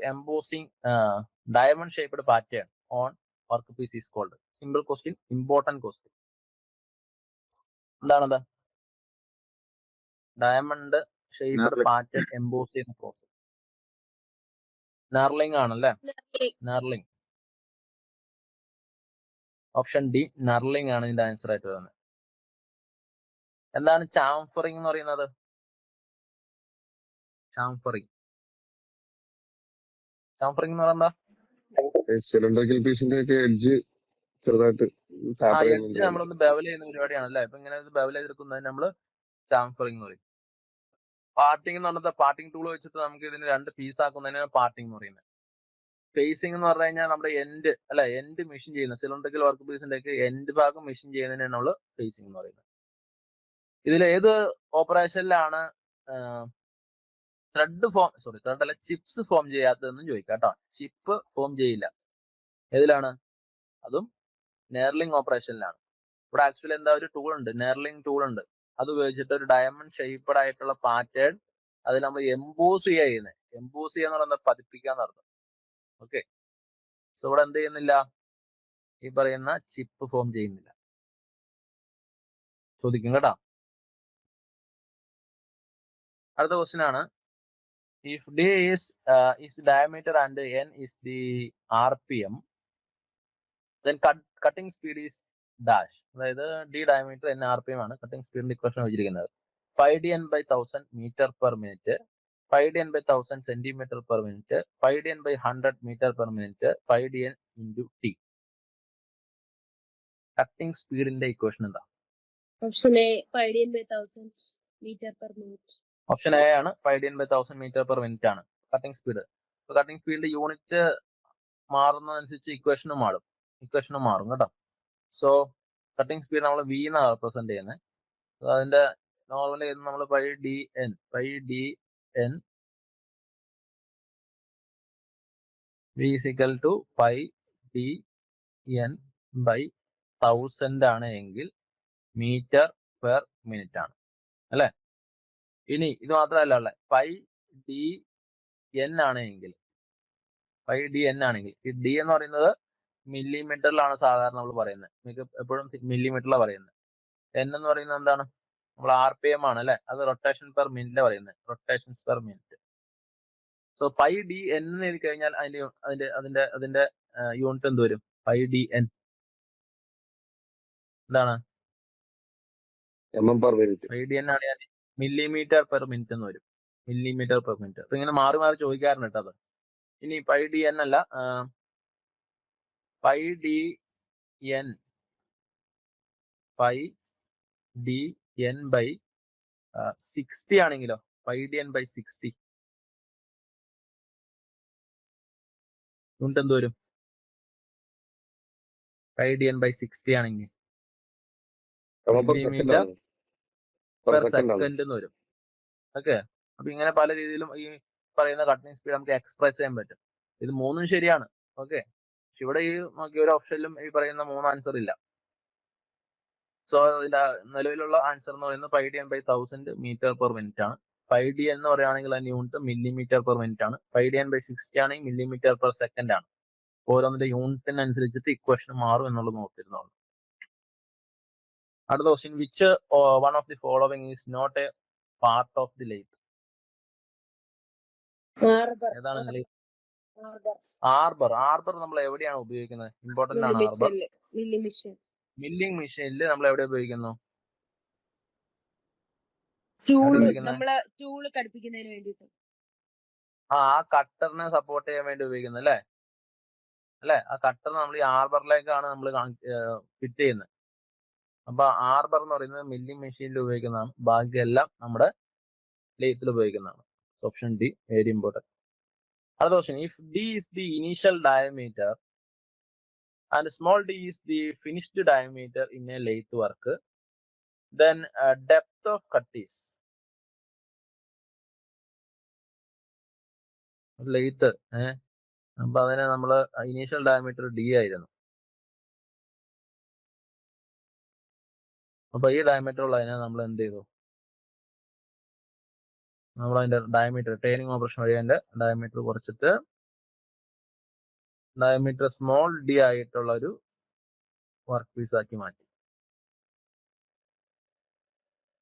A: embossing diamond shaped pattern on workpiece is called. Simple question, important question. എന്താണത്? ഡയമണ്ട് ഷേപ്ഡ് പാറ്റേൺ എംബോസ് ചെയ്യുന്ന പ്രോസസ് നർലിംഗ് ആണല്ലേ. നർലിംഗ്. ഓപ്ഷൻ ഡി നർലിംഗ് ആണ് ഇതിന്റെ ആൻസർ ആയിട്ട് വരുന്നത്. എന്താണ് ചാംഫറിംഗ് എന്ന് പറയുന്നത്? ചാംഫറിംഗ് എന്ന് പറയുന്നത്
C: സിലിണ്ടറിക്കൽ പീസിന്റെ ഒക്കെ എഡ്ജ് ചെറുതായിട്ട്
A: എഡ്ജ് നമ്മളൊന്ന് ബെവൽ ചെയ്യുന്ന പരിപാടിയാണ് അല്ലേ. ഇപ്പൊ ഇങ്ങനെ ബെവൽ ചെയ്തെടുക്കുന്നതിന് നമ്മള് ചാംഫറിംഗ് എന്ന് പറയും. പാർട്ടിംഗ് എന്ന് പറഞ്ഞാൽ പാർട്ടിംഗ് ടൂൾ വെച്ചിട്ട് നമുക്ക് ഇതിന് 2 പീസ് ആക്കുന്നതിനാണ് പാർട്ടിംഗ് എന്ന് പറയുന്നത്. ഫേസിംഗ് എന്ന് പറഞ്ഞു കഴിഞ്ഞാൽ നമ്മുടെ എൻഡ് അല്ലെ, എൻഡ് മെഷീൻ ചെയ്യുന്ന സിലിണ്ടറിക്കൽ വർക്ക് പീസിന്റെ ഒക്കെ എൻഡ് ഭാഗം മെഷീൻ ചെയ്യുന്നതിനാണ് നമ്മൾ ഫേസിംഗ് എന്ന് പറയുന്നത്. ഇതിൽ ഏത് ഓപ്പറേഷനിലാണ് ത്രെഡ് അല്ല ചിപ്സ് ഫോം ചെയ്യാത്തതെന്നും ചോദിക്കാം കേട്ടോ. ചിപ്പ് ഫോം ചെയ്യില്ല. ഏതിലാണ്? അതും നെർലിംഗ് ഓപ്പറേഷനിലാണ്. ഇവിടെ ആക്ച്വലി എന്താ ഒരു ടൂൾ ഉണ്ട്, നെർലിംഗ് ടൂൾ ഉണ്ട്. അത് ഉപയോഗിച്ചിട്ട് ഒരു ഡയമണ്ട് ഷേപ്പഡ് ആയിട്ടുള്ള പാറ്റേൺ അതിൽ നമ്മൾ എംബോസ് ചെയ്യുന്നത്. എംബോസ് ചെയ്യാന്ന് പറയുന്നത് പതിപ്പിക്കാന്ന് അർത്ഥം. ഓക്കെ, സോ ഇവിടെ എന്ത് ചെയ്യുന്നില്ല, ഈ പറയുന്ന ചിപ്പ് ഫോം ചെയ്യുന്നില്ല. ചോദിക്കും കേട്ടോ. അടുത്ത ക്വസ്റ്റ്യൻ ആണ്, if d is diameter and n is the rpm, then cutting speed is dash. അതായത് d diameter n rpm ആണ്, കട്ടിംഗ് സ്പീഡിന്റെ ഇക്വേഷൻ വെച്ചിരിക്കുന്നത് 5dn by 1000 meter per minute, 5dn by 1000 centimeter per minute, 5dn by 100 meter per minute, 5dn into t. Cutting സ്പീഡിന്റെ equation എന്താ?
D: Option A 5dn by 1000 meter per minute.
A: Option A ആണ് 5dn by 1000 meter per minute ആണ് cutting speed. Cutting സ്പീഡിന്റെ unit മാറുന്നതനുസരിച്ച് ഇക്വേഷനും മാറും കേട്ടോ. So cutting speed നമ്മൾ വി എന്നാണ് റെപ്രസെന്റ് ചെയ്യുന്നത്. അതിന്റെ നോർമലി നമ്മൾ 5dn v is equal to 5dn by 1000 ആണ് എങ്കിൽ മീറ്റർ പെർ മിനിറ്റ് ആണ് അല്ലെ. ഇനി ഇത് മാത്രമല്ല ഉള്ളത്, 5dn ആണെങ്കിൽ ഈ d എന്ന് പറയുന്നത് മില്ലിമീറ്ററിലാണ് സാധാരണ നമ്മൾ പറയുന്നത്, എപ്പോഴും മില്ലിമീറ്ററിലാണ് പറയുന്നത്. n എന്ന് പറയുന്നത് എന്താണ്, നമ്മൾ rpm ആണ് അല്ലെ, അത് റൊട്ടേഷൻ പെർ മിനിറ്റ് പറയുന്നത്, rotations per minute. So 5dn എന്ന് എഴുതി കഴിഞ്ഞാൽ അതിന്റെ യൂണിറ്റ് എന്ത് വരും? 5dn എന്താണ്?
C: mm per minute.
A: 5dn ആണ് മില്ലിമീറ്റർ പെർ മിനിറ്റ് എന്ന് വരും, മില്ലിമീറ്റർ പെർ മിനിറ്റ്. അപ്പൊ ഇങ്ങനെ മാറി മാറി ചോദിക്കാറുണ്ട് കേട്ടോ അത്. ഇനി 5dn അല്ല, 5dn by 60 ആണെങ്കിലോ, 5dn by 60 യൂണിറ്റ് എന്ത് വരും? 5dn by 60 ആണെങ്കിൽ മില്ലിമീറ്റർ പെർ സെക്കൻഡ് എന്ന് വരും. ഓക്കെ, അപ്പൊ ഇങ്ങനെ പല രീതിയിലും ഈ പറയുന്ന കട്ടിംഗ് സ്പീഡ് നമുക്ക് എക്സ്പ്രസ് ചെയ്യാൻ പറ്റും. ഇത് മൂന്നും ശരിയാണ്. ഓക്കെ, പക്ഷെ ഇവിടെ ഈ നോക്കിയ ഒരു ഓപ്ഷനിലും ഈ പറയുന്ന 3 ആൻസർ ഇല്ല. സോ ഇതിന്റെ നിലവിലുള്ള ആൻസർ എന്ന് പറയുന്നത് 5dn by 1000 metre per minute ആണ്. 5dn എന്ന് പറയുകയാണെങ്കിൽ അതിന്റെ യൂണിറ്റ് മില്ലിമീറ്റർ പെർ മിനിറ്റ് ആണ്. 5dn by 60 ആണെങ്കിൽ മില്ലിമീറ്റർ പെർ സെക്കൻഡ് ആണ്. ഓരോന്നിന്റെ യൂണിറ്റിനനുസരിച്ചിട്ട് ഇക്വേഷൻ മാറും എന്നുള്ളത് നോക്കിയിരുന്നുള്ളൂ. അടുത്ത question, which one of the following is not a part of the lathe? ഏതാണ് ആർബർ നമ്മൾ എവിടെയാണ് ഉപയോഗിക്കുന്നത്? ഇമ്പോർട്ടന്റ് ആണ് ആർബർ. മില്ലിംഗ് മെഷീനിൽ നമ്മൾ എവിടെ ഉപയോഗിക്കുന്നു? ആ കട്ടറിനെ സപ്പോർട്ട് ചെയ്യാൻ വേണ്ടി ഉപയോഗിക്കുന്നത് അല്ലെ. ആ കട്ടർ നമ്മൾ ഈ ആർബറിലേക്കാണ് നമ്മൾ ഫിറ്റ് ചെയ്യുന്നത്. അപ്പൊ ആർബർ എന്ന് പറയുന്നത് മില്ലിംഗ് മെഷീനിൽ ഉപയോഗിക്കുന്നതാണ്, ബാക്കിയെല്ലാം നമ്മുടെ ലെയ്ത്തിൽ ഉപയോഗിക്കുന്നതാണ്. Option D very important. അടുത്ത question, if d is the initial diameter and small d is the finished diameter in a lathe work, then depth of cut is? Lathe അപ്പൊ അതിനെ നമ്മള് ഇനീഷ്യൽ ഡയമീറ്റർ d ആയിരുന്നു. അപ്പൊ ഈ diameter ഉള്ളതിനെ നമ്മൾ എന്ത് ചെയ്തു? നമ്മൾ അതിന്റെ ഡയമീറ്റർ ടേണിംഗ് ഓപ്പറേഷൻ വഴി അതിന്റെ ഡയമീറ്റർ കുറച്ചിട്ട് ഡയമീറ്റർ സ്മോൾ d ആയിട്ടുള്ള ഒരു വർക്ക് പീസ് ആക്കി മാറ്റി.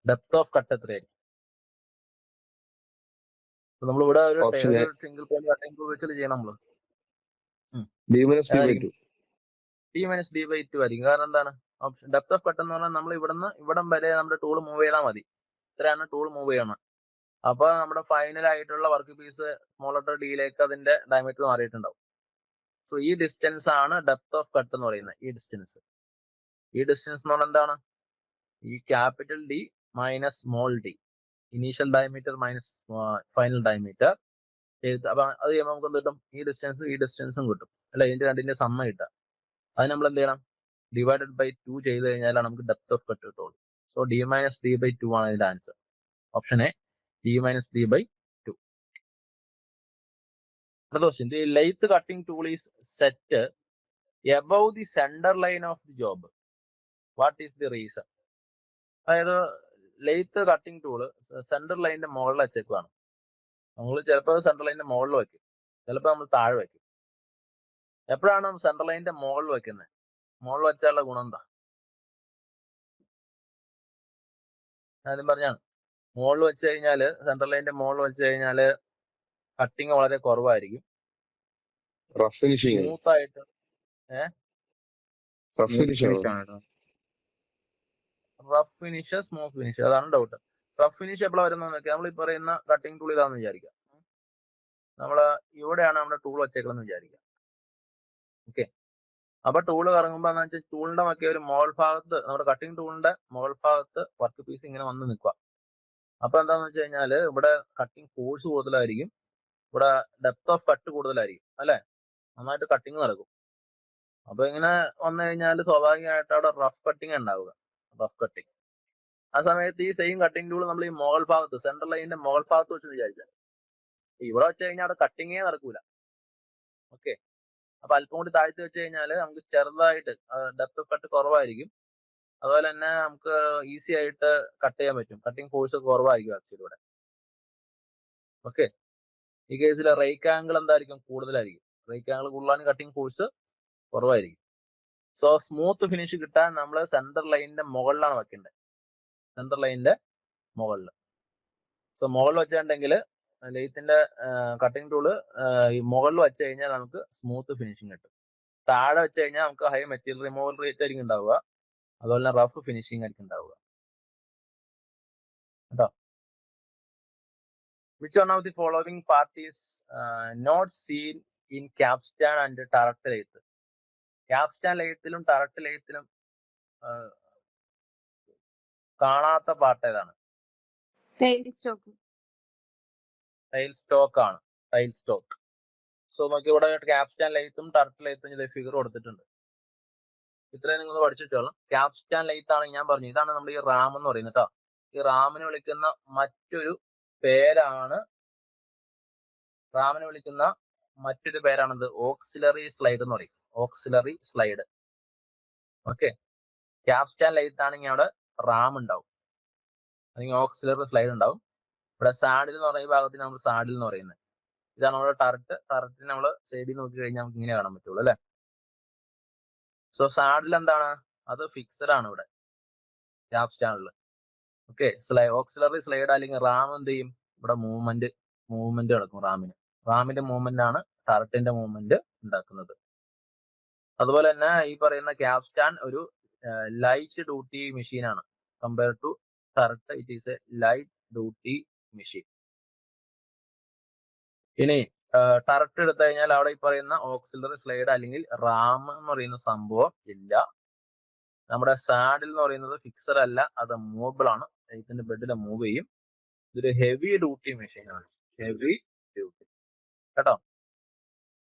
A: ഡെപ്ത് ഓഫ് കട്ട് എത്രയായിരിക്കും? നമ്മളിവിടെ ഒരു സിംഗിൾ പോയിന്റ് കട്ടിംഗ് ടൂൾ വെച്ചിട്ട് ചെയ്യണം നമ്മള്. d - d/2 ആയിരിക്കും. കാരണം എന്താണ്? ഓപ്ഷൻ ഡെപ്ത് ഓഫ് കട്ട് എന്ന് പറഞ്ഞാൽ നമ്മൾ ഇവിടം വരെ നമ്മുടെ ടൂൾ മൂവ് ചെയ്താൽ മതി. ഇത്രയാണ് ടൂൾ മൂവ് ചെയ്യണം. അപ്പൊ നമ്മുടെ ഫൈനൽ ആയിട്ടുള്ള വർക്ക് പീസ് സ്മോൾ ലെറ്റർ ഡിയിലേക്ക് അതിന്റെ ഡയമീറ്റർ മാറിയിട്ടുണ്ടാവും. സോ ഈ ഡിസ്റ്റൻസ് ആണ് ഡെപ്ത് ഓഫ് കട്ട് എന്ന് പറയുന്നത്. ഈ ഡിസ്റ്റൻസ് എന്ന് പറഞ്ഞാൽ എന്താണ്? ഈ capital D minus small D, initial diameter minus final diameter. അപ്പൊ അത് ചെയ്യുമ്പോൾ നമുക്ക് എന്ത് കിട്ടും? ഈ ഡിസ്റ്റൻസും കിട്ടും അല്ലെ, ഇതിന്റെ രണ്ടിന്റെ സമ്മ കിട്ടുക. അത് നമ്മൾ എന്ത് ചെയ്യണം? ഡിവൈഡഡ് ബൈ 2 ചെയ്ത് കഴിഞ്ഞാലാണ് നമുക്ക് ഡെപ്ത് ഓഫ് കട്ട് കിട്ടുള്ളൂ. സോ d - d/2 ആണ് ഇതിന്റെ answer. Option A d - d/2. Another question, the lathe cutting tool is set above the center line of the job. What is the reason? അതായത് lathe cutting tool centre ലൈനിന്റെ മുകളിൽ വെച്ചേക്കുവാണ്. നമ്മൾ ചിലപ്പോൾ central ലൈനിന്റെ മുകളിൽ വെക്കും, ചിലപ്പോൾ നമ്മൾ താഴെ വെക്കും. എപ്പോഴാണ് സെൻട്രൽ ലൈനിന്റെ മുകളിൽ വെക്കുന്നത്? മുകളിൽ വെച്ചാലുള്ള ഗുണം എന്താ? ആദ്യം പറഞ്ഞാണ്, മുകളിൽ വെച്ച് കഴിഞ്ഞാല്, സെൻട്രൽ ലൈനിന്റെ മുകളിൽ വെച്ച് കഴിഞ്ഞാല് കട്ടിങ് വളരെ കുറവായിരിക്കും,
C: റഫ് ഫിനിഷിങ്
A: സ്മൂത്ത് ആയിട്ട്.
C: Rough finish
A: rough finish, smooth finish, അതാണ് ഡൗട്ട്. റഫ് ഫിനിഷ് എപ്പോഴാണ് വരുന്നതെന്നൊക്കെ നമ്മൾ ഈ പറയുന്ന കട്ടിങ് ടൂൾ ഇതാണെന്ന് വിചാരിക്കാം. നമ്മള് ഇവിടെയാണ് നമ്മുടെ ടൂൾ വെച്ചേക്കണമെന്ന് വിചാരിക്കാം. ഓക്കെ, അപ്പൊ ടൂള് കറങ്ങുമ്പോ എന്ന് വെച്ചാൽ ടൂളിന്റെ ഒക്കെ ഒരു മുകൾ ഭാഗത്ത്, നമ്മുടെ കട്ടിങ് ടൂളിന്റെ മുകൾ ഭാഗത്ത് വർക്ക് പീസ് ഇങ്ങനെ വന്ന് നിൽക്കുക. അപ്പൊ എന്താന്ന് വെച്ച് കഴിഞ്ഞാല് ഇവിടെ കട്ടിങ് ഫോഴ്സ് കൂടുതലായിരിക്കും, ഇവിടെ ഡെപ്ത് ഓഫ് കട്ട് കൂടുതലായിരിക്കും, അല്ലെ? നന്നായിട്ട് കട്ടിങ് നടക്കും. അപ്പൊ ഇങ്ങനെ വന്നു കഴിഞ്ഞാൽ സ്വാഭാവികമായിട്ട് അവിടെ റഫ് കട്ടിങ് ഉണ്ടാവുക, റഫ് കട്ടിങ്. ആ സമയത്ത് ഈ സെയിം കട്ടിങ് ടൂൾ നമ്മൾ ഈ മുകൾ ഭാഗത്ത്, സെൻട്രൽ ലൈനിന്റെ മുകൾ ഭാഗത്ത് വെച്ച് വിചാരിച്ചാൽ, ഇവിടെ വെച്ച് കഴിഞ്ഞാൽ അവിടെ കട്ടിങ്ങേ നടക്കൂല. ഓക്കെ, അപ്പൊ അല്പം കൂടി താഴ്ത്തി വെച്ച് കഴിഞ്ഞാൽ നമുക്ക് ചെറുതായിട്ട് ഡെപ്ത് ഓഫ് കട്ട് കുറവായിരിക്കും, അതുപോലെ തന്നെ നമുക്ക് ഈസി ആയിട്ട് കട്ട് ചെയ്യാൻ പറ്റും. കട്ടിങ് ഫോഴ്സ് കുറവായിരിക്കും ആക്ച്വലി ഇവിടെ. ഓക്കെ, ഈ കേസിൽ റേക്ക് ആംഗിൾ എന്തായിരിക്കും? കൂടുതലായിരിക്കും. റേക്ക് ആംഗിൾ കൂടുതലാണ്, കട്ടിങ് ഫോഴ്സ് കുറവായിരിക്കും. സോ സ്മൂത്ത് ഫിനിഷ് കിട്ടാൻ നമ്മൾ സെൻട്രൽ ലൈനിന്റെ മുകളിലാണ് വെക്കേണ്ടത്, സെൻട്രൽ ലൈനിന്റെ മുകളിൽ. സോ മുകളിൽ വെച്ചിട്ടുണ്ടെങ്കിൽ ലെയ്ത്തിന്റെ കട്ടിങ് ടൂള് ഈ മുകളിൽ വെച്ച് കഴിഞ്ഞാൽ നമുക്ക് സ്മൂത്ത് ഫിനിഷിങ് കിട്ടും. താഴെ വെച്ച് കഴിഞ്ഞാൽ നമുക്ക് ഹൈ മെറ്റീരിയൽ റിമൂവൽ റേറ്റ് ആയിരിക്കും ഉണ്ടാവുക, അതുപോലെ തന്നെ റഫ് ഫിനിഷിങ് ആയിരിക്കും ഉണ്ടാവുക കേട്ടോ. Which one of the following part is not seen in capstan and turret lathe? Capstan ലെയ്ത്തിലും ടറക്ട് ലെയ്ത്തിലും കാണാത്ത പാർട്ട് ഏതാണ്?
D: Tail stock.
A: ടൈൽ സ്റ്റോക്ക് ആണ്, ടൈൽ സ്റ്റോക്ക്. സോ നമുക്ക് ഇവിടെ ക്യാപ്സ്റ്റാൻ ലെയ്ത്തും ടറക്ട് ലെയ്ത്തും ഇത് ഫിഗർ കൊടുത്തിട്ടുണ്ട്. ഇത്രയും നിങ്ങൾ പഠിച്ചിട്ടോളാം. ക്യാപ്സ്റ്റാൻ ലെയ്ത്ത് ആണ് ഞാൻ പറഞ്ഞു, ഇതാണ് നമ്മുടെ ഈ റാം എന്ന് പറയുന്നത് കേട്ടോ. ഈ റാമിനെ വിളിക്കുന്ന മറ്റൊരു പേരാണ്, റാമിനെ വിളിക്കുന്ന മറ്റൊരു പേരാണത് ഓക്സിലറി സ്ലൈഡ് എന്ന് പറയും, ഓക്സിലറി സ്ലൈഡ്. ഓക്കെ, ക്യാപ്സ്റ്റാൻ ലെയ്ത്ത് ആണെങ്കിൽ അവിടെ റാം ഉണ്ടാവും, അല്ലെങ്കിൽ ഓക്സിലറി സ്ലൈഡ് ഉണ്ടാവും. ഇവിടെ സാഡിൽ എന്ന് പറയുന്ന ഭാഗത്തിന് നമ്മൾ സാഡിൽ എന്ന് പറയുന്നത്. ഇതാണ് നമ്മുടെ ടറക്ട്. ടറക്റ്റിന് നമ്മൾ സൈഡിൽ നോക്കി കഴിഞ്ഞാൽ നമുക്ക് ഇങ്ങനെ കാണാൻ പറ്റുള്ളൂ, അല്ലെ? സോ സാഡിൽ എന്താണ്? അത് ഫിക്സഡ് ആണ് ഇവിടെ ക്യാപ്സ്റ്റാനിൽ. ഓക്കെ, ഓക്സിലറി സ്ലൈഡ് അല്ലെങ്കിൽ റാം എന്ത് ചെയ്യും? ഇവിടെ മൂവ്മെന്റ് നടക്കും റാമിന്. റാമിന്റെ മൂവ്മെന്റ് ആണ് ടറക്റ്റിന്റെ മൂവ്മെന്റ് ഉണ്ടാക്കുന്നത്. അതുപോലെ തന്നെ ഈ പറയുന്ന ക്യാപ്സ്റ്റാൻ ഒരു ലൈറ്റ് ഡ്യൂട്ടി മെഷീൻ ആണ്. Compare to turret, it is a light duty machine. ഇനി ടറക്ട് എടുത്തു കഴിഞ്ഞാൽ അവിടെ ഈ പറയുന്ന ഓക്സിലറി സ്ലൈഡ് അല്ലെങ്കിൽ റാം എന്ന് പറയുന്ന സംഭവം ഇല്ല. നമ്മുടെ സാഡിൽ എന്ന് പറയുന്നത് ഫിക്സഡ് അല്ല, അത് മൂവബിൾ ആണ്. ഇതിന്റെ ബെഡിൽ മൂവ് ചെയ്യും. ഇതൊരു ഹെവി ഡ്യൂട്ടി മെഷീൻ ആണ്, ഹെവി ഡ്യൂട്ടി കേട്ടോ.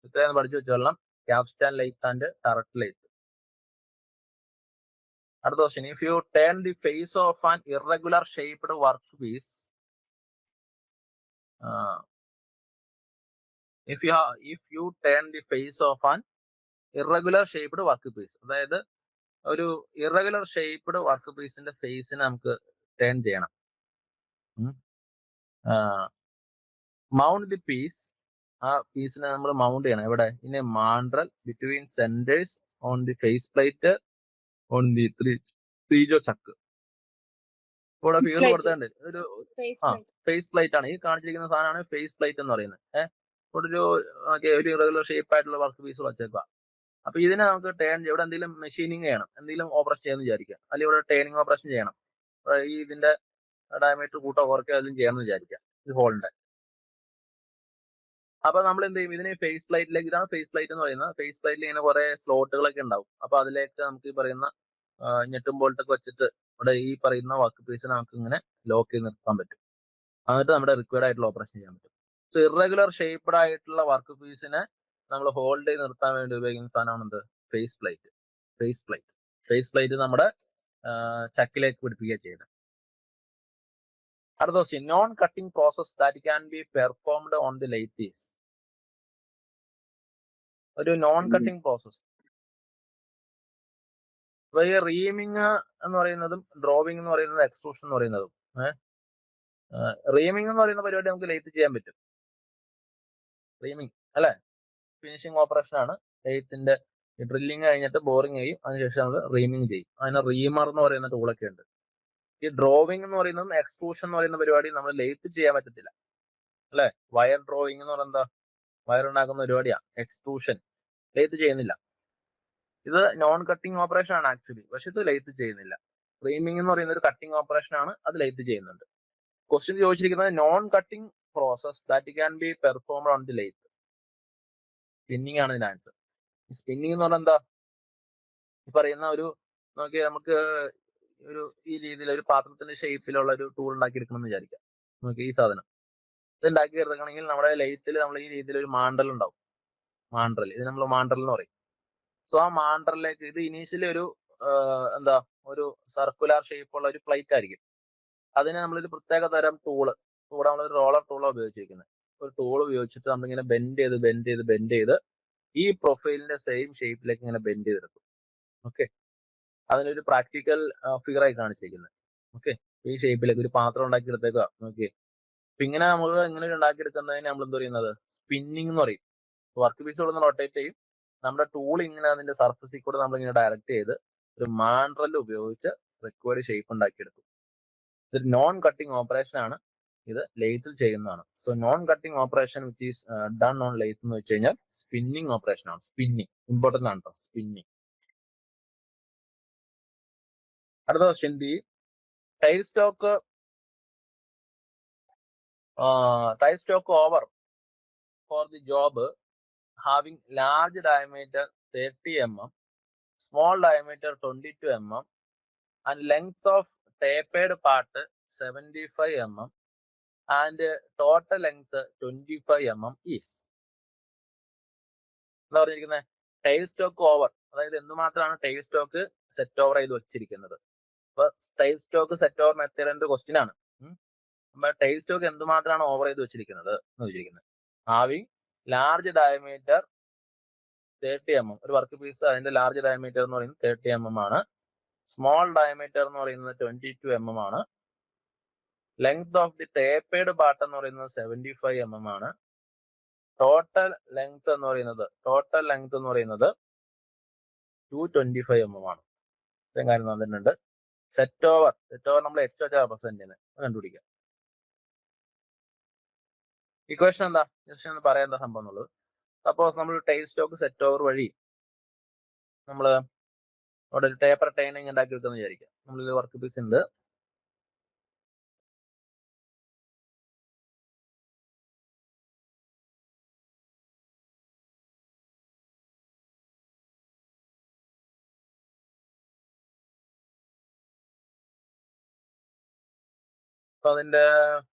A: ഇത്രയും പഠിച്ചു വെച്ചോളാം, capstan lathe and turret lathe. അടുത്ത question, if you turn the face of an irregular shaped work piece, if you turn the face of an irregular shaped work piece, അതായത് ഒരു irregular shaped work പീസിന്റെ ഫേസിനെ നമുക്ക് turn ചെയ്യണം. Mount the piece, ആ പീസിനെ നമ്മൾ mount ചെയ്യണം. എവിടെ? In a mandrel between centres on the face plate on the three jaw chuck. ഇവിടെ ഫിഗർ കൊടുത്തിട്ടുണ്ട്. ഒരു ഫേസ് പ്ലേറ്റ് ആണ് ഈ കാണിച്ചിരിക്കുന്ന സാധനമാണ് ഫേസ് പ്ലേറ്റ് എന്ന് പറയുന്നത്. ഒരു ഇറഗുലർ ഷേപ്പ് ആയിട്ടുള്ള വർക്ക് പീസ് വെച്ചേക്കുക. അപ്പൊ ഇതിനെ നമുക്ക് ടേൺ, ഇവിടെ എന്തെങ്കിലും മെഷീനിങ് ചെയ്യണം, എന്തെങ്കിലും ഓപ്പറേഷൻ ചെയ്യാന്ന് വിചാരിക്കുക, അല്ലെങ്കിൽ ഇവിടെ ടേണിങ് ഓപ്പറേഷൻ ചെയ്യണം. ഈ ഇതിന്റെ ഡയമീറ്റർ കൂട്ടോ കുറയ്ക്കോ അതിലും ചെയ്യാമെന്ന് വിചാരിക്കാം, ഈ ഹോളിന്റെ. അപ്പൊ നമ്മൾ എന്ത് ചെയ്യും? ഇതിനെ ഫേസ് പ്ലേറ്റിലേക്ക്, ഇതാണ് ഫേസ് പ്ലേറ്റ് എന്ന് പറയുന്നത്. ഫേസ് പ്ലേറ്റിൽ ഇങ്ങനെ കുറെ സ്ലോട്ടുകളൊക്കെ ഉണ്ടാവും. അപ്പൊ അതിലേക്ക് നമുക്ക് ഈ പറയുന്ന ഞെട്ടും ബോൾട്ടൊക്കെ വെച്ചിട്ട് ഇവിടെ ഈ പറയുന്ന വർക്ക് പീസിനെ നമുക്ക് ഇങ്ങനെ ലോക്ക് ചെയ്ത് നിർത്താൻ പറ്റും. എന്നിട്ട് നമ്മുടെ റിക്വയർഡ് ആയിട്ടുള്ള ഓപ്പറേഷൻ ചെയ്യാൻ പറ്റും. സോ ഇറഗുലർ ഷേപ്ഡ് ആയിട്ടുള്ള വർക്ക് പീസിനെ നമ്മൾ ഹോൾഡ് ചെയ്ത് നിർത്താൻ വേണ്ടി ഉപയോഗിക്കുന്ന സാധനമാണ് എന്ത്? Face plate. Face plate, face plate നമ്മുടെ ചക്കിലേക്ക് പിടിപ്പിക്കുക ചെയ്യുന്നത്. അടുത്ത question, non cutting process that can be performed on the lathe is. ഒരു നോൺ കട്ടിംഗ് പ്രോസസ്. അപ്പൊ ഈ റീമിങ് എന്ന് പറയുന്നതും ഡ്രോവിംഗ് എന്ന് പറയുന്നതും എക്സ്ട്രൂഷൻ എന്ന് പറയുന്നതും, റീമിങ് എന്ന് പറയുന്ന പരിപാടി നമുക്ക് ലെയ്ത്ത് ചെയ്യാൻ പറ്റും. റീമിങ് അല്ലെ, ഫിനിഷിങ് ഓപ്പറേഷൻ ആണ്. ലെയ്ത്തിന്റെ ഡ്രില്ലിങ് കഴിഞ്ഞിട്ട് ബോറിങ് ചെയ്യും, അതിനുശേഷം നമ്മൾ റീമിങ് ചെയ്യും. അതിന് റീമർ എന്ന് പറയുന്ന ടൂളൊക്കെ ഉണ്ട്. ഈ ഡ്രോവിംഗ് എന്ന് പറയുന്നതും എക്സ്ട്രൂഷൻ എന്ന് പറയുന്ന പരിപാടി നമ്മൾ ലെയ്ത്ത് ചെയ്യാൻ പറ്റത്തില്ല അല്ലെ. വയർ ഡ്രോയിങ് എന്ന് പറയുന്നത് എന്താ, വയർ ഉണ്ടാക്കുന്ന പരിപാടിയാണ്. എക്സ്ട്രൂഷൻ ലെയ്ത്ത് ചെയ്യുന്നില്ല. ഇത് നോൺ കട്ടിങ് ഓപ്പറേഷൻ ആണ് ആക്ച്വലി, പക്ഷെ ഇത് ലെയ്ത്ത് ചെയ്യുന്നില്ല. റീമിംഗ് എന്ന് പറയുന്ന ഒരു കട്ടിങ് ഓപ്പറേഷൻ ആണ്, അത് ലെയ്ത്ത് ചെയ്യുന്നുണ്ട്. ക്വസ്റ്റ്യൻ ചോദിച്ചിരിക്കുന്നത് non cutting process that can be performed on the lathe. Spinning ആണ് ഇതിന്റെ ആൻസർ. സ്പിന്നിങ് എന്ന് പറഞ്ഞാൽ എന്താ, ഈ പറയുന്ന ഒരു നോക്കി നമുക്ക് ഒരു ഈ രീതിയിൽ ഒരു പാത്രത്തിന്റെ ഷേപ്പിലുള്ള ഒരു ടൂൾ ഉണ്ടാക്കി എടുക്കണം എന്ന് വിചാരിക്കാം. നോക്കി ഈ സാധനം ഇത് ഉണ്ടാക്കി എടുക്കണമെങ്കിൽ നമ്മുടെ ലെയ്ത്തിൽ നമ്മൾ ഈ രീതിയിൽ ഒരു മാണ്ടൽ ഉണ്ടാവും. മാണ്ടൽ, ഇത് നമ്മൾ മാണ്ടൽ എന്ന് പറയും. സോ ആ മാണ്ടറിലേക്ക് ഇത് ഇനീഷ്യലി ഒരു എന്താ ഒരു സർക്കുലർ ഷേപ്പുള്ള ഒരു പ്ലേറ്റ് ആയിരിക്കും. അതിന് നമ്മളൊരു പ്രത്യേക തരം ടൂള്, ഇവിടെ നമ്മളൊരു റോളർ ടൂളാണ് ഉപയോഗിച്ചിരിക്കുന്നത്. ഒരു ടൂൾ ഉപയോഗിച്ചിട്ട് നമ്മളിങ്ങനെ ബെൻഡ് ചെയ്ത് ഈ പ്രൊഫൈലിന്റെ സെയിം ഷേപ്പിലേക്ക് ഇങ്ങനെ ബെൻഡ് ചെയ്തെടുക്കും. ഓക്കെ, അതിനൊരു പ്രാക്ടിക്കൽ ഫിഗർ ആയി കാണിച്ചിരിക്കുന്നത്. ഓക്കെ, ഈ ഷേപ്പിലേക്ക് ഒരു പാത്രം ഉണ്ടാക്കി എടുത്തേക്കുക. ഓക്കെ, അപ്പൊ ഇങ്ങനെ നമ്മൾ ഇങ്ങനെ ഉണ്ടാക്കിയെടുക്കുന്നതിന് നമ്മൾ എന്ത് പറയുന്നത്, സ്പിന്നിങ് എന്ന് പറയും. വർക്ക് പീസ് ഇവിടെ നിന്ന് റൊട്ടേറ്റ് ചെയ്യും, നമ്മുടെ ടൂൾ ഇങ്ങനെ അതിന്റെ സർഫസിൽ കൂടെ നമ്മളിങ്ങനെ ഡയറക്റ്റ് ചെയ്ത് ഒരു മാൻഡ്രൽ ഉപയോഗിച്ച് റിക്വയർഡ് ഷേപ്പ് ഉണ്ടാക്കിയെടുക്കും. ഇതൊരു നോൺ കട്ടിങ് ഓപ്പറേഷൻ ആണ്, ഇത് ലെയ്ത്തിൽ ചെയ്യുന്നതാണ്. So non cutting operation which is done on lathe എന്ന് വെച്ച് കഴിഞ്ഞാൽ സ്പിന്നിങ് ഓപ്പറേഷൻ ആണ്. സ്പിന്നിങ് ഇമ്പോർട്ടന്റ് ആണ് കേട്ടോ, സ്പിന്നിങ്. അടുത്ത question, the tail stock over for the job having large diameter 30 mm, small diameter 22 mm, and length of tapered part 75 mm, and total length 25 mm is. എന്താ പറഞ്ഞിരിക്കുന്നത്, tile stock over, അതായത് എന്തുമാത്രമാണ് tail stock set over ചെയ്ത് വെച്ചിരിക്കുന്നത്. അപ്പൊ tail stock set over മെത്തേഡിന്റെ question ആണ്. അപ്പൊ ടൈൽ സ്റ്റോക്ക് എന്തുമാത്രമാണ് ഓവർ ചെയ്ത് വെച്ചിരിക്കുന്നത് എന്ന് വെച്ചിരിക്കുന്നത്. ഹാവിങ് ലാർജ് ഡയമീറ്റർ 30 mm, ഒരു വർക്ക് പീസ് അതിന്റെ ലാർജ് ഡയമീറ്റർ എന്ന് പറയുന്നത് 30 mm ആണ്. സ്മോൾ ഡയമീറ്റർ എന്ന് പറയുന്നത് 22 mm ആണ്. Length of the tapered part എന്ന് പറയുന്നത് 75 mm ആണ്. ടോട്ടൽ ലെങ്ത് എന്ന് പറയുന്നത് 225 mm ആണ്. ഇത്രയും കാര്യം തന്നിട്ടുണ്ട്. സെറ്റ് ഓവർ നമ്മൾ എച്ച് വെച്ചാൽ റെപ്രസെന്റ് ചെയ്യുന്നത് കണ്ടുപിടിക്കാം. ഇക്വേഷൻ എന്താ, ജസ്റ്റ് ഒന്ന് പറയാൻ എന്താ സംഭവം എന്നുള്ളത്. സപ്പോസ് നമ്മൾ ടൈൽ സ്റ്റോക്ക് സെറ്റ് ഓവർ വഴി നമ്മൾ അവിടെ ഒരു ടേപ്പർ ടൈനിങ് ഉണ്ടാക്കി എടുക്കുന്ന വിചാരിക്കാം. നമ്മളിത് വർക്ക് പീസ് ഉണ്ട്, അപ്പൊ അതിന്റെ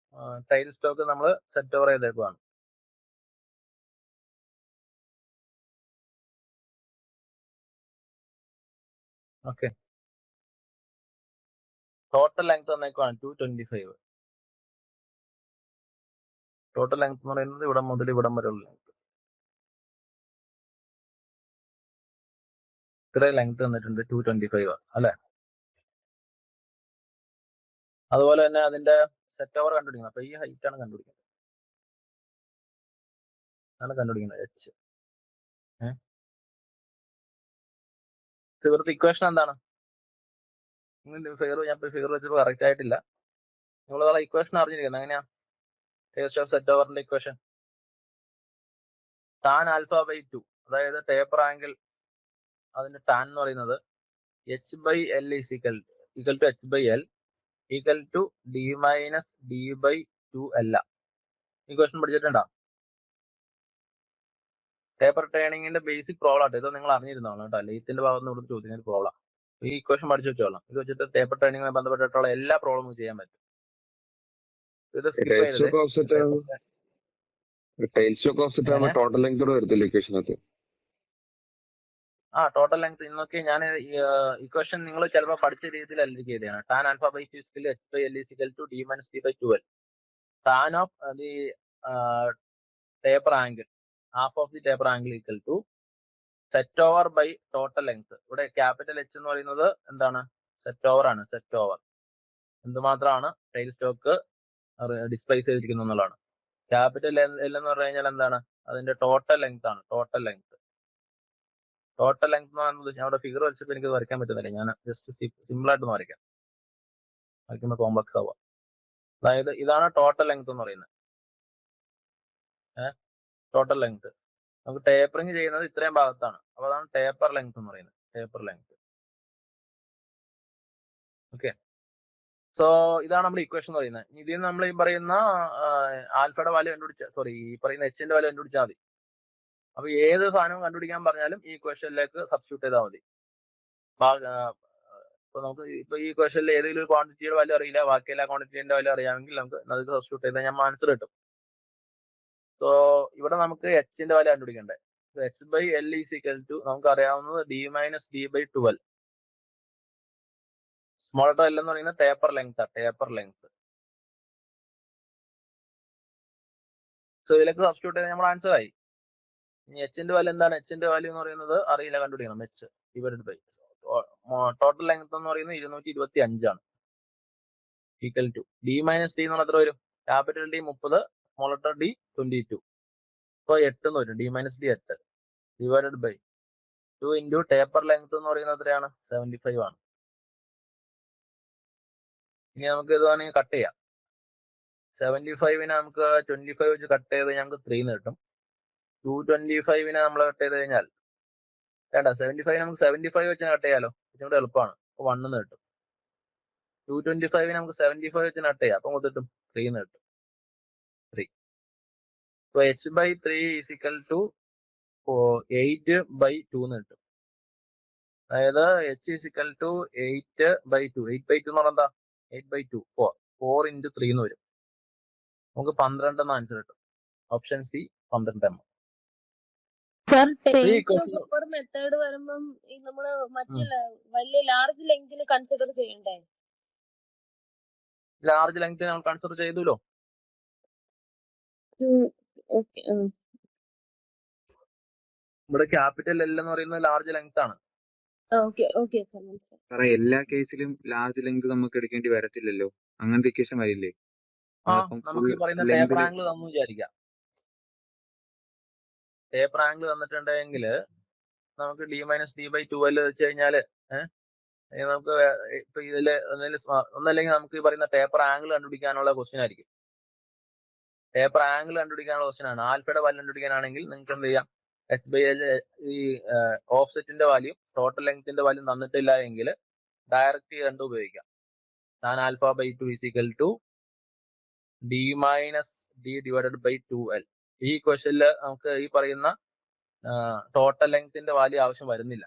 A: ടൈൽ സ്റ്റോക്ക് നമ്മൾ സെറ്റ് ഓവർ ചെയ്തേക്കുവാണ്. ഓക്കെ, ടോട്ടൽ ലെങ്ത് തന്നേക്കുവാണ് 225. ടോട്ടൽ ലെങ്ത് എന്ന് പറയുന്നത് ഇവിടം മുതൽ ഇവിടം വരെയുള്ള ലെങ്ത്. ഇത്രയും ലെങ്ത് തന്നിട്ടുണ്ട്, 225 അല്ലെ. അതുപോലെ തന്നെ അതിന്റെ സെറ്റ് ഓവർ കണ്ടുപിടിക്കണം. അപ്പൊ ഈ ഹൈറ്റ് ആണ് കണ്ടുപിടിക്കുന്നത്, എച്ച്. ഇവിടുത്തെ ഇക്വേഷൻ എന്താണ്, ഫിഗർ ഞാൻ ഫിഗർ വെച്ചപ്പോൾ കറക്റ്റ് ആയിട്ടില്ല. നിങ്ങൾ ഇക്വേഷൻ അറിഞ്ഞിരിക്കുന്നത് എങ്ങനെയാ, സെറ്റ് ഓവറിന്റെ ഇക്വേഷൻ ടാൻ ആൽഫ ബൈ 2, അതായത് ടേപ്പർ ആംഗിൾ അതിന്റെ ടാൻ എന്ന് പറയുന്നത് H by L equal to H by L equal to D minus D by 2L. Equation പഠിച്ചിട്ടുണ്ടോ? ടേപ്പർ ടേണിങ്ങിന്റെ ബേസിക് പ്രോബ്ലം ആട്ടോ ഇത്, നിങ്ങൾ അറിഞ്ഞിരുന്നോളാം കേട്ടോ. ലെയ്ത്തിന്റെ ഭാഗത്ത് നിന്ന് ചോദിക്കുന്ന ഒരു പ്രോബ്ലം. ഈ ഇക്വേഷൻ പഠിച്ചു വെച്ചോളാം. ഇത് വെച്ചിട്ട് ടേപ്പർ ടേണിങ്ങുമായി ബന്ധപ്പെട്ടിട്ടുള്ള എല്ലാ പ്രോബ്ലവും ചെയ്യാൻ പറ്റും. ഇത് സ്കിപ്പ് ചെയ്തത്
C: ടോട്ടൽ ലെങ്ത് വരത്തില്ല ഇക്വേഷനകത്ത്.
A: ടോട്ടൽ ലെങ്ത് ഇന്നൊക്കെ ഞാൻ ഇക്വേഷൻ നിങ്ങൾ ചിലപ്പോൾ പഠിച്ച രീതിയിലല്ല ചെയ്തതാണ്. Tan alpha by 2 H by L equal to D minus D by 2L. Tan of the taper angle, half of the taper angle equal to set over by total length. ഇവിടെ capital H എന്ന് പറയുന്നത് എന്താണ്, set over ആണ്. Set over എന്തുമാത്രമാണ് tail stock displace ചെയ്തിരിക്കുന്നത് എന്നുള്ളതാണ്. Capital L എന്ന് പറഞ്ഞു കഴിഞ്ഞാൽ എന്താണ്? അതിന്റെ ടോട്ടൽ ലെങ്ത് ആണ്. ടോട്ടൽ ലെങ്ത് എന്ന് പറയുന്നത് ഞാൻ അവിടെ ഫിഗർ വെച്ചപ്പോൾ എനിക്ക് വരയ്ക്കാൻ പറ്റുന്നില്ല. ഞാൻ ജസ്റ്റ് സിമ്പിൾ ആയിട്ട് വരയ്ക്കാം. വരയ്ക്കുമ്പോൾ കോംപ്ലക്സ് ആവുക. അതായത് ഇതാണ് ടോട്ടൽ ലെങ്ത് എന്ന് പറയുന്നത്. ടോട്ടൽ ലെങ്ത് നമുക്ക് ടേപ്പറിങ് ചെയ്യുന്നത് ഇത്രയും ഭാഗത്താണ്. അപ്പൊ അതാണ് ടേപ്പർ ലെങ്ത് എന്ന് പറയുന്നത്. Taper length. ഓക്കെ. സോ ഇതാണ് നമ്മുടെ ഇക്വേഷൻ എന്ന് പറയുന്നത്. ഇതിൽ നമ്മൾ ഈ പറയുന്ന ആൽഫയുടെ വാല്യൂ ഈ പറയുന്ന എച്ചിന്റെ വാല്യൂ കണ്ടുപിടിച്ചാൽ മതി. അപ്പൊ ഏത് സാധനവും കണ്ടുപിടിക്കാൻ പറഞ്ഞാലും ഈ ഇക്വേഷനിലേക്ക് സബ്സ്റ്റിറ്റ്യൂട്ട് ചെയ്താൽ മതി. ഇപ്പൊ നമുക്ക് ഇപ്പൊ ഈ ഇക്വേഷനിൽ ഏതെങ്കിലും ഒരു ക്വാണ്ടിറ്റിയുടെ വാല്യൂ അറിയില്ല, ബാക്കി എല്ലാ ക്വാണ്ടിറ്റിന്റെ വാല്യൂ അറിയാമെങ്കിൽ നമുക്ക് അത് സബ്സ്റ്റിറ്റ്യൂട്ട് ചെയ്താൽ ഞാൻ ആൻസർ കിട്ടും. സോ ഇവിടെ നമുക്ക് എച്ചിന്റെ വാല്യൂ കണ്ടുപിടിക്കണ്ടേ. H by L is equal to നമുക്ക് അറിയാവുന്നത് D minus D by 12. Small letter L എന്ന് പറയുന്നത് ടേപ്പർ ലെങ്ത് ആണ്. Taper length. സോ ഇതിലേക്ക് സബ്സ്റ്റിറ്റ്യൂട്ട് ചെയ്താൽ നമ്മുടെ ആൻസർ ആയി. ഇനി എച്ചിന്റെ വാല്യൂ എന്താണ്? എച്ചിന്റെ വാല്യൂ എന്ന് പറയുന്നത് അറിയില്ല, കണ്ടുപിടിക്കണം. H divided by total length എന്ന് പറയുന്നത് 225 ആണ്. Equal to D minus D എന്ന് പറഞ്ഞാൽ എത്ര വരും? Capital D 30, small letter D 22. So 8 എന്ന് വരും. D minus D 8 divided by 2 into taper length എന്ന് പറയുന്നത് എത്രയാണ്? 75 ആണ്. ഇനി നമുക്ക് ഇത് വേണമെങ്കിൽ കട്ട് ചെയ്യാം. 75നെ നമുക്ക് 25 വെച്ച് കട്ട് ചെയ്ത് ഞങ്ങൾക്ക് 3 എന്ന് കിട്ടും. 225നെ നമ്മൾ കട്ട് ചെയ്ത് കഴിഞ്ഞാൽ വേണ്ട, 75 നമുക്ക് 75 വെച്ച് കട്ട് ചെയ്യാലോ. ഇതിനോട് എളുപ്പമാണ്. അപ്പൊ 1 എന്ന് കിട്ടും. 225 നമുക്ക് 75 വെച്ച് കട്ട് ചെയ്യാം. അപ്പൊ കിട്ടും 3 എന്ന് കിട്ടും. 3. So h by 3 is equal to 8 by 2 എന്ന് കിട്ടും. അതായത് h is equal to 8 by 2. 8 by 2 എന്ന് പറഞ്ഞാൽ എന്താ? 8 ബൈ 2 4 ഇൻറ്റു 3 എന്ന് വരും. നമുക്ക് 12 എന്ന് ആൻസർ കിട്ടും. Option C 12 mm.
D: Sir, terms method വരുമ്പം നമ്മള് മറ്റേ വലിയ ലാർജ് ലെങ്തിന് കൺസിഡർ ചെയ്യണ്ടേ?
A: ലാർജ് ലെങ്ത് നമ്മൾ കൺസിഡർ ചെയ്തല്ലോ. ഇവിടെ ക്യാപിറ്റൽ എൽ എന്ന് പറയുന്നത് ലാർജ് ലെങ്ത് ആണ്.
E: സാറേ, എല്ലാ കേസിലും ലാർജ് ലെങ്ത് നമുക്ക് എടുക്കേണ്ടി വരത്തില്ലല്ലോ. അങ്ങനത്തെ ഇക്വേഷൻ വരില്ലേ?
A: നമുക്ക് ഈ പറയുന്ന ടേപ്പർ ആംഗിൾ തന്നു വിചാരിക്കാം. ടേപ്പർ ആംഗിൾ തന്നിട്ടുണ്ടെങ്കിൽ നമുക്ക് ഡി മൈനസ് ഡി ബൈ 12 വെച്ച് കഴിഞ്ഞാല് നമുക്ക് ഇപ്പൊ ഇതില് ഒന്നല്ലെങ്കിൽ നമുക്ക് ഈ പറയുന്ന ടേപ്പർ ആംഗിൾ കണ്ടുപിടിക്കാനുള്ള ക്വസ്റ്റ്യൻ ആയിരിക്കും. ടേപ്പർ ആംഗിൾ കണ്ടുപിടിക്കാനുള്ള ക്വസ്റ്റ്യൻ ആണ്. ആൽഫയുടെ വാല്യൂ കണ്ടുപിടിക്കാനാണെങ്കിൽ നിങ്ങൾക്ക് എന്ത് ചെയ്യാം? എച്ച് ബൈ എൽ ഈ ഓഫ്സെറ്റിന്റെ വാല്യൂ ടോട്ടൽ ലെങ്ത്തിന്റെ വാല്യൂ തന്നിട്ടില്ല എങ്കിൽ ഡയറക്റ്റ് കണ്ടു ഉപയോഗിക്കാം. tan alpha by 2 is equal to D minus D divided by 2l. ഈ ക്വസ്റ്റ്യനിൽ നമുക്ക് ഈ പറയുന്ന ടോട്ടൽ ലെങ്ത്തിന്റെ വാല്യൂ ആവശ്യം വരുന്നില്ല.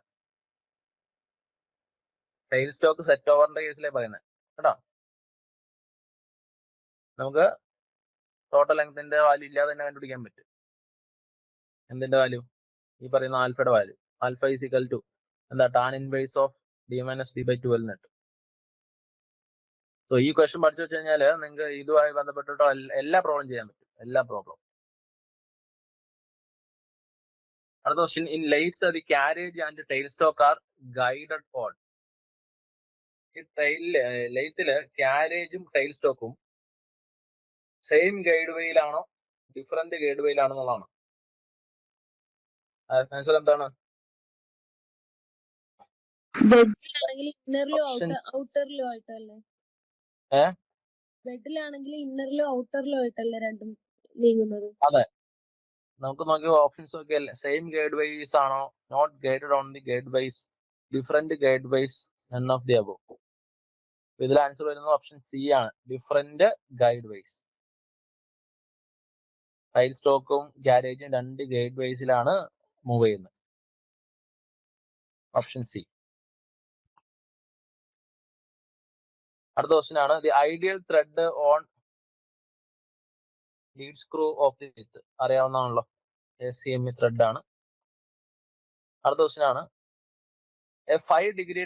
A: ടെയിൽ സ്റ്റോക്ക് സെറ്റ് ഓവറിന്റെ കേസിലേ പറയുന്നത് കേട്ടോ. നമുക്ക് ടോട്ടൽ ലെങ്ത്തിന്റെ വാല്യൂ ഇല്ലാതെ തന്നെ കണ്ടുപിടിക്കാൻ പറ്റും. എന്തിന്റെ വാല്യൂ? ഈ പറയുന്ന ആൽഫയുടെ value. Alpha is equal to എന്താ? Tan inverse of D minus D by 12 കിട്ടും. സോ ഈ ക്വസ്റ്റ്യൻ പഠിച്ചു വെച്ച് കഴിഞ്ഞാൽ നിങ്ങൾക്ക് ഇതുമായി ബന്ധപ്പെട്ടിട്ടോ എല്ലാ പ്രോബ്ലം ചെയ്യാൻ പറ്റും. എല്ലാ പ്രോബ്ലം. അടുത്ത question, in lathe the carriage and tail stock are guided on. ഈ ലെയ്ത്തില് കാരേജും ടെയിൽ സ്റ്റോക്കും സെയിം ഗൈഡ് വേയിലാണോ ഡിഫറെന്റ് ഗൈഡ് വേയിലാണെന്നുള്ളതാണ്. ആൻസർ എന്താണ്?
D: ബെഡിലാണെങ്കിൽ ഇന്നറിലും ഔട്ടറിലും ആയിട്ടല്ലേ? ബെഡിലാണെങ്കിൽ ഇന്നറിലും ഔട്ടറിലും ആയിട്ടല്ലേ രണ്ടും നീങ്ങുന്നത്?
A: അതെ. നമുക്ക് നോക്കി ഓപ്ഷൻസ് നോക്കിയല്ലേ. സെയിം ഗൈഡ് വൈസ് ആണോ? Not guided on the guide ways, different guide ways, none of the above. ഇതിൽ ആൻസർ വരുന്നത് ഓപ്ഷൻ സി ആണ്, ഡിഫറെന്റ് ഗൈഡ് വൈസ്. ടൈൽ സ്റ്റോക്കും ഗാരേജും രണ്ട് ഗൈഡ് വൈസിലാണ് മൂവ് ചെയ്യുന്നത്. Option C. അടുത്ത ക്വസ്റ്റ്യൻ ആണ്, the ideal thread on lead screw of the with. അറിയാവുന്നതാണല്ലോ, ACME ത്രെഡ് ആണ്. അടുത്ത ക്വസ്റ്റ്യൻ ആണ്, a 5 degree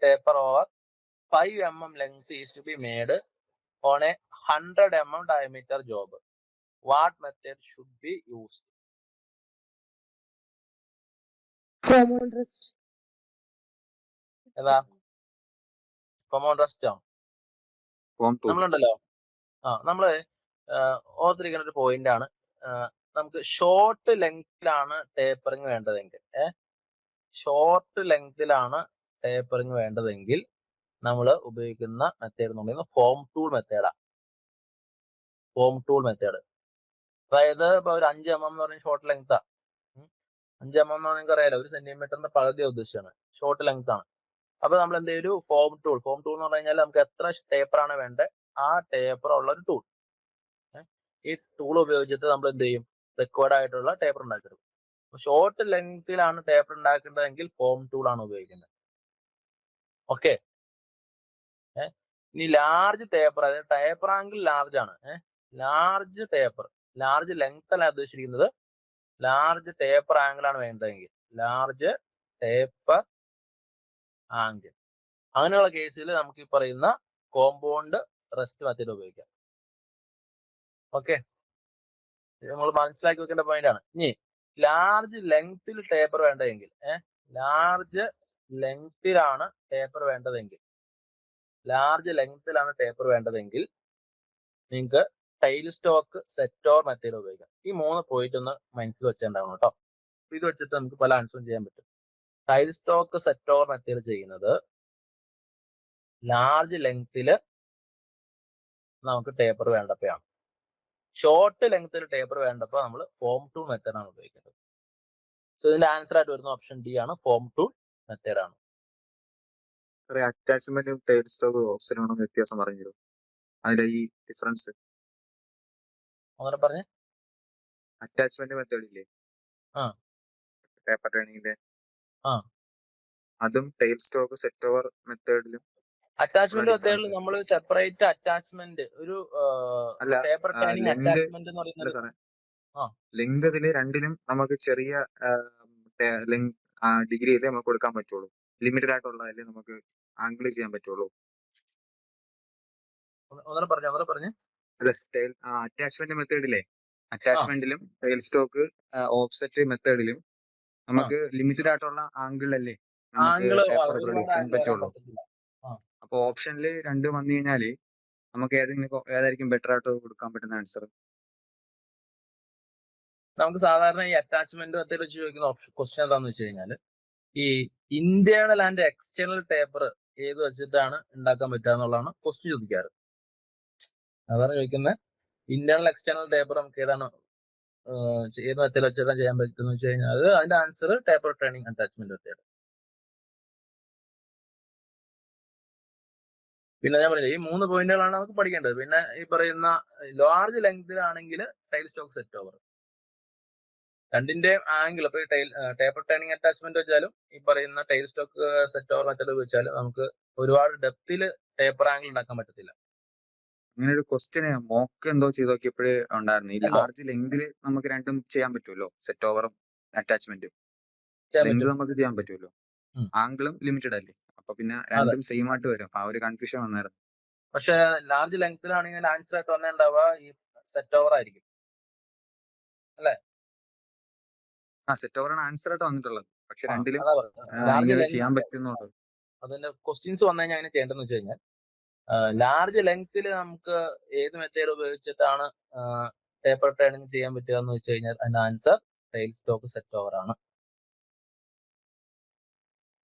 A: taper over 5 mm length is to be made on a 100 mm diameter job. What method should be used?
D: Common rest.
A: ഏതാ? Common rest ആണ്. നമ്മളുണ്ടല്ലോ നമ്മള് ഓർത്തിരിക്കുന്ന ഒരു point ആണ്. നമുക്ക് ഷോർട്ട് ലെങ്തിലാണ് ടേപ്പറിങ് വേണ്ടതെങ്കിൽ ഷോർട്ട് ലെങ്തിലാണ് ടേപ്പറിങ് വേണ്ടതെങ്കിൽ നമ്മൾ ഉപയോഗിക്കുന്ന മെത്തേഡ് എന്ന് പറയുന്നത് ഫോം ടൂൾ മെത്തേഡാണ്. ഫോം ടൂൾ മെത്തേഡ് അതായത് ഇപ്പൊ ഒരു 5 mm എന്ന് പറഞ്ഞ ഷോർട്ട് ലെങ്താ. 5 mm എന്ന് നിങ്ങൾക്ക് അറിയാലോ, 1 സെന്റിമീറ്ററിന്റെ പകുതി ഉദ്ദേശിച്ചാണ്, ഷോർട്ട് ലെങ്ത് ആണ്. അപ്പൊ നമ്മൾ എന്ത് ചെയ്യും, ഫോം ടൂൾ എന്ന് പറഞ്ഞു കഴിഞ്ഞാൽ നമുക്ക് എത്ര ടേപ്പർ ആണ് വേണ്ടത് ആ ടേപ്പർ ഉള്ള ഒരു ടൂൾ. ഈ ടൂൾ ഉപയോഗിച്ചിട്ട് നമ്മൾ എന്ത് ചെയ്യും, റിക്വയർഡ് ആയിട്ടുള്ള ടേപ്പർ ഉണ്ടാക്കിയെടുക്കും. ഷോർട്ട് ലെങ്തിലാണ് ടേപ്പർ ഉണ്ടാക്കേണ്ടതെങ്കിൽ ഫോം ടൂൾ ആണ് ഉപയോഗിക്കുന്നത്. ഓക്കെ. ഇനി ലാർജ് ടേപ്പർ, അതായത് ടേപ്പർ ആംഗിൾ ലാർജ് ആണ്. ലാർജ് ലെങ്ത് അല്ല ഉദ്ദേശിച്ചിരിക്കുന്നത്, ലാർജ് ടേപ്പർ ആംഗിൾ ആണ് വേണ്ടതെങ്കിൽ ലാർജ് ടേപ്പർ ആംഗിൾ, അങ്ങനെയുള്ള കേസിൽ നമുക്ക് ഈ പറയുന്ന കോമ്പൗണ്ട് റെസ്റ്റ് മെത്തേഡ് ഉപയോഗിക്കാം. ഓക്കെ, നമ്മൾ മനസ്സിലാക്കി വെക്കേണ്ട പോയിന്റ് ആണ്. ഇനി ലാർജ് ലെങ്ത്തിൽ ടേപ്പർ വേണ്ടതെങ്കിൽ ലാർജ് ലെങ്ത്തിലാണ് ടേപ്പർ വേണ്ടതെങ്കിൽ നിങ്ങൾക്ക് ടൈൽ സ്റ്റോക്ക് സെറ്റോർ മെത്തേഡ് ഉപയോഗിക്കാം. ഈ 3 പോയിന്റ് ഒന്ന് മനസ്സിൽ വെച്ചിട്ടുണ്ടാവണം കേട്ടോ. ഇത് വെച്ചിട്ട് നമുക്ക് പല ആൻസറും ചെയ്യാൻ പറ്റും. ടൈൽ സ്റ്റോക്ക് സെറ്റോർ മെത്തേഡ് ചെയ്യുന്നത് ലാർജ് ലെങ്ത്തിൽ നമുക്ക് ടേപ്പർ വേണ്ടപ്പോഴാണ്. ഷോർട്ട് ലെങ്ത്തിൽ ടേപ്പർ വേണ്ടപ്പോൾ നമ്മൾ ഫോം ടൂൾ മെത്തേഡാണ് ഉപയോഗിക്കുന്നത്. സോ ഇതിന്റെ ആൻസർ ആയിട്ട് വരുന്ന ഓപ്ഷൻ ഡി ആണ്, ഫോം ടൂൾ മെത്തേഡാണ്.
E: അറ്റാച്ച്മെന്റും ടൈൽ സ്റ്റോക്ക് ഓപ്ഷനും വ്യത്യാസം പറഞ്ഞു അതിന്റെ ഈ ഡിഫറൻസ്
A: അങ്ങനെ പറഞ്ഞേ.
E: അറ്റാച്ച്മെന്റ് മെത്തേഡ് ഇല്ലേ, പേപ്പർ ടേണിങ്ങിന്റെ, അതും ടൈൽ സ്റ്റോക്ക് സെറ്റ് ഓവർ മെത്തേഡിലും
A: അറ്റാച്ച്മെന്റ് മെത്തേഡിൽ നമ്മൾ സെപ്പറേറ്റ് അറ്റാച്ച്മെന്റ് ഒരു പേപ്പർ ടേണിംഗ് അറ്റാച്ച്മെന്റ് എന്ന് പറയുന്നത്
E: ലെങ്ത് ഇതില് രണ്ടിലും നമുക്ക് ചെറിയ ഡിഗ്രിയിലേ നമുക്ക് കൊടുക്കാൻ പറ്റുള്ളൂ. ലിമിറ്റഡ് ആയിട്ടുള്ളതല്ലേ നമുക്ക് ആംഗിൾ ചെയ്യാൻ പറ്റുള്ളൂ.
A: പറഞ്ഞു.
E: അറ്റാച്ച്മെന്റ് മെത്തേഡിലെ അറ്റാച്ച്മെന്റിലും ടൈൽ സ്റ്റോക്ക് ഓഫ്സെറ്റ് മെത്തേഡിലും നമുക്ക് ലിമിറ്റഡ് ആയിട്ടുള്ള ആംഗിളല്ലേ ചെയ്യാൻ പറ്റുള്ളൂ. അപ്പൊ ഓപ്ഷനിൽ 2 വന്നു കഴിഞ്ഞാല് നമുക്ക് ഏതായിരിക്കും ബെറ്റർ ആയിട്ട് കൊടുക്കാൻ പറ്റുന്ന ആൻസർ?
A: നമുക്ക് സാധാരണ ഈ അറ്റാച്ച്മെന്റ് മെത്തേഡ് വെച്ച് ചോദിക്കുന്ന ക്വസ്റ്റ്യൻ എന്താണെന്ന് വെച്ച് കഴിഞ്ഞാൽ, ഈ ഇന്റേണൽ ആൻഡ് എക്സ്റ്റേണൽ ടേപ്പർ ഏത് വെച്ചിട്ടാണ് ഉണ്ടാക്കാൻ പറ്റുക എന്നുള്ളതാണ് ക്വസ്റ്റ്യൻ ചോദിക്കാറ്. അതാണ് ചോദിക്കുന്നത്, ഇന്റേണൽ എക്സ്റ്റേണൽ ടേപ്പർ നമുക്ക് ഏതാണ് ഏത് മെത്തേഡ് വെച്ചിട്ടാണ് ചെയ്യാൻ പറ്റുന്ന വെച്ച് കഴിഞ്ഞാൽ അതിന്റെ answer taper turning attachment method. പിന്നെ ഞാൻ പറഞ്ഞില്ല, ഈ 3 പോയിന്റുകളാണ് നമുക്ക് പഠിക്കേണ്ടത്. പിന്നെ ഈ പറയുന്ന ലാർജ് ലെങ്തിലാണെങ്കിൽ ടൈൽ സ്റ്റോക്ക് സെറ്റ് ഓവർ, രണ്ടിന്റെ ആംഗിൾ ഇപ്പൊ ടേപ്പർ ടേണിംഗ് അറ്റാച്ച്മെന്റ് വെച്ചാലും ഈ പറയുന്ന tail stock set over method വെച്ചാലും നമുക്ക് ഒരുപാട് ഡെപ്തിൽ ടേപ്പർ ആംഗിൾ ഉണ്ടാക്കാൻ പറ്റത്തില്ല.
E: അങ്ങനെ ഒരു ക്വസ്റ്റ്യൻ മോക്ക് എന്തോ ചെയ്ത് നോക്കിയപ്പോഴേ ഉണ്ടായിരുന്നു. ഈ ലാർജ് ലെങ്തിൽ നമുക്ക് രണ്ടും ചെയ്യാൻ പറ്റുമല്ലോ, സെറ്റ് ഓവറും അറ്റാച്ച്മെന്റും ലെങ്ത് നമുക്ക് ചെയ്യാൻ പറ്റുമല്ലോ, ആംഗിളും ലിമിറ്റഡ് അല്ലേ, അപ്പൊ പിന്നെ രണ്ടും സെയിം ആയിട്ട് വരും. ആ ഒരു കൺഫ്യൂഷൻ വന്നായിരുന്നു.
A: പക്ഷെ ലാർജ് ലെങ്തിലാണെങ്കിൽ ആൻസർ ആയിട്ട് വന്നിട്ടുണ്ടാവുക ഈ സെറ്റ് ഓവർ ആയിരിക്കും അല്ലെ?
E: സെറ്റ് ഓവറാണ് ആൻസർ ആയിട്ട് വന്നിട്ടുള്ളത്. പക്ഷെ രണ്ടിലും ചെയ്യാൻ പറ്റുന്നുണ്ട്.
A: അതിന്റെ ക്വസ്റ്റ്യൻസ് വന്നു കഴിഞ്ഞാൽ അങ്ങനെ ചെയ്യേണ്ടതെന്ന് വെച്ച് കഴിഞ്ഞാൽ, ലാർജ് ലെങ്തിൽ നമുക്ക് ഏത് മെത്തേഡ് ഉപയോഗിച്ചിട്ടാണ് പേപ്പർ ടേണിംഗ് ചെയ്യാൻ പറ്റുക എന്ന് വെച്ച് കഴിഞ്ഞാൽ അതിന്റെ answer tail stock set over ആണ്.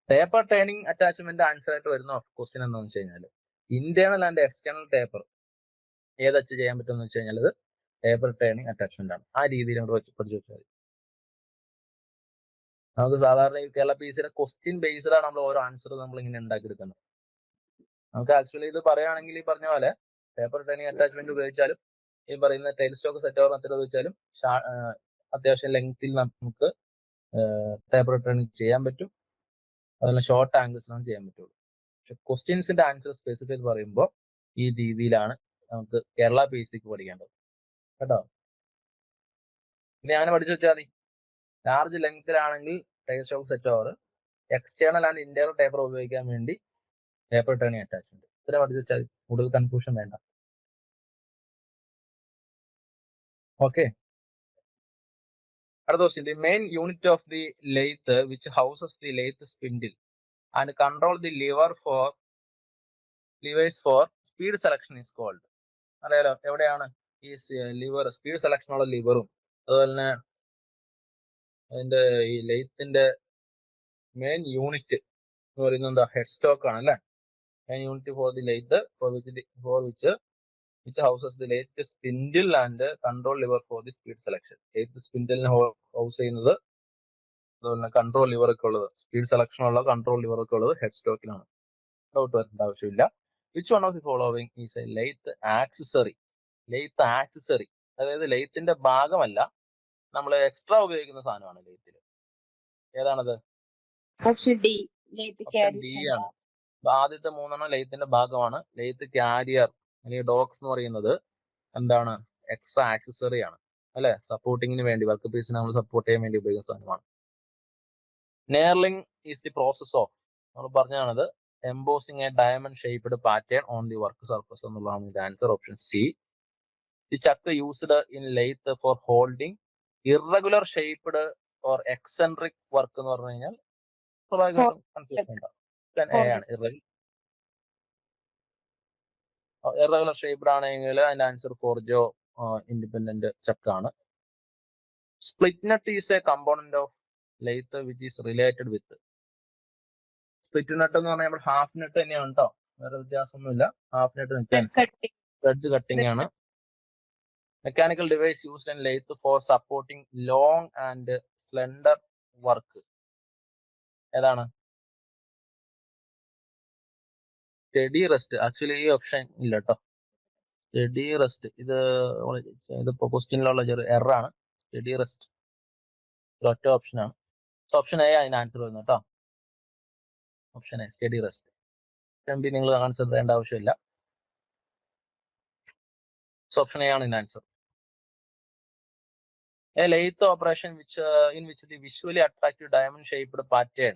A: പേപ്പർ ടേണിംഗ് അറ്റാച്ച്മെന്റ് ആൻസർ ആയിട്ട് വരുന്ന ക്വസ്റ്റ്യൻ എന്താണെന്ന് വെച്ച് കഴിഞ്ഞാൽ, ഇന്റേണൽ ആൻഡ് എക്സ്റ്റേണൽ ടേപ്പർ ഏതൊക്കെ ചെയ്യാൻ പറ്റുമെന്ന് വെച്ച് കഴിഞ്ഞാൽ അത് പേപ്പർ ടേണിംഗ് അറ്റാച്ച്മെന്റ് ആണ്. ആ രീതിയിൽ നമ്മൾ പഠിച്ചു വെച്ചാൽ മതി. നമുക്ക് സാധാരണ ഈ കേരള PSCയുടെ ക്വസ്റ്റ്യൻ ബേസ്ഡ് ആണ് നമ്മൾ ഓരോ ആൻസർ നമ്മൾ ഇങ്ങനെ ഉണ്ടാക്കിയെടുക്കുന്നത്. നമുക്ക് ആക്ച്വലി ഇത് പറയുകയാണെങ്കിൽ ഈ പറഞ്ഞ പോലെ പേപ്പർ ടേണിംഗ് അറ്റാച്ച്മെന്റ് ഉപയോഗിച്ചാലും ഈ പറയുന്ന tail stock set over method ഉപയോഗിച്ചാലും അത്യാവശ്യം ലെങ്ത്തിൽ നമുക്ക് പേപ്പർ ടേണിംഗ് ചെയ്യാൻ പറ്റും. അതുപോലെ ഷോർട്ട് ആംഗിൾസിനാണ് ചെയ്യാൻ പറ്റുള്ളൂ. പക്ഷെ ക്വസ്റ്റ്യൻസിന്റെ ആൻസർ സ്പെസിഫൈ പറയുമ്പോൾ ഈ രീതിയിലാണ് നമുക്ക് കേരള PSCക്ക് പഠിക്കേണ്ടത് കേട്ടോ. ഇനി അങ്ങനെ പഠിച്ചു വെച്ചാൽ മതി. ലാർജ് ലെങ്തിലാണെങ്കിൽ tail stock set over, external and internal taper ഉപയോഗിക്കാൻ വേണ്ടി പേപ്പർ ടേണിംഗ് അറ്റാച്ച്മെന്റ്. ഇത്ര പഠിച്ചു വെച്ചാൽ കൂടുതൽ കൺഫ്യൂഷൻ വേണ്ട. ഓക്കെ, അടുത്ത question. The main unit of the lathe which houses the lathe spindle and control the levers for speed selection is called. അറിയാലോ എവിടെയാണ് ഈ ലിവർ സ്പീഡ് സെലക്ഷൻ ഉള്ള ലിവറും അതുപോലെ തന്നെ അതിന്റെ ഈ ലെയ്ത്തിന്റെ മെയിൻ യൂണിറ്റ് എന്ന് പറയുന്നത് എന്താ ഹെഡ് സ്റ്റോക്ക് ആണ് അല്ലെ. Main unit for the lathe which houses the lathe spindle and control lever for the speed selection. lathe spindle house ചെയ്യുന്നത് അതുപോലെ കൺട്രോൾ ലിവർ ഒക്കെ ഉള്ളത് സ്പീഡ് സെലക്ഷൻ ഉള്ള കൺട്രോൾ ലിവർ ഒക്കെ ഉള്ളത് ഹെഡ് സ്റ്റോക്കിലാണ്. ഡൗട്ട് വരേണ്ട ആവശ്യമില്ല. Which one of the following is A lathe accessory. Lathe accessory അതായത് ലെയ്ത്തിന്റെ ഭാഗമല്ല, നമ്മൾ എക്സ്ട്രാ ഉപയോഗിക്കുന്ന സാധനമാണ് ലെയ്ത്തിൽ. ഏതാണത്?
D: Option D. Lathe
A: option
D: carry
A: D
D: center.
A: ആണ്. ആദ്യത്തെ മൂന്നെണ്ണം ലെയ്ത്തിന്റെ ഭാഗമാണ്. ലെയ്ത്ത് കാരിയർ അല്ലെങ്കിൽ ഡോക്സ് എന്ന് പറയുന്നത് എന്താണ്? എക്സ്ട്രാ ആക്സസറി ആണ് അല്ലെ. സപ്പോർട്ടിങ്ങിന് വേണ്ടി വർക്ക് പീസിനെ നമ്മൾ സപ്പോർട്ട് ചെയ്യാൻ വേണ്ടി ഉപയോഗിക്കുന്ന സാധനമാണ്. Knurling is the process of നമ്മൾ പറഞ്ഞാണത് embossing a diamond shaped pattern on the work surface എന്നുള്ളതാണ് ഇതിന്റെ answer. Option C. The chuck used in lathe for holding irregular shaped or eccentric work എന്ന് പറഞ്ഞു കഴിഞ്ഞാൽ സ്വാഭാവികമായിട്ടും കൺഫ്യൂഷൻ ഉണ്ടാവും. എ ആണ്. ഇറഗുലർ ഷേപ്ഡ് ആണെങ്കിൽ അതിന്റെ ആൻസർ ഫോർജോ ഇൻഡിപെൻഡന്റ് ചക്കാണ്. Split nut is a component of lathe which is related with. Split nut എന്ന് പറഞ്ഞാൽ നമ്മൾ ഹാഫ് നട്ട് തന്നെയാണ് കേട്ടോ, വേറെ വ്യത്യാസമൊന്നുമില്ല. ഹാഫ് നട്ട് നിൽക്കാൻ
D: Cutting.
A: ത്രെഡ് കട്ടിംഗ് ആണ്. Mechanical device used in lathe for supporting long and slender work. ഏതാണ്? Steady rest. ആക്ച്വലി ഈ ഓപ്ഷൻ ഇല്ല കേട്ടോ. സ്റ്റഡി റെസ്റ്റ് ഇതിപ്പോ ക്വസ്റ്റ്യനിലുള്ള ചെറിയ എററാണ്. സ്റ്റഡി റെസ്റ്റ് ഒറ്റ ഓപ്ഷനാണ്. ഓപ്ഷൻ എ അതിന് ആൻസർ വരുന്നത് കേട്ടോ. Option A study rest. Option B നിങ്ങൾ ആൻസർ ചെയ്യേണ്ട ആവശ്യമില്ല. ഓപ്ഷൻ എ ആണ് ഇതിന് answer. A lathe operation in which the visually attractive diamond shaped pattern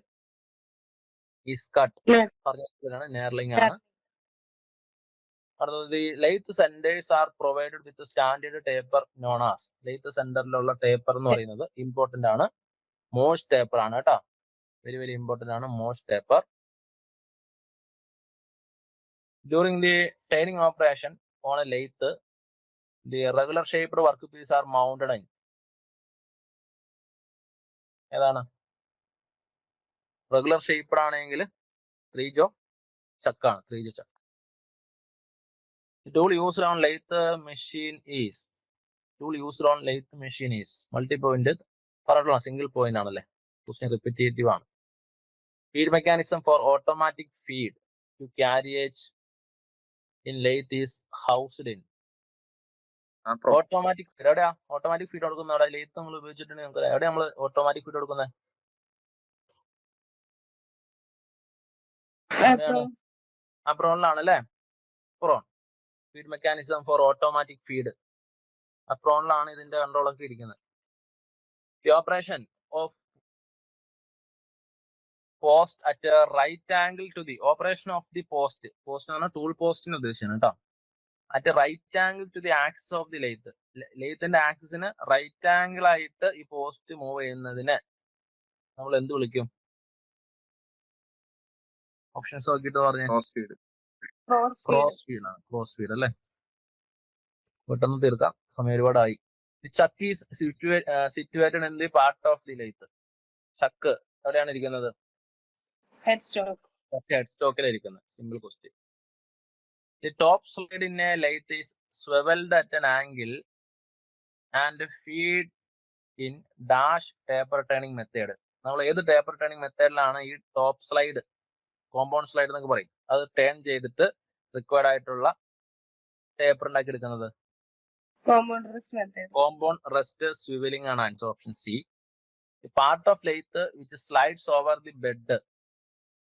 A: is cut. പറഞ്ഞതാണ് നെയർലിംഗ് ആണ്. അടുത്തത് lathe centres are provided with standard taper known as. Lathe സെന്ററിലുള്ള taper എന്ന് പറയുന്നത് ഇമ്പോർട്ടന്റ് ആണ്. മോഴ്സ് ടേപ്പർ ആണ് കേട്ടോ. വെരി വെരി ഇമ്പോർട്ടന്റ് ആണ് Morse taper. During the turning operation on a lathe the regular shaped work piece are mounted in. ഏതാണ്? Regular shaped ആണെങ്കിൽ three jaw ചക്കാണ്. Three jaw chuck. Tool used on lathe machine is multi point പറഞ്ഞിട്ടുള്ള single point ആണല്ലേ. Question repetitive ആണ്. Feed mechanism for automatic feed to carriage in lathe is housed in. Automatic feed എവിടെയാ? Automatic feed കൊടുക്കുന്ന അവിടെ lathe നമ്മൾ ഉപയോഗിച്ചിട്ടുണ്ടെങ്കിൽ നമുക്ക് എവിടെ നമ്മൾ ഓട്ടോമാറ്റിക് ഫീഡ് കൊടുക്കുന്നത്? അപ്രോണിലാണ് അല്ലേ. Apron feed mechanism for automatic feed അപ്രോണിലാണ് ഇതിന്റെ കൺട്രോൾ ഒക്കെ ഇരിക്കുന്നത്. The operation of post at right angle to the operation of the post എന്ന് പറഞ്ഞാൽ ടൂൾ പോസ്റ്റിന് ഉദ്ദേശിച്ചാണ് കേട്ടോ. At right angle to the axis of the lathe. ലെയ്ത്തിന്റെ ആക്സിസിന് റൈറ്റ് ആംഗിൾ ആയിട്ട് ഈ പോസ്റ്റ് മൂവ് ചെയ്യുന്നതിന് നമ്മൾ എന്ത് വിളിക്കും? ഓപ്ഷൻസ് നോക്കിയിട്ട് പറഞ്ഞേ. ക്രോസ് ഫീഡ് ആണ്. ക്രോസ് ഫീഡ് അല്ലേ. പെട്ടെന്ന് തീർക്കാം, സമയം ഒരുപാടായി. Chuck is situated in the part of the lathe. Chuck എവിടെയാണ് ഇരിക്കുന്നത്?
D: Headstock.
A: ഹെഡ് സ്റ്റോക്കിലായിരിക്കുന്നത്. Simple question. The top slide in a lathe is swivelled at an angle and feed in dash taper turning method. നമ്മൾ ഏത് taper turning മെത്തേഡിലാണ് ഈ top slide, compound slide എന്നൊക്കെ പറയും, അത് turn ചെയ്തിട്ട് റിക്വയർഡ് ആയിട്ടുള്ള ടേപ്പർ ഉണ്ടാക്കി എടുക്കുന്നത്?
D: Compound rest method.
A: Compound rest swivelling ആണ് answer. Option C. Part of lathe which slides over the bed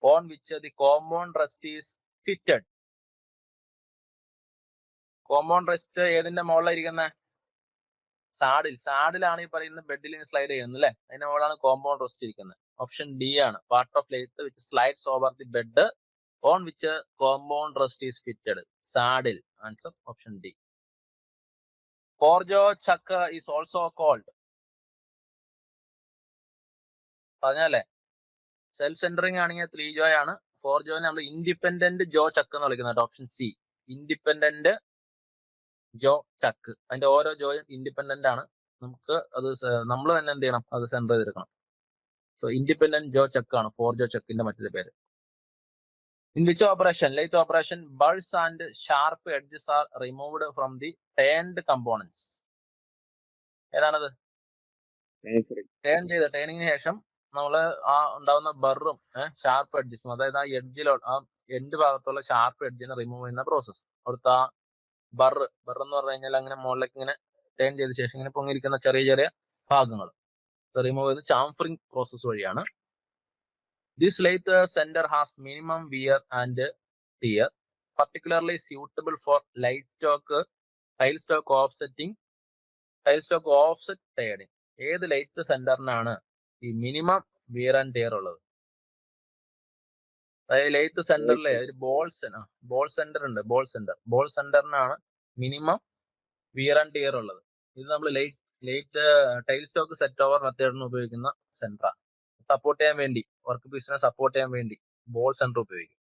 A: on which the compound rest is fitted. Compound rest ഏതിന്റെ മുകളിലായിരിക്കുന്നത്? സാഡിലാണ് ഈ പറയുന്ന ബെഡിൽ സ്ലൈഡ് ചെയ്യുന്നത് അല്ലെ. അതിന്റെ മുകളിലാണ് കോമ്പൗണ്ട് റെസ്റ്റ് ഇരിക്കുന്നത്. ഓപ്ഷൻ ഡി ആണ്. Part of lathe which slides over the bed on which compound rest is fitted. Saddle. Answer option D. Four jaw chuck is also called. പറഞ്ഞല്ലേ, സെൽഫ് സെന്ററിങ് ആണെങ്കിൽ ത്രീജോ ആണ്. ഫോർജോനെ നമ്മൾ ഇൻഡിപെൻഡന്റ് ജോ ചക്ക് എന്ന് വിളിക്കുന്നത്. Option C. Independent ജോ ചക്ക്. അതിന്റെ ഓരോ ജോയും independent ആണ്. നമുക്ക് അത് നമ്മൾ തന്നെ എന്ത് ചെയ്യണം, അത് സെൻറ്റർ ചെയ്തെടുക്കണം. സോ ഇൻഡിപെൻഡന്റ് ജോ ചക്ക് ആണ് 4 ജോ ചക്കിന്റെ മറ്റൊരു പേര്. In which operation, lathe operation, bulbs and sharp edges are removed from the turned components. ഏതാണത്? ടേണിങ്ങിന് ശേഷം നമ്മൾ ആ ഉണ്ടാവുന്ന ബറും ഷാർപ്പ് എഡ്ജസും, അതായത് ആ എഡ്ജിലോ ആ എൻഡ് ഭാഗത്തുള്ള ഷാർപ്പ് എഡ്ജിനെ റിമൂവ് ചെയ്യുന്ന പ്രോസസ്. അവിടുത്തെ ആ ബർ എന്ന് പറഞ്ഞു കഴിഞ്ഞാൽ അങ്ങനെ മുകളിലേക്ക് ഇങ്ങനെ ടേൺ ചെയ്ത ശേഷം ഇങ്ങനെ പൊങ്ങിയിരിക്കുന്ന ചെറിയ ചെറിയ ഭാഗങ്ങൾ റിമൂവ് ചെയ്ത് ചാംഫറിംഗ് പ്രോസസ് വഴിയാണ്. This lathe center has minimum wear and tear, particularly suitable for light stock, tail stock offsetting, tail stock offset turning. ഏത് ലൈറ്റ് സെന്ററിനാണ് ഈ മിനിമം വിയർ ആൻഡ് ടിയർ ഉള്ളത്? അതായത് ലൈറ്റ് സെന്ററിലെ ഒരു ബോൾ സെന്റർ ഉണ്ട്, ball സെന്ററിനാണ് minimum wear and tear ഉള്ളത്. ഇത് നമ്മൾ light tail stock set over മെത്തേഡിന് ഉപയോഗിക്കുന്ന സെന്ററാണ്. സപ്പോർട്ട് ചെയ്യാൻ വേണ്ടി, വർക്ക് പീസിനെ സപ്പോർട്ട് ചെയ്യാൻ വേണ്ടി ബോൾ സെന്റർ ഉപയോഗിക്കും.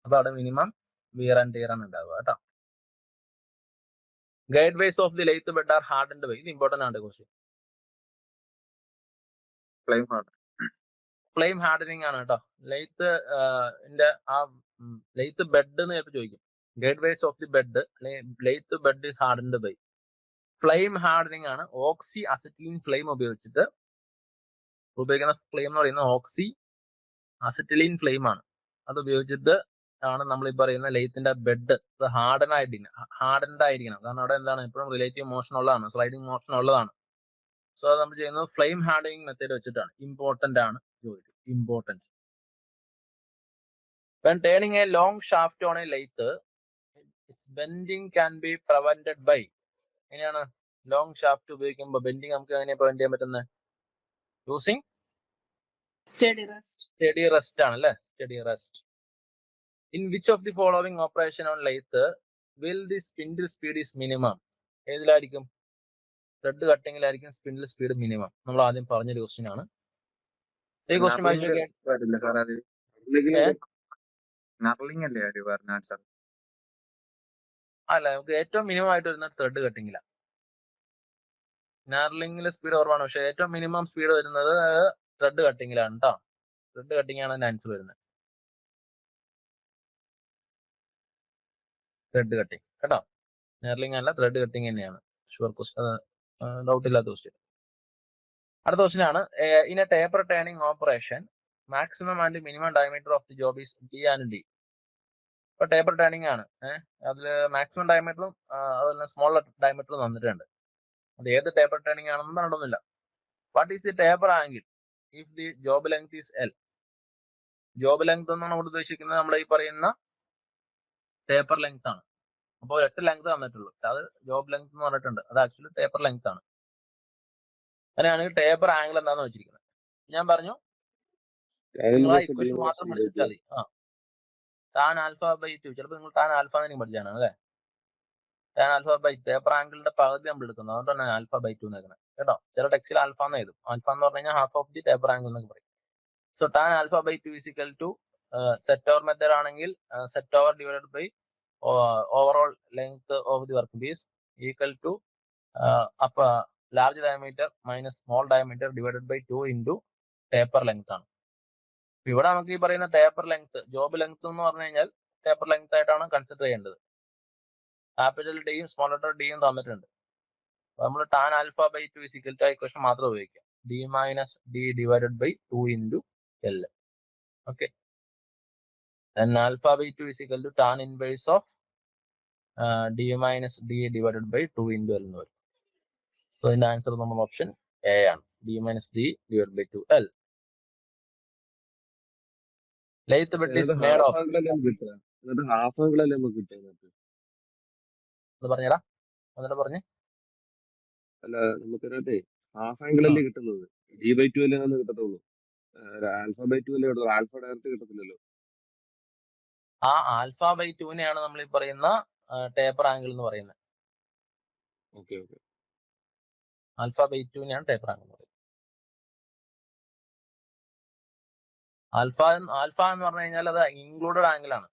A: അപ്പൊ അവിടെ മിനിമം വിയർ ആൻഡ് ടിയർ ആണ് ഉണ്ടാവുക കേട്ടോ. Guide ways of the lathe bed are hardened by. ഇത് ഇമ്പോർട്ടന്റ് ആണ് ക്വസ്റ്റ്യൻ. ഫ്ലെയിം ഹാർഡനിങ് ആണ് കേട്ടോ. ലെയ്ത്ത് ബെഡ് എന്ന് ചോദിക്കും. Guide ways of the bed, lathe bed is hardened by. Flame hardening ആണ്. ഓക്സി അസറ്റിലിൻ ഫ്ലെയിം ഉപയോഗിച്ചിട്ട് ഉപയോഗിക്കുന്ന ഫ്ലെയിം എന്ന് പറയുന്നത് ഓക്സി അസറ്റിലിൻ ഫ്ലെയിം ആണ്. അത് ഉപയോഗിച്ചിട്ട് ആണ് നമ്മൾ ഈ പറയുന്ന ലെയ്ത്തിന്റെ ബെഡ് ഹാർഡൻഡ് ആയിരിക്കണം. കാരണം അവിടെ എന്താണ്, എപ്പോഴും റിലേറ്റീവ് മോഷൻ ഉള്ളതാണ്, സ്ലൈഡിങ് മോഷൻ ഉള്ളതാണ്. സോ അത് നമ്മൾ ചെയ്യുന്നത് ഫ്ലെയിം ഹാർഡനിങ് മെത്തേഡ് വെച്ചിട്ടാണ്. ഇമ്പോർട്ടന്റ് ആണ് ജോലി, important. When turning a long shaft on a lathe, its bending can be prevented by. എങ്ങനെയാണ് ലോങ് ഷാഫ്റ്റ് ഉപയോഗിക്കുമ്പോൾ ബെൻഡിങ് നമുക്ക് എങ്ങനെ പ്രിവെന്റ് ചെയ്യാൻ പറ്റുന്നത്? യൂസിങ് സ്റ്റഡി റെസ്റ്റ് ആണ് അല്ലെ, study rest. In which of the following operation on lathe will the spindle speed is minimum? ഏതിലായിരിക്കും? Thread കട്ടിങ്ങിലായിരിക്കും സ്പിൻഡിൽ സ്പീഡ് മിനിമം. നമ്മൾ ആദ്യം പറഞ്ഞൊരു ക്വസ്റ്റ്യൻ ആണ്. ഈ ക്വസ്റ്റ്യൻ അല്ല, നമുക്ക് ഏറ്റവും മിനിമം ആയിട്ട് വരുന്ന ത്രെഡ് കട്ടിങ്ങിലാണ്. നാർലിംഗിൽ സ്പീഡ് കുറവാണ്, പക്ഷെ ഏറ്റവും മിനിമം സ്പീഡ് വരുന്നത് ത്രെഡ് കട്ടിങ്ങിലാണ് കേട്ടോ. ത്രെഡ് കട്ടിങ് ആണ് അതിന്റെ ആൻസർ വരുന്നത്. ത്രെഡ് കട്ടിങ് കേട്ടോ, നാർലിംഗ് അല്ല, ത്രെഡ് കട്ടിങ് തന്നെയാണ്. ഷുവർ ക്വസ്റ്റ്യൻ, ഡൗട്ട് ഇല്ലാത്ത ക്വസ്റ്റ്യൻ. അടുത്ത ക്വസ്റ്റ്യൻ ആണ്. In A taper turning operation maximum and minimum diameter of the job is D and D. ഇപ്പൊ ടേപ്പർ ടേണിംഗ് ആണ്, അതില് മാക്സിമം ഡയമീറ്ററും അതുപോലെ സ്മോൾ ഡയമീറ്ററും തന്നിട്ടുണ്ട്. അത് ഏത് ടേപ്പർ ടേണിംഗ് ആണെന്ന് പറഞ്ഞിട്ടൊന്നുമില്ല. What is the taper angle if the job length is L? Job length എന്നാണ് ഇവിടെ ഉദ്ദേശിക്കുന്നത് നമ്മൾ ഈ പറയുന്ന ടേപ്പർ ലെങ്ത് ആണ്. അപ്പോൾ 8 ലെങ്ത് തന്നിട്ടുള്ളൂ, അത് ജോബ് ലെങ്ത് എന്ന് പറഞ്ഞിട്ടുണ്ട്. അത് ആക്ച്വലി ടേപ്പർ ലെങ്ത് ആണ്. അങ്ങനെയാണെങ്കിൽ ടേപ്പർ ആംഗിൾ എന്താണെന്ന് വെച്ചിരിക്കുന്നത് ഞാൻ പറഞ്ഞു. ഇക്വേഷൻ മാത്രം പഠിച്ചിട്ടാൽ മതി. ടാൻ ആൽഫ ബൈ 2, ചിലപ്പോൾ നിങ്ങൾ ടാൻ ആൽഫ എന്ന് പഠിച്ചാണ് അല്ലേ. ടാൻ ആൽഫ ബൈ ടേപ്പർ ആംഗിളിന്റെ പകുതി നമ്മൾ എടുക്കുന്നത്, അതുകൊണ്ടാണ് ആൽഫ ബൈ 2 എന്ന് കേട്ടോ. ചില ടെക്സ്റ്റിൽ ആൽഫ എന്ന് എഴുതും. ആൽഫ എന്ന് പറഞ്ഞു കഴിഞ്ഞാൽ half of the taper angle എന്നൊക്കെ പറയും. So tan alpha by 2 is equal to set over method ആണെങ്കിൽ set over divided by overall length of the work piece equal to large diameter minus small diameter divided by 2 into taper length ആണ്. ഇവിടെ നമുക്ക് ഈ പറയുന്ന taper length, job length എന്ന് പറഞ്ഞു കഴിഞ്ഞാൽ taper length ആയിട്ടാണ് കൺസിഡർ ചെയ്യേണ്ടത്. ക്യാപിറ്റൽ ഡിയും സ്മോൾ ലെറ്റർ ഡിയും തന്നിട്ടുണ്ട്. നമ്മൾ tan alpha by 2 equal to equation മാത്രം ഉപയോഗിക്കാം. D minus D divided by 2 into L. Okay, alpha by 2 equal to tan inverse of D minus D divided by 2 into L എന്ന് വരും. So ഇതിന്റെ answer നമ്മൾ option A ആണ്, D minus D divide by 2L. Lathe bed is made of.
C: Half angle അല്ലേ നമുക്ക് കിട്ടുന്നത്?
A: പറഞ്ഞടാ, എന്നിട്ട് പറഞ്ഞേ.
C: അല്ല, നമുക്കറിയാതെ ഹാഫ് ആംഗിൾ അല്ലേ കിട്ടുന്നത്, D/2 അല്ലേ നമുക്ക് കിട്ടത്തുള്ളൂ. ആൽഫ ബൈ 2 അല്ലേ കിട്ടുള്ളൂ, ആൽഫ ഡയറക്റ്റ് കിട്ടത്തില്ലല്ലോ.
A: ആ ആൽഫ ബൈ 2-നെയാണ് നമ്മൾ ഈ പറയുന്ന ടേപ്പർ ആംഗിൾ എന്ന് പറയുന്നത്.
C: ഓക്കെ ഓക്കെ,
A: ആൽഫ ബൈ 2-നെയാണ് ടേപ്പർ ആംഗിൾ എന്ന് പറയുന്നത്. ആൽഫ എന്ന് പറഞ്ഞു കഴിഞ്ഞാൽ അത് ഇൻക്ലൂഡഡ് ആംഗിൾ ആണ്.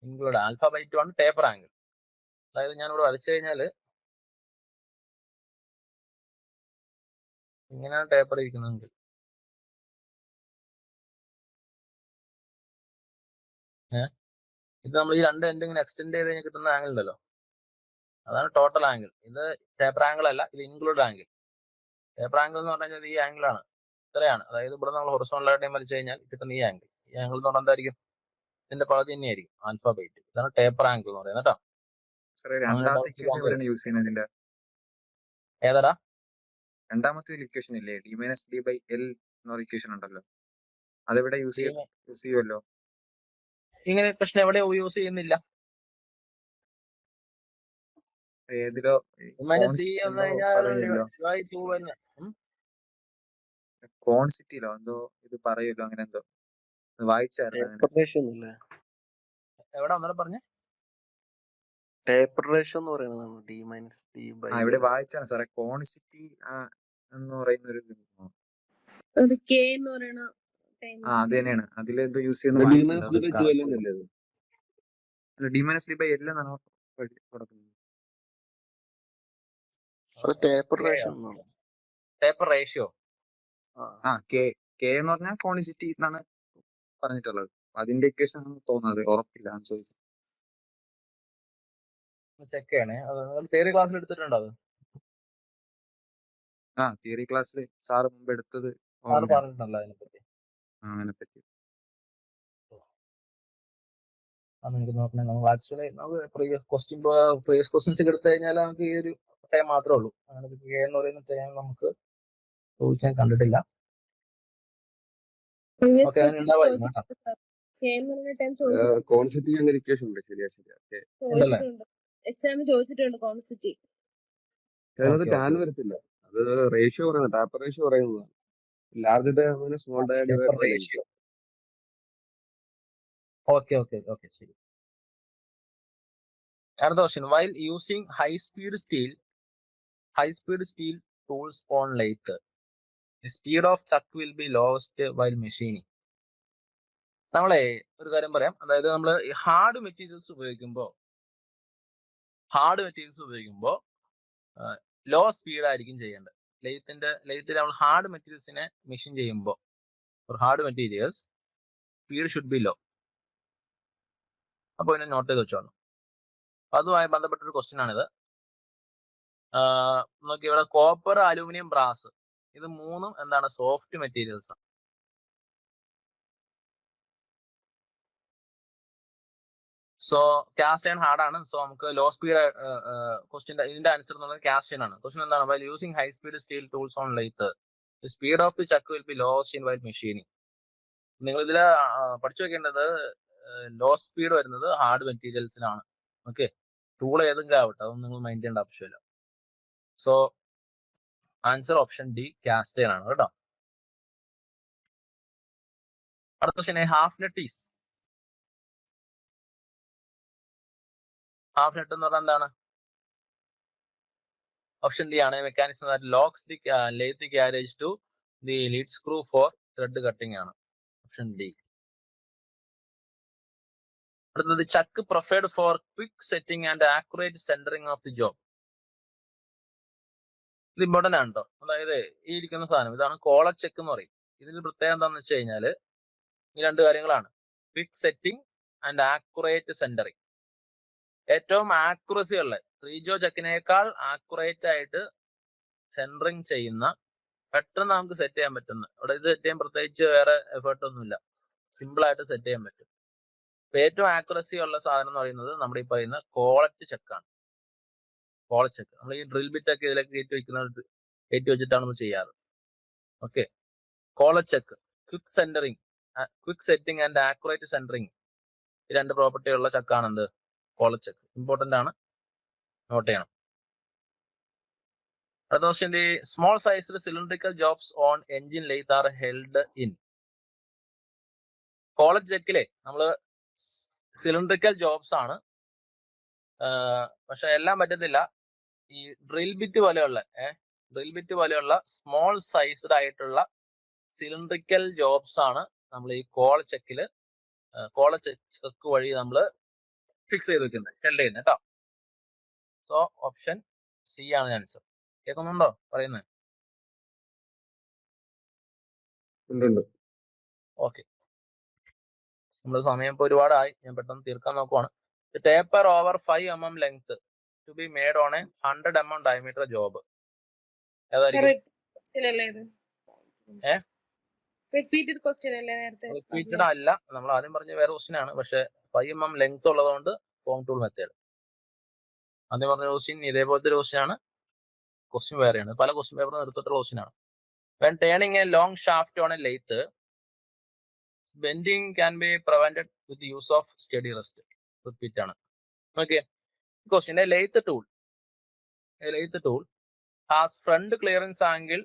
A: ഇൻക്ലൂഡ് ആൽഫ ബൈ 2 ആണ് ടേപ്പർ ആംഗിൾ. അതായത് ഞാൻ ഇവിടെ വരച്ചു കഴിഞ്ഞാല് ഇങ്ങനെയാണ് ടേപ്പർ ഇരിക്കുന്നതെങ്കിൽ ഇത് നമ്മൾ ഈ രണ്ട് എൻഡ് ഇങ്ങനെ എക്സ്റ്റെൻഡ് ചെയ്ത് കഴിഞ്ഞാൽ കിട്ടുന്ന ആംഗിൾ ഉണ്ടല്ലോ, അതാണ് ടോട്ടൽ ആംഗിൾ. ഇത് ടേപ്പർ ആംഗിൾ അല്ല, ഇത് ഇൻക്ലൂഡ് ആംഗിൾ. ടേപ്പർ ആംഗിൾ എന്ന് പറഞ്ഞു കഴിഞ്ഞാൽ ഈ ആംഗിൾ ആണ്, ഇത്രയാണ്. അതായത് ഇവിടെ നമ്മൾ ഹൊറിസോണ്ടൽ വരച്ചു കഴിഞ്ഞാൽ കിട്ടുന്ന ഈ ആംഗിൾ എന്ന് പറഞ്ഞാൽ എന്തായിരിക്കും, ഇതിന്റെ പകുതി തന്നെയായിരിക്കും ആൽഫബൈറ്റ്. ഇതാണ് ടേപ്പർ ആംഗിൾ എന്ന് പറയുന്നത് കേട്ടോ.
E: രണ്ടാമത്തെ ഇക്വേഷൻ എവിടെയാണ് യൂസ് ചെയ്യുന്നത് ഇതിന്റെ?
A: ഏതാടാ
E: രണ്ടാമത്തെ ഇക്വേഷൻ ഇല്ലേ, d - d/l എന്നൊരു ഇക്വേഷൻ ഉണ്ടല്ലോ, അതെവിടെ യൂസ് ചെയ്യുമല്ലോ?
A: ഇങ്ങനെ പ്രശ്നം എവിടെ യൂസ് ചെയ്യുന്നില്ല.
E: ഏതിലോ കോൺസിറ്റിയിലോ എന്തോ ഇത് പറയുമല്ലോ, അങ്ങനെ എന്തോ വായിച്ചായിരുന്നു.
A: എവിടെ ഒന്നൂടെ പറഞ്ഞേ?
F: ടേപ്പർ റേഷ്യോ എന്ന് പറയുന്നതാണ് d - d/l.
E: ഇവിടെ വായിച്ചാണ് സാറേ, കോൺസിറ്റി എന്ന് പറയുന്ന ഒരു
D: അത് K എന്ന് പറയണ
E: അത് തന്നെയാണ്. അതിലെന്തോ യൂസ്
C: d - d/l എന്നല്ലേ അത്?
E: d - d/l എന്നാണ് കൊടുക്കുന്നത്.
F: അത് ടേപ്പർ റേഷ്യോ എന്നാണ്.
A: ടേപ്പർ റേഷ്യോ
E: K എന്ന് പറഞ്ഞാൽ കോൺസിറ്റി എന്നാണ് പറഞ്ഞിട്ടുള്ളത്. അതിന്റെ ഇക്വേഷൻ ആണ് തോന്നുന്നത്, ഉറപ്പില്ല, ചോദിച്ചു
A: ചെക്ക് ചെയ്യണേ. അത് നിങ്ങൾ തിയറി ക്ലാസ്സിൽ എടുത്തിട്ടുണ്ടോ? അത്
E: തിയറി ക്ലാസ്സിൽ സാറ് മുമ്പ് എടുത്തത്
A: പറഞ്ഞിട്ടുണ്ടല്ലോ അതിനെപ്പറ്റി.
E: അതിനെപ്പറ്റി
A: നമുക്ക് നോക്കണേ. നമുക്ക് ആക്ച്വലി നമുക്ക് പ്രീവിയസ് ക്വസ്റ്റ്യൻസ് എടുത്തു കഴിഞ്ഞാൽ നമുക്ക് ഈ ഒരു ടൈം മാത്രമേ ഉള്ളൂ. അങ്ങനെ K എന്ന് പറയുന്ന ടൈം നമുക്ക് ചോദിച്ചാൽ കണ്ടിട്ടില്ല. ഓക്കെ, അങ്ങനെ ഉണ്ടാവായിരുന്നു കേട്ടോ.
C: കോൺസെപ്റ്റ് അങ്ങനെ ഇക്വേഷൻ ഉണ്ട്. ശരിയാ.
D: എക്സാമിന് ചോദിച്ചിട്ടുണ്ട് കോൺസിറ്റി.
C: അതിനകത്ത് ടാൻ വരത്തില്ല, അത് റേഷ്യോ പറയുന്നത്, ടാപ്പർ റേഷ്യോ പറയുന്നതാണ്. Large diamond small diamond
A: ratio. Okay ശരി. അടുത്ത question. While using high speed steel tools on lathe, the speed of chuck will be lost while machining. നമ്മളെ ഒരു കാര്യം പറയാം. അതായത് നമ്മൾ ഹാർഡ് മെറ്റീരിയൽസ് ഉപയോഗിക്കുമ്പോൾ ലോ സ്പീഡ് ആയിരിക്കും ചെയ്യേണ്ടത്. ലെയ്ത്തിൽ നമ്മൾ ഹാർഡ് മെറ്റീരിയൽസിനെ മെഷീൻ ചെയ്യുമ്പോൾ for hard materials speed should be low. അപ്പോൾ ഇതിനെ നോട്ട് ചെയ്ത് വെച്ചോളൂ. അതുമായി ബന്ധപ്പെട്ടൊരു ക്വസ്റ്റ്യൻ ആണിത്. നോക്കി, ഇവിടെ കോപ്പർ, അലൂമിനിയം, ബ്രാസ്, ഇത് മൂന്നും എന്താണ്, സോഫ്റ്റ് മെറ്റീരിയൽസ് ആണ്. സോ കാസ്റ്റ് അയൺ ഹാർഡ് ആണ്. സോ നമുക്ക് ലോ സ്പീഡ് ക്വസ്റ്റ്യൻ, ഇതിന്റെ ആൻസർ എന്ന് പറയുന്നത് കാസ്റ്റ് അയൺ ആണ്. ക്വസ്റ്റ്യൻ എന്താണ്? While using high speed steel tools on lathe, the speed of the chuck will be lost in while machining. നിങ്ങൾ ഇതിൽ പഠിച്ചു വെക്കേണ്ടത് ലോ സ്പീഡ് വരുന്നത് ഹാർഡ് മെറ്റീരിയൽസിനാണ്. ഓക്കെ, ടൂൾ ഏതെങ്കിലും ആവട്ടെ, അതൊന്നും നിങ്ങൾ മൈൻഡ് ചെയ്യേണ്ട ആവശ്യമില്ല. So answer option D cast iron ആണ് കേട്ടോ. അടുത്ത ക്വസ്റ്റ്യൻ, ഹാഫ് നെറ്റ് എന്ന് പറഞ്ഞാൽ എന്താണ്? ഓപ്ഷൻ ഡി ആണ്. Mechanism that locks the lathe carriage to the lead screw for thread cutting ആണ്. Option D. അടുത്തത്, ചക്ക് preferred for quick setting and accurate centering of the job. ഇത് ഇമ്പോർട്ടന്റ് ആണ് കേട്ടോ. അതായത് ഈ ഇരിക്കുന്ന സാധനം, ഇതാണ് കോളർ ചെക്ക് എന്ന് പറയും. ഇതിന്റെ പ്രത്യേകത എന്താണെന്ന് വെച്ച് കഴിഞ്ഞാൽ ഈ രണ്ട് കാര്യങ്ങളാണ്, quick setting and accurate centring. ഏറ്റവും ആക്യുറസി ഉള്ള 3 ജോ ചെക്കിനേക്കാൾ ആക്യുറേറ്റ് ആയിട്ട് സെന്ററിങ് ചെയ്യുന്ന, പെട്ടെന്ന് നമുക്ക് സെറ്റ് ചെയ്യാൻ പറ്റുന്ന, ഇവിടെ ഇത് സെറ്റ് ചെയ്യാൻ പ്രത്യേകിച്ച് വേറെ എഫേർട്ട് ഒന്നുമില്ല, സിമ്പിൾ ആയിട്ട് സെറ്റ് ചെയ്യാൻ പറ്റും. ഏറ്റവും ആക്യുറസി ഉള്ള സാധനം എന്ന് പറയുന്നത് നമ്മുടെ ഈ പറയുന്ന കോളറ്റ് ചെക്കാണ്. കോളറ്റ് ചെക്ക് നമ്മൾ ഈ ഡ്രിൽ ബിറ്റ് ഒക്കെ ഇതിലേക്ക് കയറ്റി വെച്ചിട്ടാണ് നമ്മൾ ചെയ്യാറ്. Okay, collet chuck, quick setting and accurate centring, ഈ രണ്ട് പ്രോപ്പർട്ടി ഉള്ള ചെക്കാണ് എന്ത്, കോളറ്റ് ചെക്ക്. ഇമ്പോർട്ടന്റ് ആണ്, നോട്ട് ചെയ്യണം. അടുത്ത question, the small sized cylindrical jobs on engine lathe are held in. Collet ചെക്കിലെ നമ്മള് സിലിണ്ടറിക്കൽ ജോബ്സ് ആണ്, പക്ഷെ എല്ലാം പറ്റത്തില്ല. ഈ ഡ്രിൽ ബിറ്റ് പോലെയുള്ള സ്മോൾ സൈസ്ഡ് ആയിട്ടുള്ള സിലിണ്ടറിക്കൽ ജോബ്സ് ആണ് നമ്മൾ ഈ കോളറ്റ് ചെക്ക് വഴി നമ്മൾ ഫിക്സ് ചെയ്ത് വെക്കുന്നത്, ഹെൽഡ് ചെയ്യുന്നത് കേട്ടോ. സോ ഓപ്ഷൻ സി ആണ് ആൻസർ. കേൾക്കുന്നുണ്ടോ പറയുന്നത്?
C: ഉണ്ട്.
A: ഓക്കെ, നമ്മുടെ സമയം ഇപ്പോൾ ഒരുപാടായി, ഞാൻ പെട്ടെന്ന് തീർക്കാൻ നോക്കുവാണ്. Taper over 5 mm length to be made on A 100 mm diameter job ഏതായിരിക്കും?
D: റിപ്പീറ്റഡ് ക്വസ്റ്റ്യൻ അല്ലേ നേരത്തെ?
A: റിപ്പീറ്റഡ് അല്ല, നമ്മൾ ആദ്യം പറഞ്ഞ വേറെ ക്വസ്റ്റ്യൻ ആണ്, പക്ഷെ 5 mm ലെങ്ത് ഉള്ളതുകൊണ്ട് ഫോം ടൂൾ മെത്തേഡ്. ആദ്യം പറഞ്ഞ ക്വസ്റ്റ്യൻ ഇതേപോലത്തെ ഒരു ക്വസ്റ്റ്യൻ ആണ്, ക്വസ്റ്റ്യൻ വേറെയാണ്, പല ക്വസ്റ്റ്യൻ പേപ്പറിൽ എടുത്തിട്ടുള്ള ക്വസ്റ്റ്യൻ ആണ്. When turning A long shaft on a lathe, bending can be prevented with the use of steady rest. Repeat ആണ്. Okay. Question: a lathe tool has front clearance angle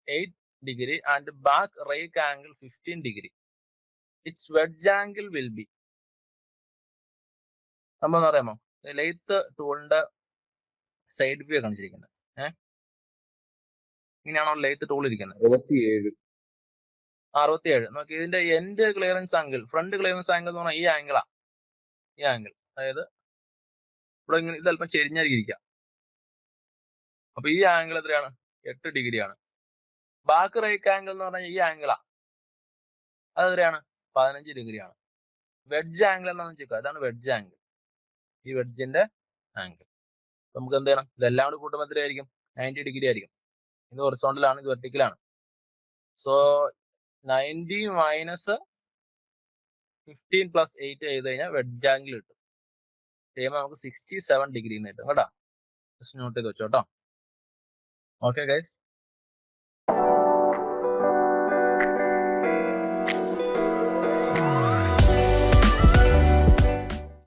A: 8 degree and back rake angle 15 degree. Its wedge angle will be. നമ്മൾ അറിയാമോ lathe ടൂളിന്റെ side view കാണിച്ചിരിക്കുന്നത്? ഇങ്ങനെയാണോ lathe tool ഇരിക്കുന്നത്? 67. നോക്കി, ഇതിന്റെ end clearance angle, front clearance angle എന്ന് പറഞ്ഞാൽ ഈ ആംഗിളാ, ഈ ആംഗിൾ. അതായത് ഇവിടെ ഇങ്ങനെ ഇത് അല്പം ചെരിഞ്ഞിരിക്കാം. അപ്പൊ ഈ ആംഗിൾ എത്രയാണ്? 8 ഡിഗ്രിയാണ്. ബാക്ക് റൈറ്റ് ആംഗിൾ എന്ന് പറഞ്ഞാൽ ഈ ആംഗിളാ, അത് എത്രയാണ്? 15 ഡിഗ്രിയാണ്. വെഡ്ജ് ആംഗിൾ എന്താണെന്ന് വെച്ചാൽ അതാണ് വെഡ്ജ് ആംഗിൾ, ഈ വെഡ്ജിന്റെ ആംഗിൾ. നമുക്ക് എന്ത് ചെയ്യണം? ഇതെല്ലാം കൂടി കൂട്ടുമ്പോൾ എത്രയായിരിക്കും? 90 ഡിഗ്രി ആയിരിക്കും. ഇത് ഹൊറിസോണ്ടലാണ്, ഇത് വെർട്ടിക്കലാണ്. സോ 90 മൈനസ് 15 പ്ലസ് 8 ചെയ്ത് കഴിഞ്ഞാൽ വെഡ്ജ് ആംഗിൾ കിട്ടും. ചെയ്യുമ്പോൾ നമുക്ക് 67 ഡിഗ്രി കിട്ടും കേട്ടോ. ജസ്റ്റ് നോട്ട് ചെയ്ത് വെച്ചോട്ടോ. Okay guys.